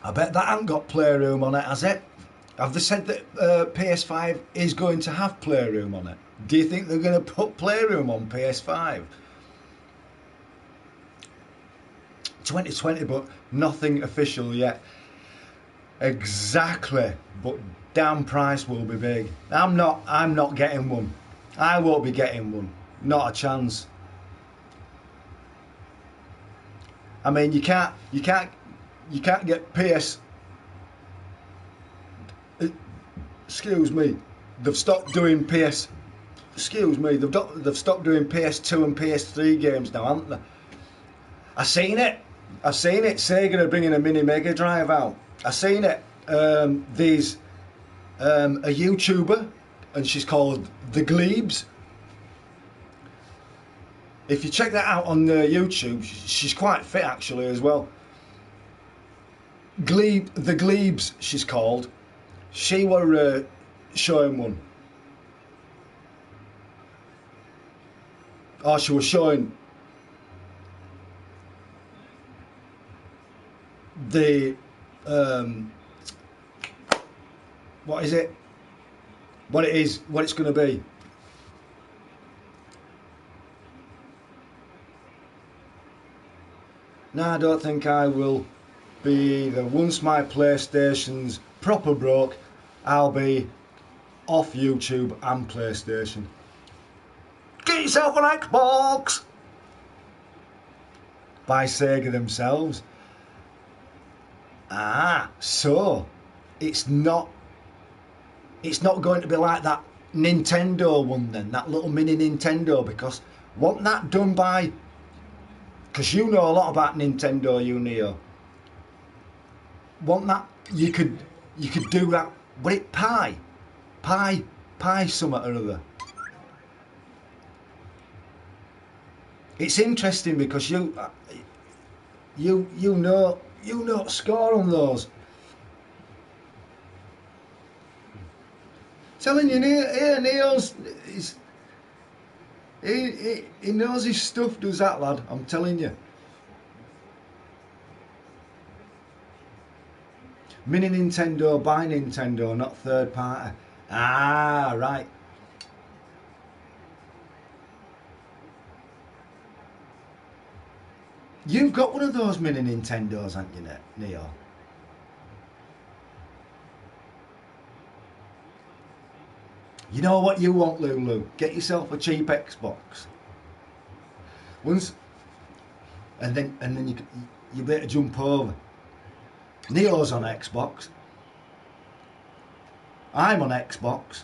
I bet that hasn't got Playroom on it, has it? Have they said that PS5 is going to have Playroom on it? Do you think they're going to put Playroom on PS5? 2020, but nothing official yet. Exactly, but damn price will be big. I'm not getting one. I won't be getting one. Not a chance. I mean, you can't get PS. Excuse me. They've stopped doing PS. Excuse me. They've stopped doing PS2 and PS3 games now, haven't they? I seen it. Sega are bringing a mini Mega Drive out. I seen it. There's a YouTuber, and she's called The Glebes. If you check that out on YouTube, she's quite fit actually as well. The Glebes, she's called. She were showing one. Oh, she was showing the what is it? What it is? What it's going to be? No, I don't think I will be either. Once my PlayStation's proper broke, I'll be off YouTube and PlayStation. Get yourself an Xbox! By Sega themselves. So it's not going to be like that Nintendo one then, that little mini Nintendo, because wasn't that done by, because you know a lot about Nintendo, you Neo. Wasn't that, you could do that, but it Pi something or other. It's interesting because you know score on those. Telling you, Neo's he knows his stuff, does that lad? I'm telling you. Mini Nintendo by Nintendo, not third party. Ah, right. You've got one of those mini Nintendos, haven't you, Neo? You know what you want, Lulu? Get yourself a cheap Xbox. Once, and then you better jump over. Neo's on Xbox. I'm on Xbox.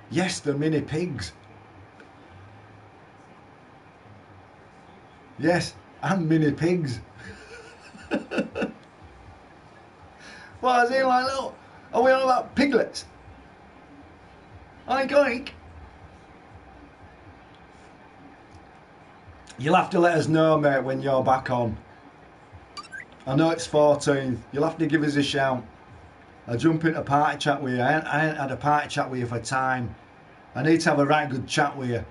Yes, the mini pigs. Yes, and mini pigs. What is it like? Look, are we on about piglets? Oink oink. You'll have to let us know, mate, when you're back on. I know it's 14th. You'll have to give us a shout. I'll jump into party chat with you. I ain't had a party chat with you for time. I need to have a right good chat with you.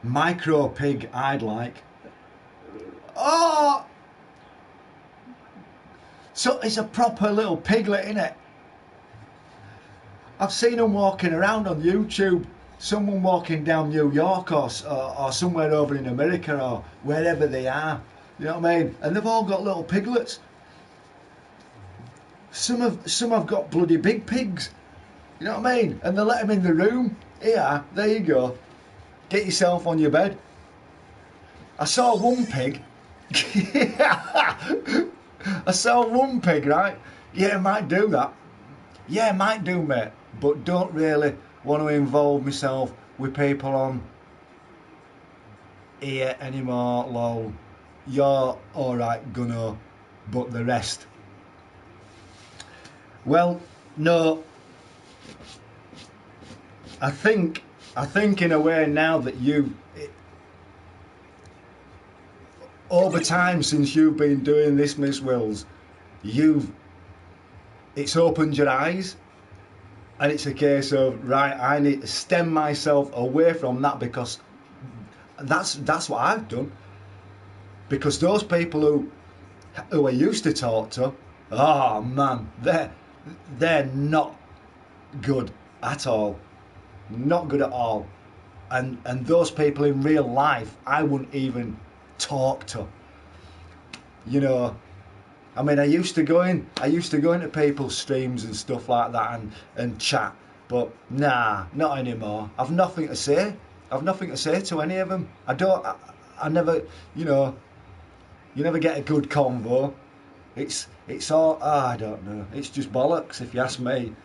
Micro pig I'd like. Oh! So it's a proper little piglet, innit? I've seen them walking around on YouTube. someone walking down New York or somewhere over in America or wherever they are, you know what I mean? And they've all got little piglets. Some have got bloody big pigs, you know what I mean? And they let them in the room. Here, there you go. Get yourself on your bed. I saw one pig. I saw one pig, right? Yeah, I might do that. Yeah, I might do, mate. But don't really want to involve myself with people on here anymore, lol. You're alright, Gunno, but the rest. Well, no. I think in a way now that over time since you've been doing this, Miss Wills, it's opened your eyes, and it's a case of, right, I need to stem myself away from that, because that's what I've done. Because those people who I used to talk to, oh man, they're not good at all. Not good at all. And those people in real life I wouldn't even talk to. You know, I mean, I used to go into people's streams and stuff like that and chat, but nah, not anymore. I've nothing to say. I've nothing to say to any of them. I never, you know, you never get a good convo. It's all, I don't know. It's just bollocks, if you ask me.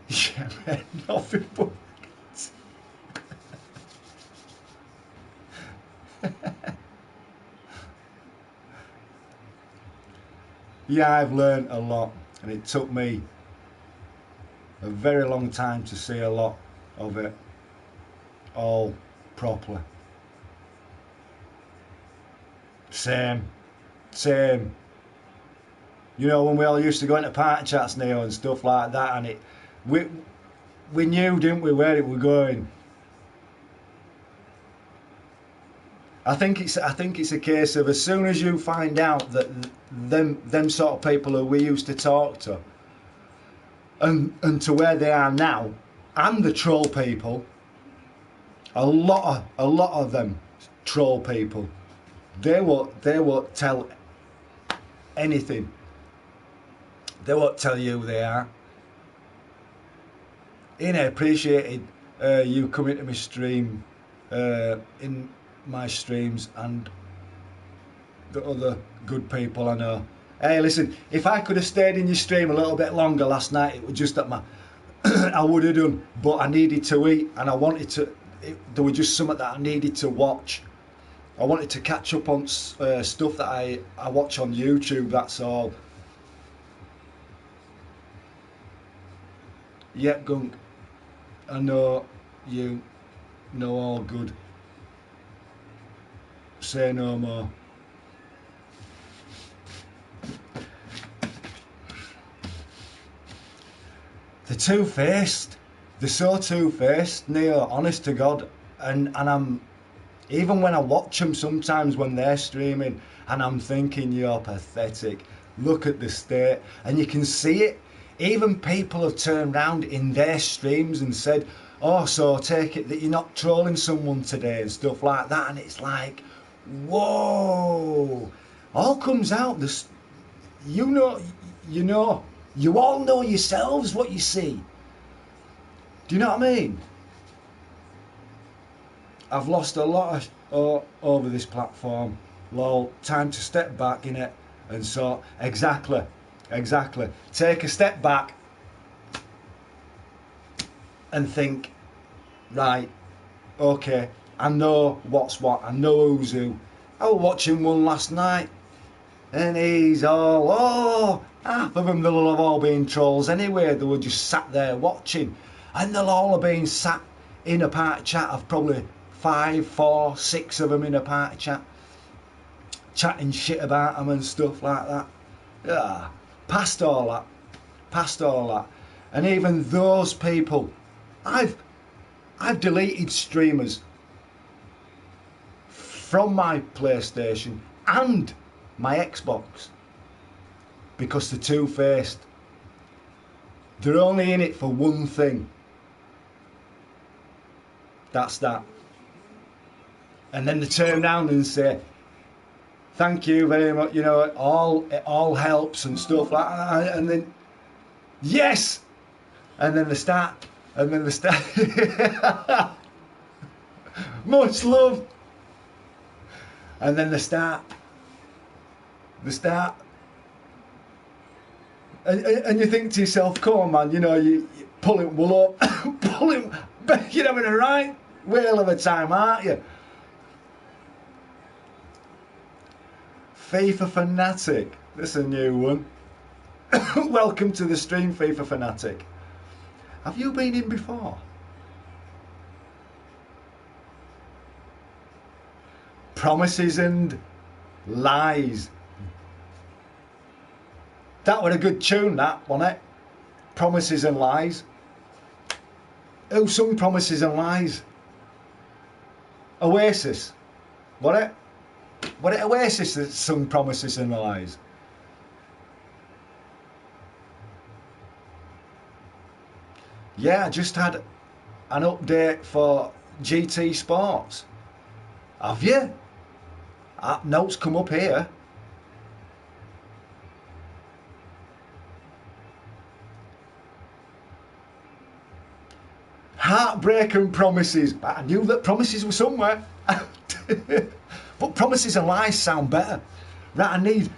Yeah, man, nothing but yeah, I've learned a lot, and it took me a very long time to see a lot of it all properly. Same. You know, when we all used to go into party chats now and stuff like that, and we knew, didn't we, where it was going. I think it's a case of, as soon as you find out that them sort of people who we used to talk to and to where they are now, and the troll people, a lot of them troll people, they won't tell anything. They won't tell you who they are. You know, appreciated you coming to my stream, in my streams, and the other good people I know. Hey, listen, if I could have stayed in your stream a little bit longer last night, it was just that I would have done, but I needed to eat, and I wanted to, there was just something that I needed to watch. I wanted to catch up on stuff that I watch on YouTube, that's all. Yep, Gunk, I know you know all good. Say no more. They're two-faced. They're so two-faced, Neo, honest to God. And I'm, even when I watch them sometimes when they're streaming, and I'm thinking, you're pathetic. Look at the state. And you can see it. Even people have turned around in their streams and said, oh, so take it that you're not trolling someone today and stuff like that. And it's like, whoa. All comes out. This, you all know yourselves what you see. Do you know what I mean? I've lost a lot over this platform. Lol, time to step back in it and sort. Exactly. Take a step back and think, right, okay, I know what's what, I know who's who. I was watching one last night, and he's all, half of them, they'll have all been trolls anyway. They were just sat there watching, and they'll all have been sat in a party chat of probably 5, 4, 6 of them in a party chat, chatting shit about them and stuff like that. Yeah, past all that. And even those people, I've deleted streamers from my PlayStation and my Xbox because they're two-faced. They're only in it for one thing. That's that. And then they turn around and say, thank you very much, you know, it all helps and stuff like that. And then, yes! And then they start, much love. And then they start, and you think to yourself, come on man, you know, you pulling wool up, pulling, you're having a right whale of a time, aren't you? FIFA Fanatic, that's a new one. Welcome to the stream, FIFA Fanatic. Have you been in before? Promises and Lies. That was a good tune, that, wasn't it? Promises and Lies. Who sung Promises and Lies? Oasis. Was it? Was it Oasis that sung Promises and Lies? Yeah, I just had an update for GT Sports. Have you? Notes come up here. Heartbreak and Promises. I knew that Promises were somewhere. But Promises and Lies sound better. Right, I need...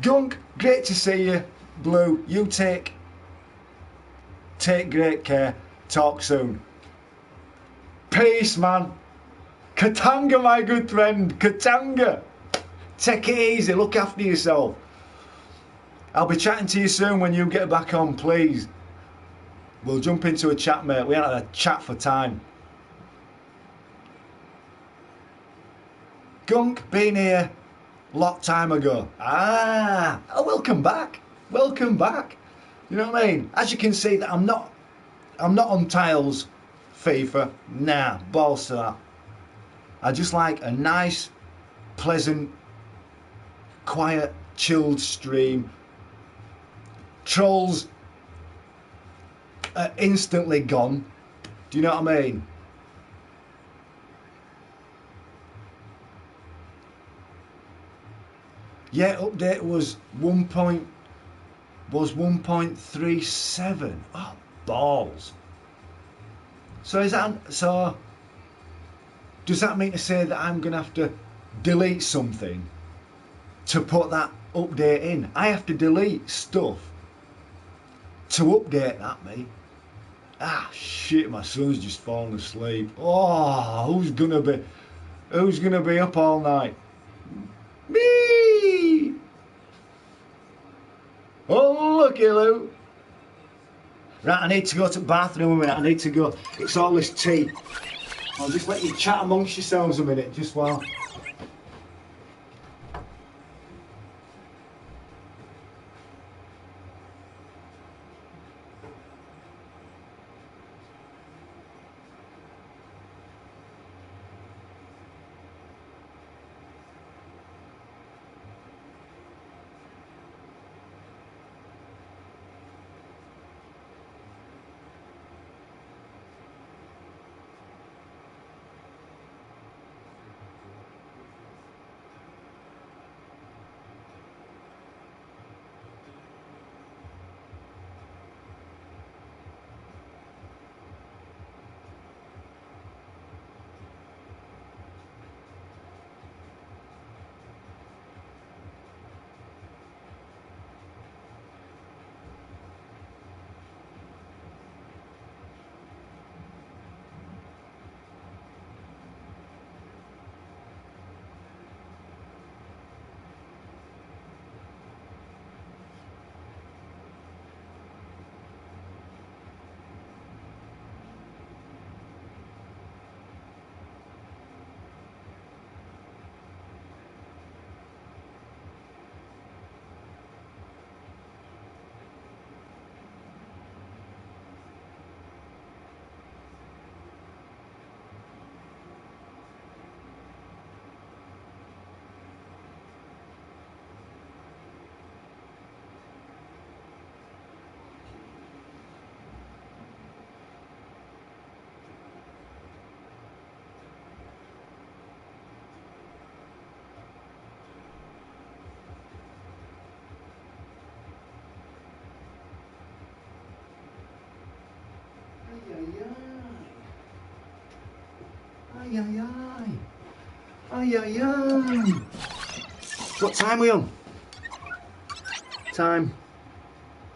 Gunk, great to see you. Blue, you take great care. Talk soon. Peace, man. Katanga, my good friend. Katanga. Take it easy. Look after yourself. I'll be chatting to you soon when you get back on, please. We'll jump into a chat, mate. We haven't had a chat for time. Gunk, been here a lot time ago. Welcome back. Welcome back. You know what I mean? As you can see, that I'm not on tiles FIFA. Nah, balls to that. I just like a nice, pleasant, quiet, chilled stream. Trolls are instantly gone. Do you know what I mean? Yeah, update was 1.37. Oh, balls. So does that mean to say that I'm gonna have to delete something to put that update in? I have to delete stuff to update that, mate. Shit, my son's just fallen asleep. Oh, who's gonna be up all night? Me! Oh, looky, Lou. Right, I need to go to the bathroom a minute. I need to go. It's all this tea. I'll just let you chat amongst yourselves a minute, just while. Ay, ay, ay. Ay, ay, ay. What time are we on? Time.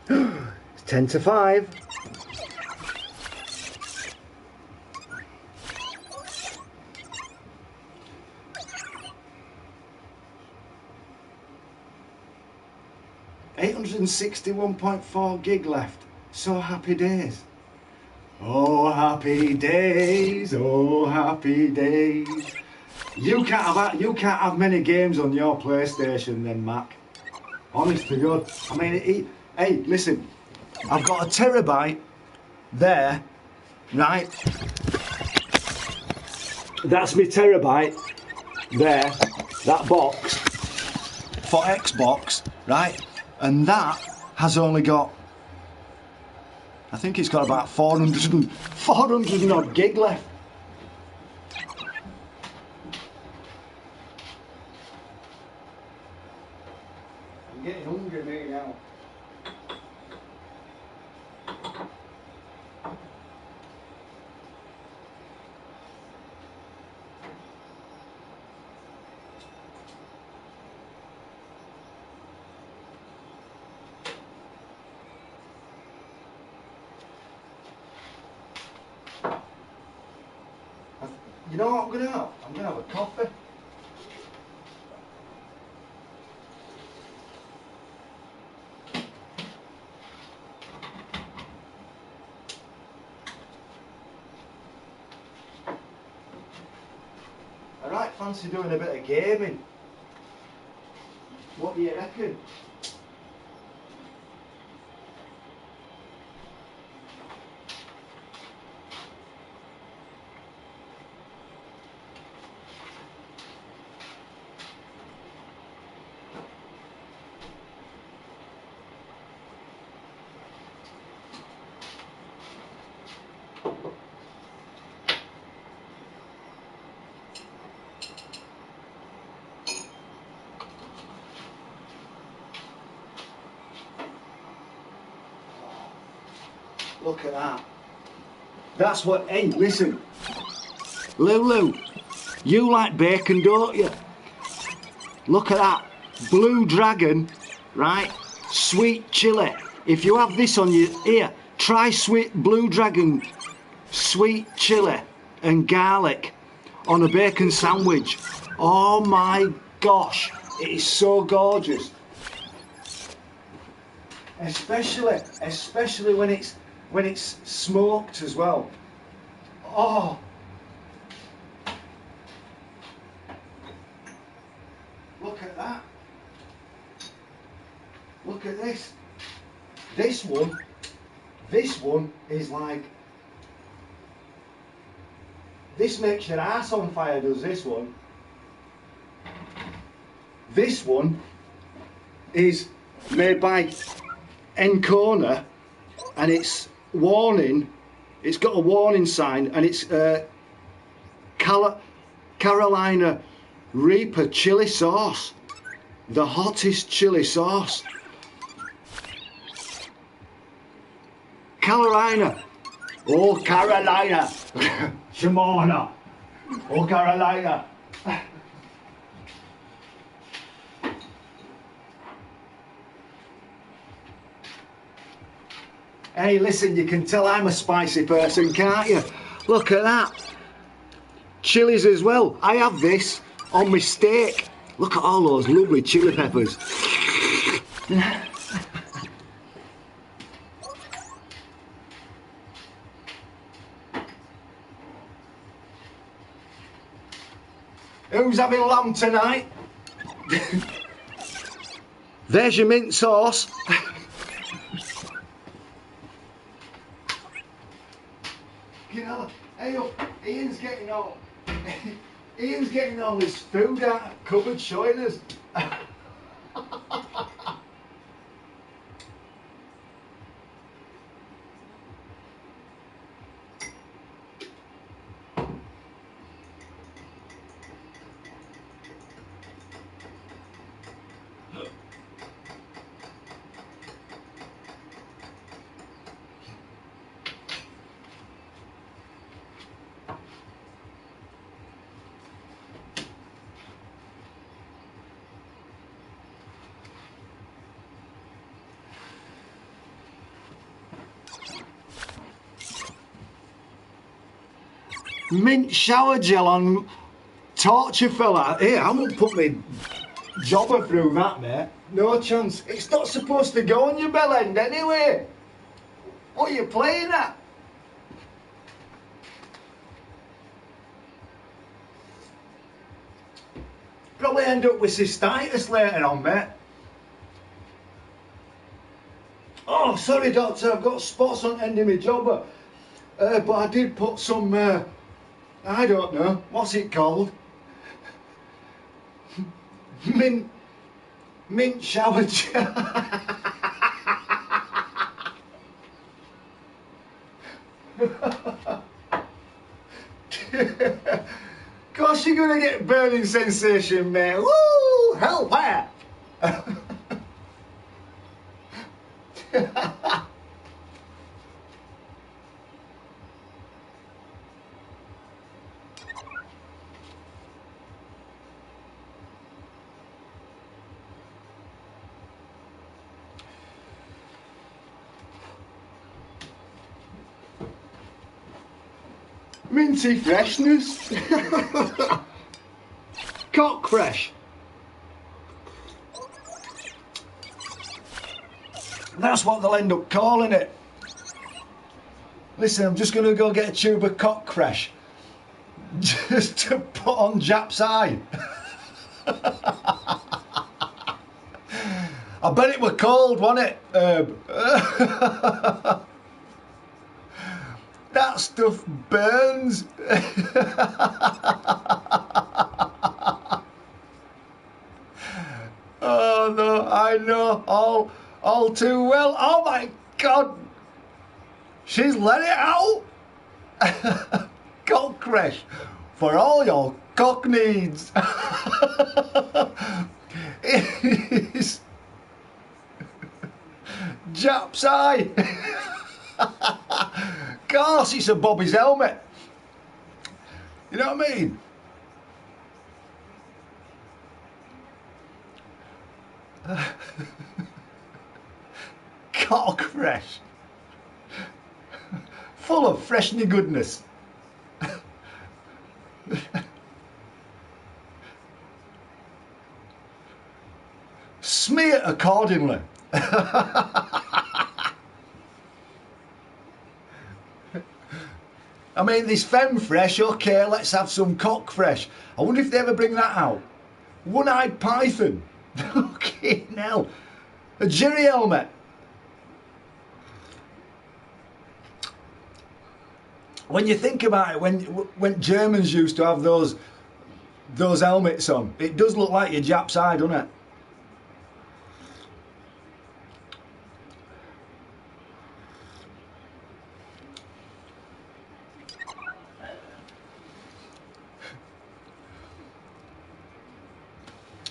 It's 10 to 5. $861.4 gig left. So happy days. Oh happy days, oh happy days. You can't have many games on your PlayStation then, Mac. Honest to God. I mean, hey, listen. I've got a terabyte there, right? That's my terabyte there. That box for Xbox, right? And that has only got, I think it's got about 400 and odd gig left. I'm getting hungry me now. You know what I'm going to have? I'm going to have a coffee. Alright, fancy doing a bit of gaming. What do you reckon? Look at that. That's what, hey, listen. Lulu, you like bacon, don't you? Look at that. Blue Dragon, right? Sweet chili. If you have this on your ear, try sweet Blue Dragon sweet chili and garlic on a bacon sandwich. Oh my gosh, it is so gorgeous. Especially when it's smoked as well. Oh. Look at that. Look at this. This one is like, this makes your ass on fire, does this one. This one is made by Encona and it's got a warning sign and it's Carolina Reaper chili sauce. The hottest chili sauce. Carolina. Oh, Carolina. Shimona. Oh, Carolina. Hey, listen, you can tell I'm a spicy person, can't you? Look at that. Chilies as well. I have this on my steak. Look at all those lovely chili peppers. Who's having lamb tonight? There's your mint sauce. You know, hey up, Ian's getting all his food out of cupboard showing us. mint shower gel on torture fella. Hey, I won't put me jobber through that, mate. No chance. It's not supposed to go on your bell end anyway. What are you playing at? Probably end up with cystitis later on, mate. Oh, sorry, doctor, I've got spots on the end of my jobber. But I did put some, I don't know, what's it called? Mint shower gel. Of course you're gonna get burning sensation, mate. Woo! Help her! Minty freshness. Cock fresh. That's what they'll end up calling it. Listen, I'm just going to go get a tube of cock fresh. Just to put on Jap's eye. I bet it were cold, wasn't it, Herb? That stuff burns. Oh no, I know all too well. Oh my God, she's let it out. Cock fresh for all your cock needs. It is Jap's eye. Course, it's a Bobby's helmet. You know what I mean? Cock fresh. Full of freshening goodness. Smear accordingly. I mean, this femme fresh, okay, let's have some cock fresh. I wonder if they ever bring that out. One-eyed python. Okay, hell. A Jerry helmet. When you think about it, when Germans used to have those helmets on, it does look like your Jap's eye, doesn't it?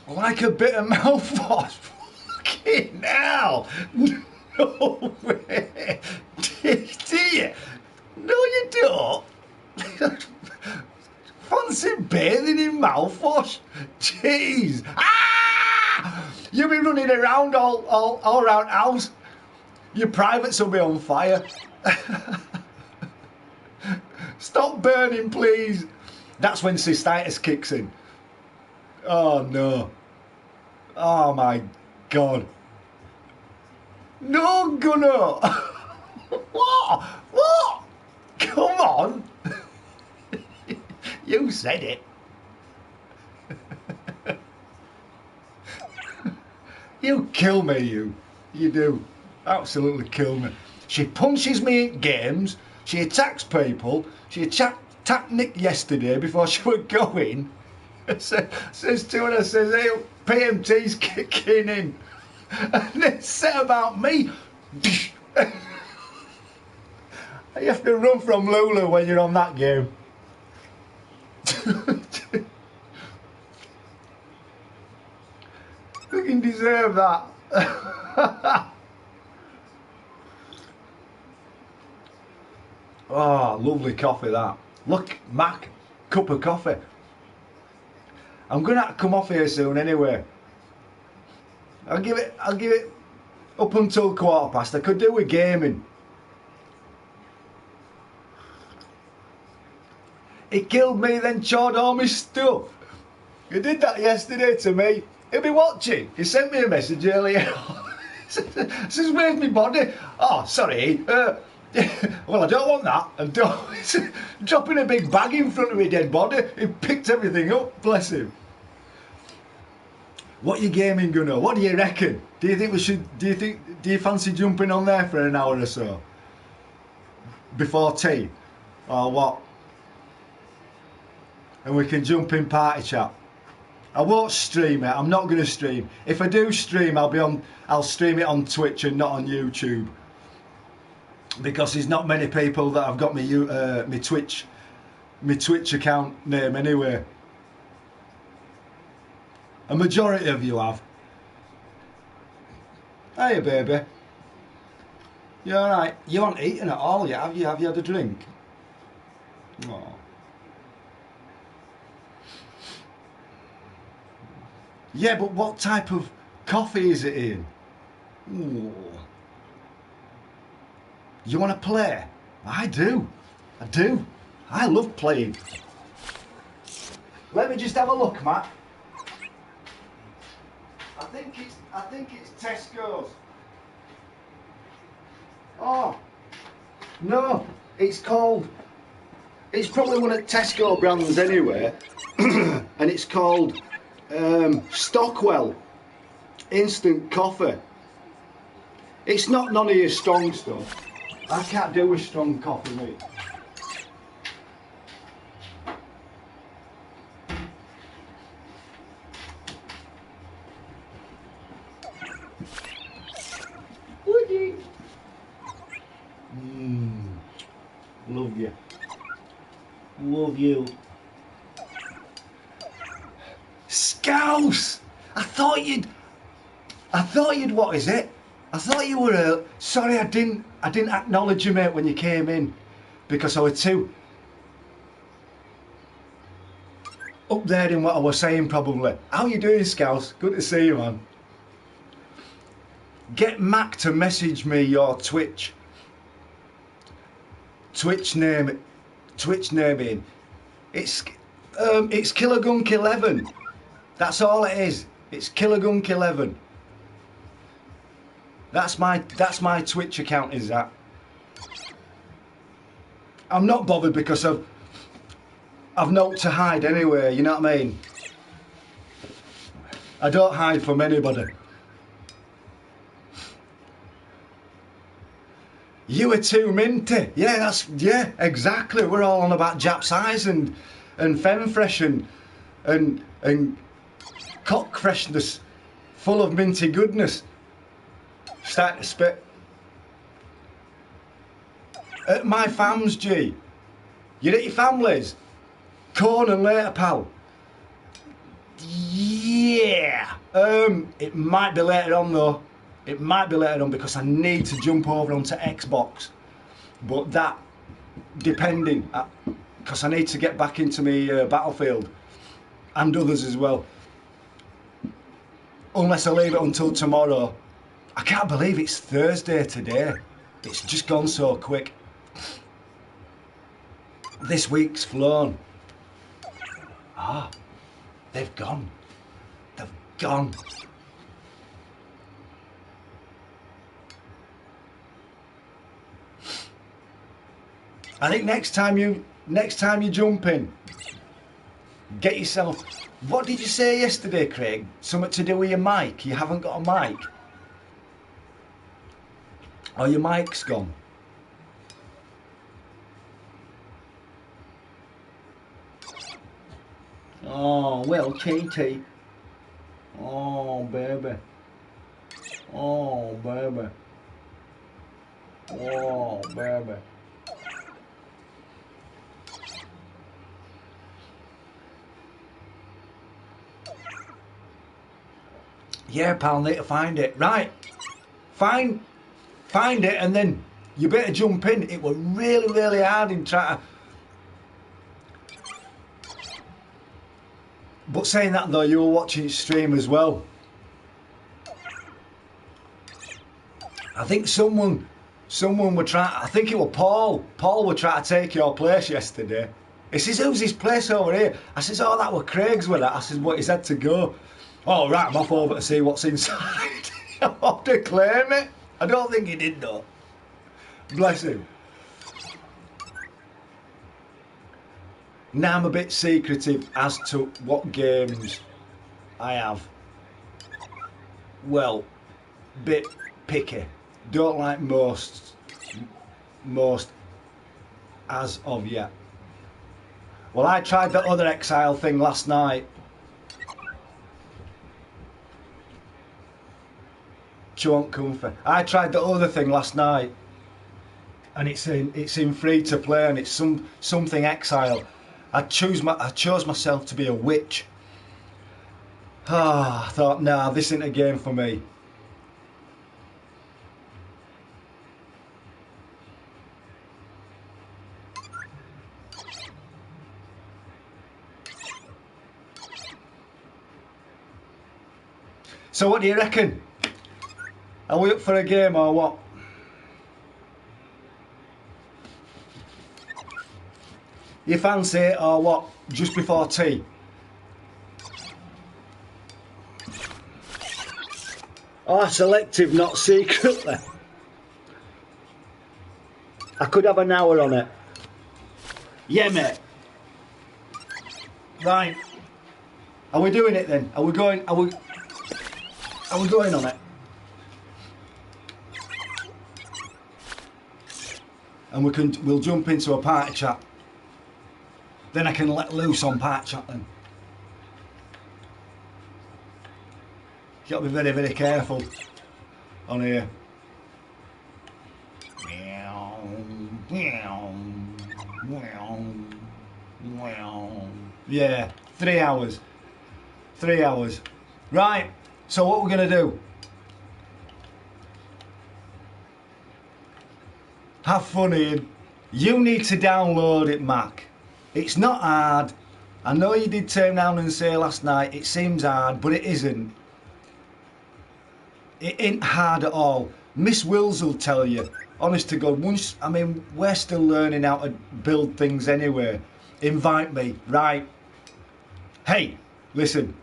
Like a bit of mouthwash. Fucking hell. No way. Do you? No, you don't. Fancy bathing in mouthwash? Jeez. Ah! You'll be running around all around house. Your privates will be on fire. Stop burning, please. That's when cystitis kicks in. Oh no. Oh my God. No, Gunnar. What? What? Come on. You said it. You kill me, you. You do. Absolutely kill me. She punches me at games. She attacks people. She attacked Nick yesterday before she was going. Says to her, says, hey, PMT's kicking in. And then said about me. You have to run from Lulu when you're on that game. You can deserve that. Oh, lovely coffee that. Look, Mac, cup of coffee. I'm gonna have to come off here soon anyway. I'll give it up until 1:15. I could do with gaming. He killed me, then chawed all my stuff. He did that yesterday to me. He'll be watching. He sent me a message earlier. Says, where's my body? Oh, sorry. Well, I don't want that. And dropping a big bag in front of me dead body. He picked everything up. Bless him. What you gaming, Gunnar? What do you reckon? Do you think we should? Do you fancy jumping on there for an hour or so before tea, or what? And we can jump in party chat. I won't stream it. I'm not going to stream. If I do stream, I'll stream it on Twitch and not on YouTube, because there's not many people that have got me Twitch account name anyway. A majority of you have. Hiya, baby. You alright? You aren't eating at all yet, have you? Have you had a drink? Oh. Yeah, but what type of coffee is it in? Ooh. You want to play? I do. I do. I love playing. Let me just have a look, Matt. I think it's Tesco's. Oh no, it's probably one of Tesco brands anyway, and it's called Stockwell instant coffee. It's not none of your strong stuff. I can't do a strong coffee, mate. Love you. Love you. Scouse! I thought you'd what is it? I thought you were sorry, I didn't acknowledge you, mate, when you came in, because I was too up there in what I was saying probably. How you doing, Scouse? Good to see you, man. Get Mac to message me your Twitch naming. It's KILLERGUNK 11. That's all it is. It's KILLERGUNK 11. That's my Twitch account, is that. I'm not bothered because I've naught to hide anyway, you know what I mean? I don't hide from anybody. You were too minty. Yeah, exactly. We're all on about Jap size and femme fresh and cock freshness, full of minty goodness. Start to spit. At my fams, G. You at your families? Corn and later, pal. Yeah. It might be later on though. It might be later on because I need to jump over onto Xbox, but that depending, because I need to get back into my Battlefield and others as well. Unless I leave it until tomorrow. I can't believe it's Thursday today. It's just gone so quick. This week's flown. Ah, they've gone. They've gone. I think next time you jump in, get yourself. What did you say yesterday, Craig? Something to do with your mic. You haven't got a mic. Or your mic's gone. Oh, well, Katie. Oh, baby. Oh, baby. Oh, baby. Yeah, pal, need to find it. Right. Find it and then you better jump in. It was really, really hard in trying to... But saying that though, you were watching it stream as well. I think someone were trying... I think it was Paul. Paul were trying to take your place yesterday. He says, who's this place over here? I says, oh, that were Craig's with it. I says, what, he's had to go. Oh, right, I'm off over to see what's inside. I'm off to claim it. I don't think he did, though. Bless him. Now I'm a bit secretive as to what games I have. Well, bit picky. Don't like most as of yet. Well, I tried that other Exile thing last night. Chuant comfy. I tried the other thing last night, and it's in free to play, and it's something Exile. I chose myself to be a witch. Ah, I thought, nah, this isn't a game for me. So what do you reckon? Are we up for a game or what? You fancy it or what? Just before tea? Oh, selective, not secretly. I could have an hour on it. Yeah, mate. Right. Are we doing it then? Are we going on it? And we'll jump into a party chat. Then I can let loose on party chat then. You gotta be very, very careful on here. Yeah, 3 hours. 3 hours. Right, so what we're gonna do? Have fun, Ian. You need to download it, Mac. It's not hard. I know you did turn around and say last night it seems hard, but it isn't. It ain't hard at all. Miss Wills will tell you. Honest to God, we're still learning how to build things anyway. Invite me, right? Hey, listen.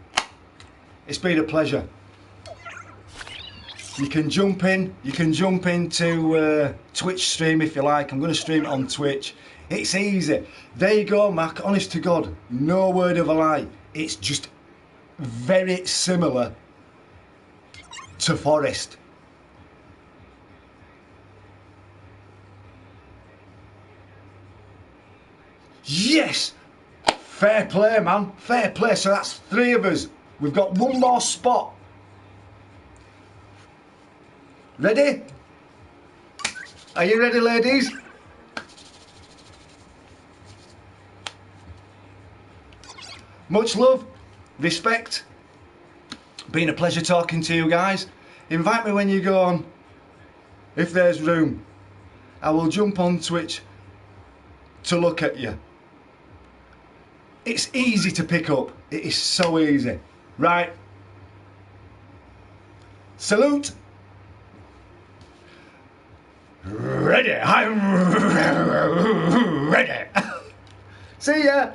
It's been a pleasure. You can jump into Twitch stream if you like. I'm going to stream it on Twitch. It's easy. There you go, Mac. Honest to God, no word of a lie. It's just very similar to Forest. Yes! Fair play, man. Fair play. So that's 3 of us. We've got 1 more spot. Ready? Are you ready, ladies? Much love, respect. Been a pleasure talking to you guys. Invite me when you go on, if there's room. I will jump on Twitch to look at you. It's easy to pick up. It is so easy. Right. Salute. Ready. I'm ready. See ya.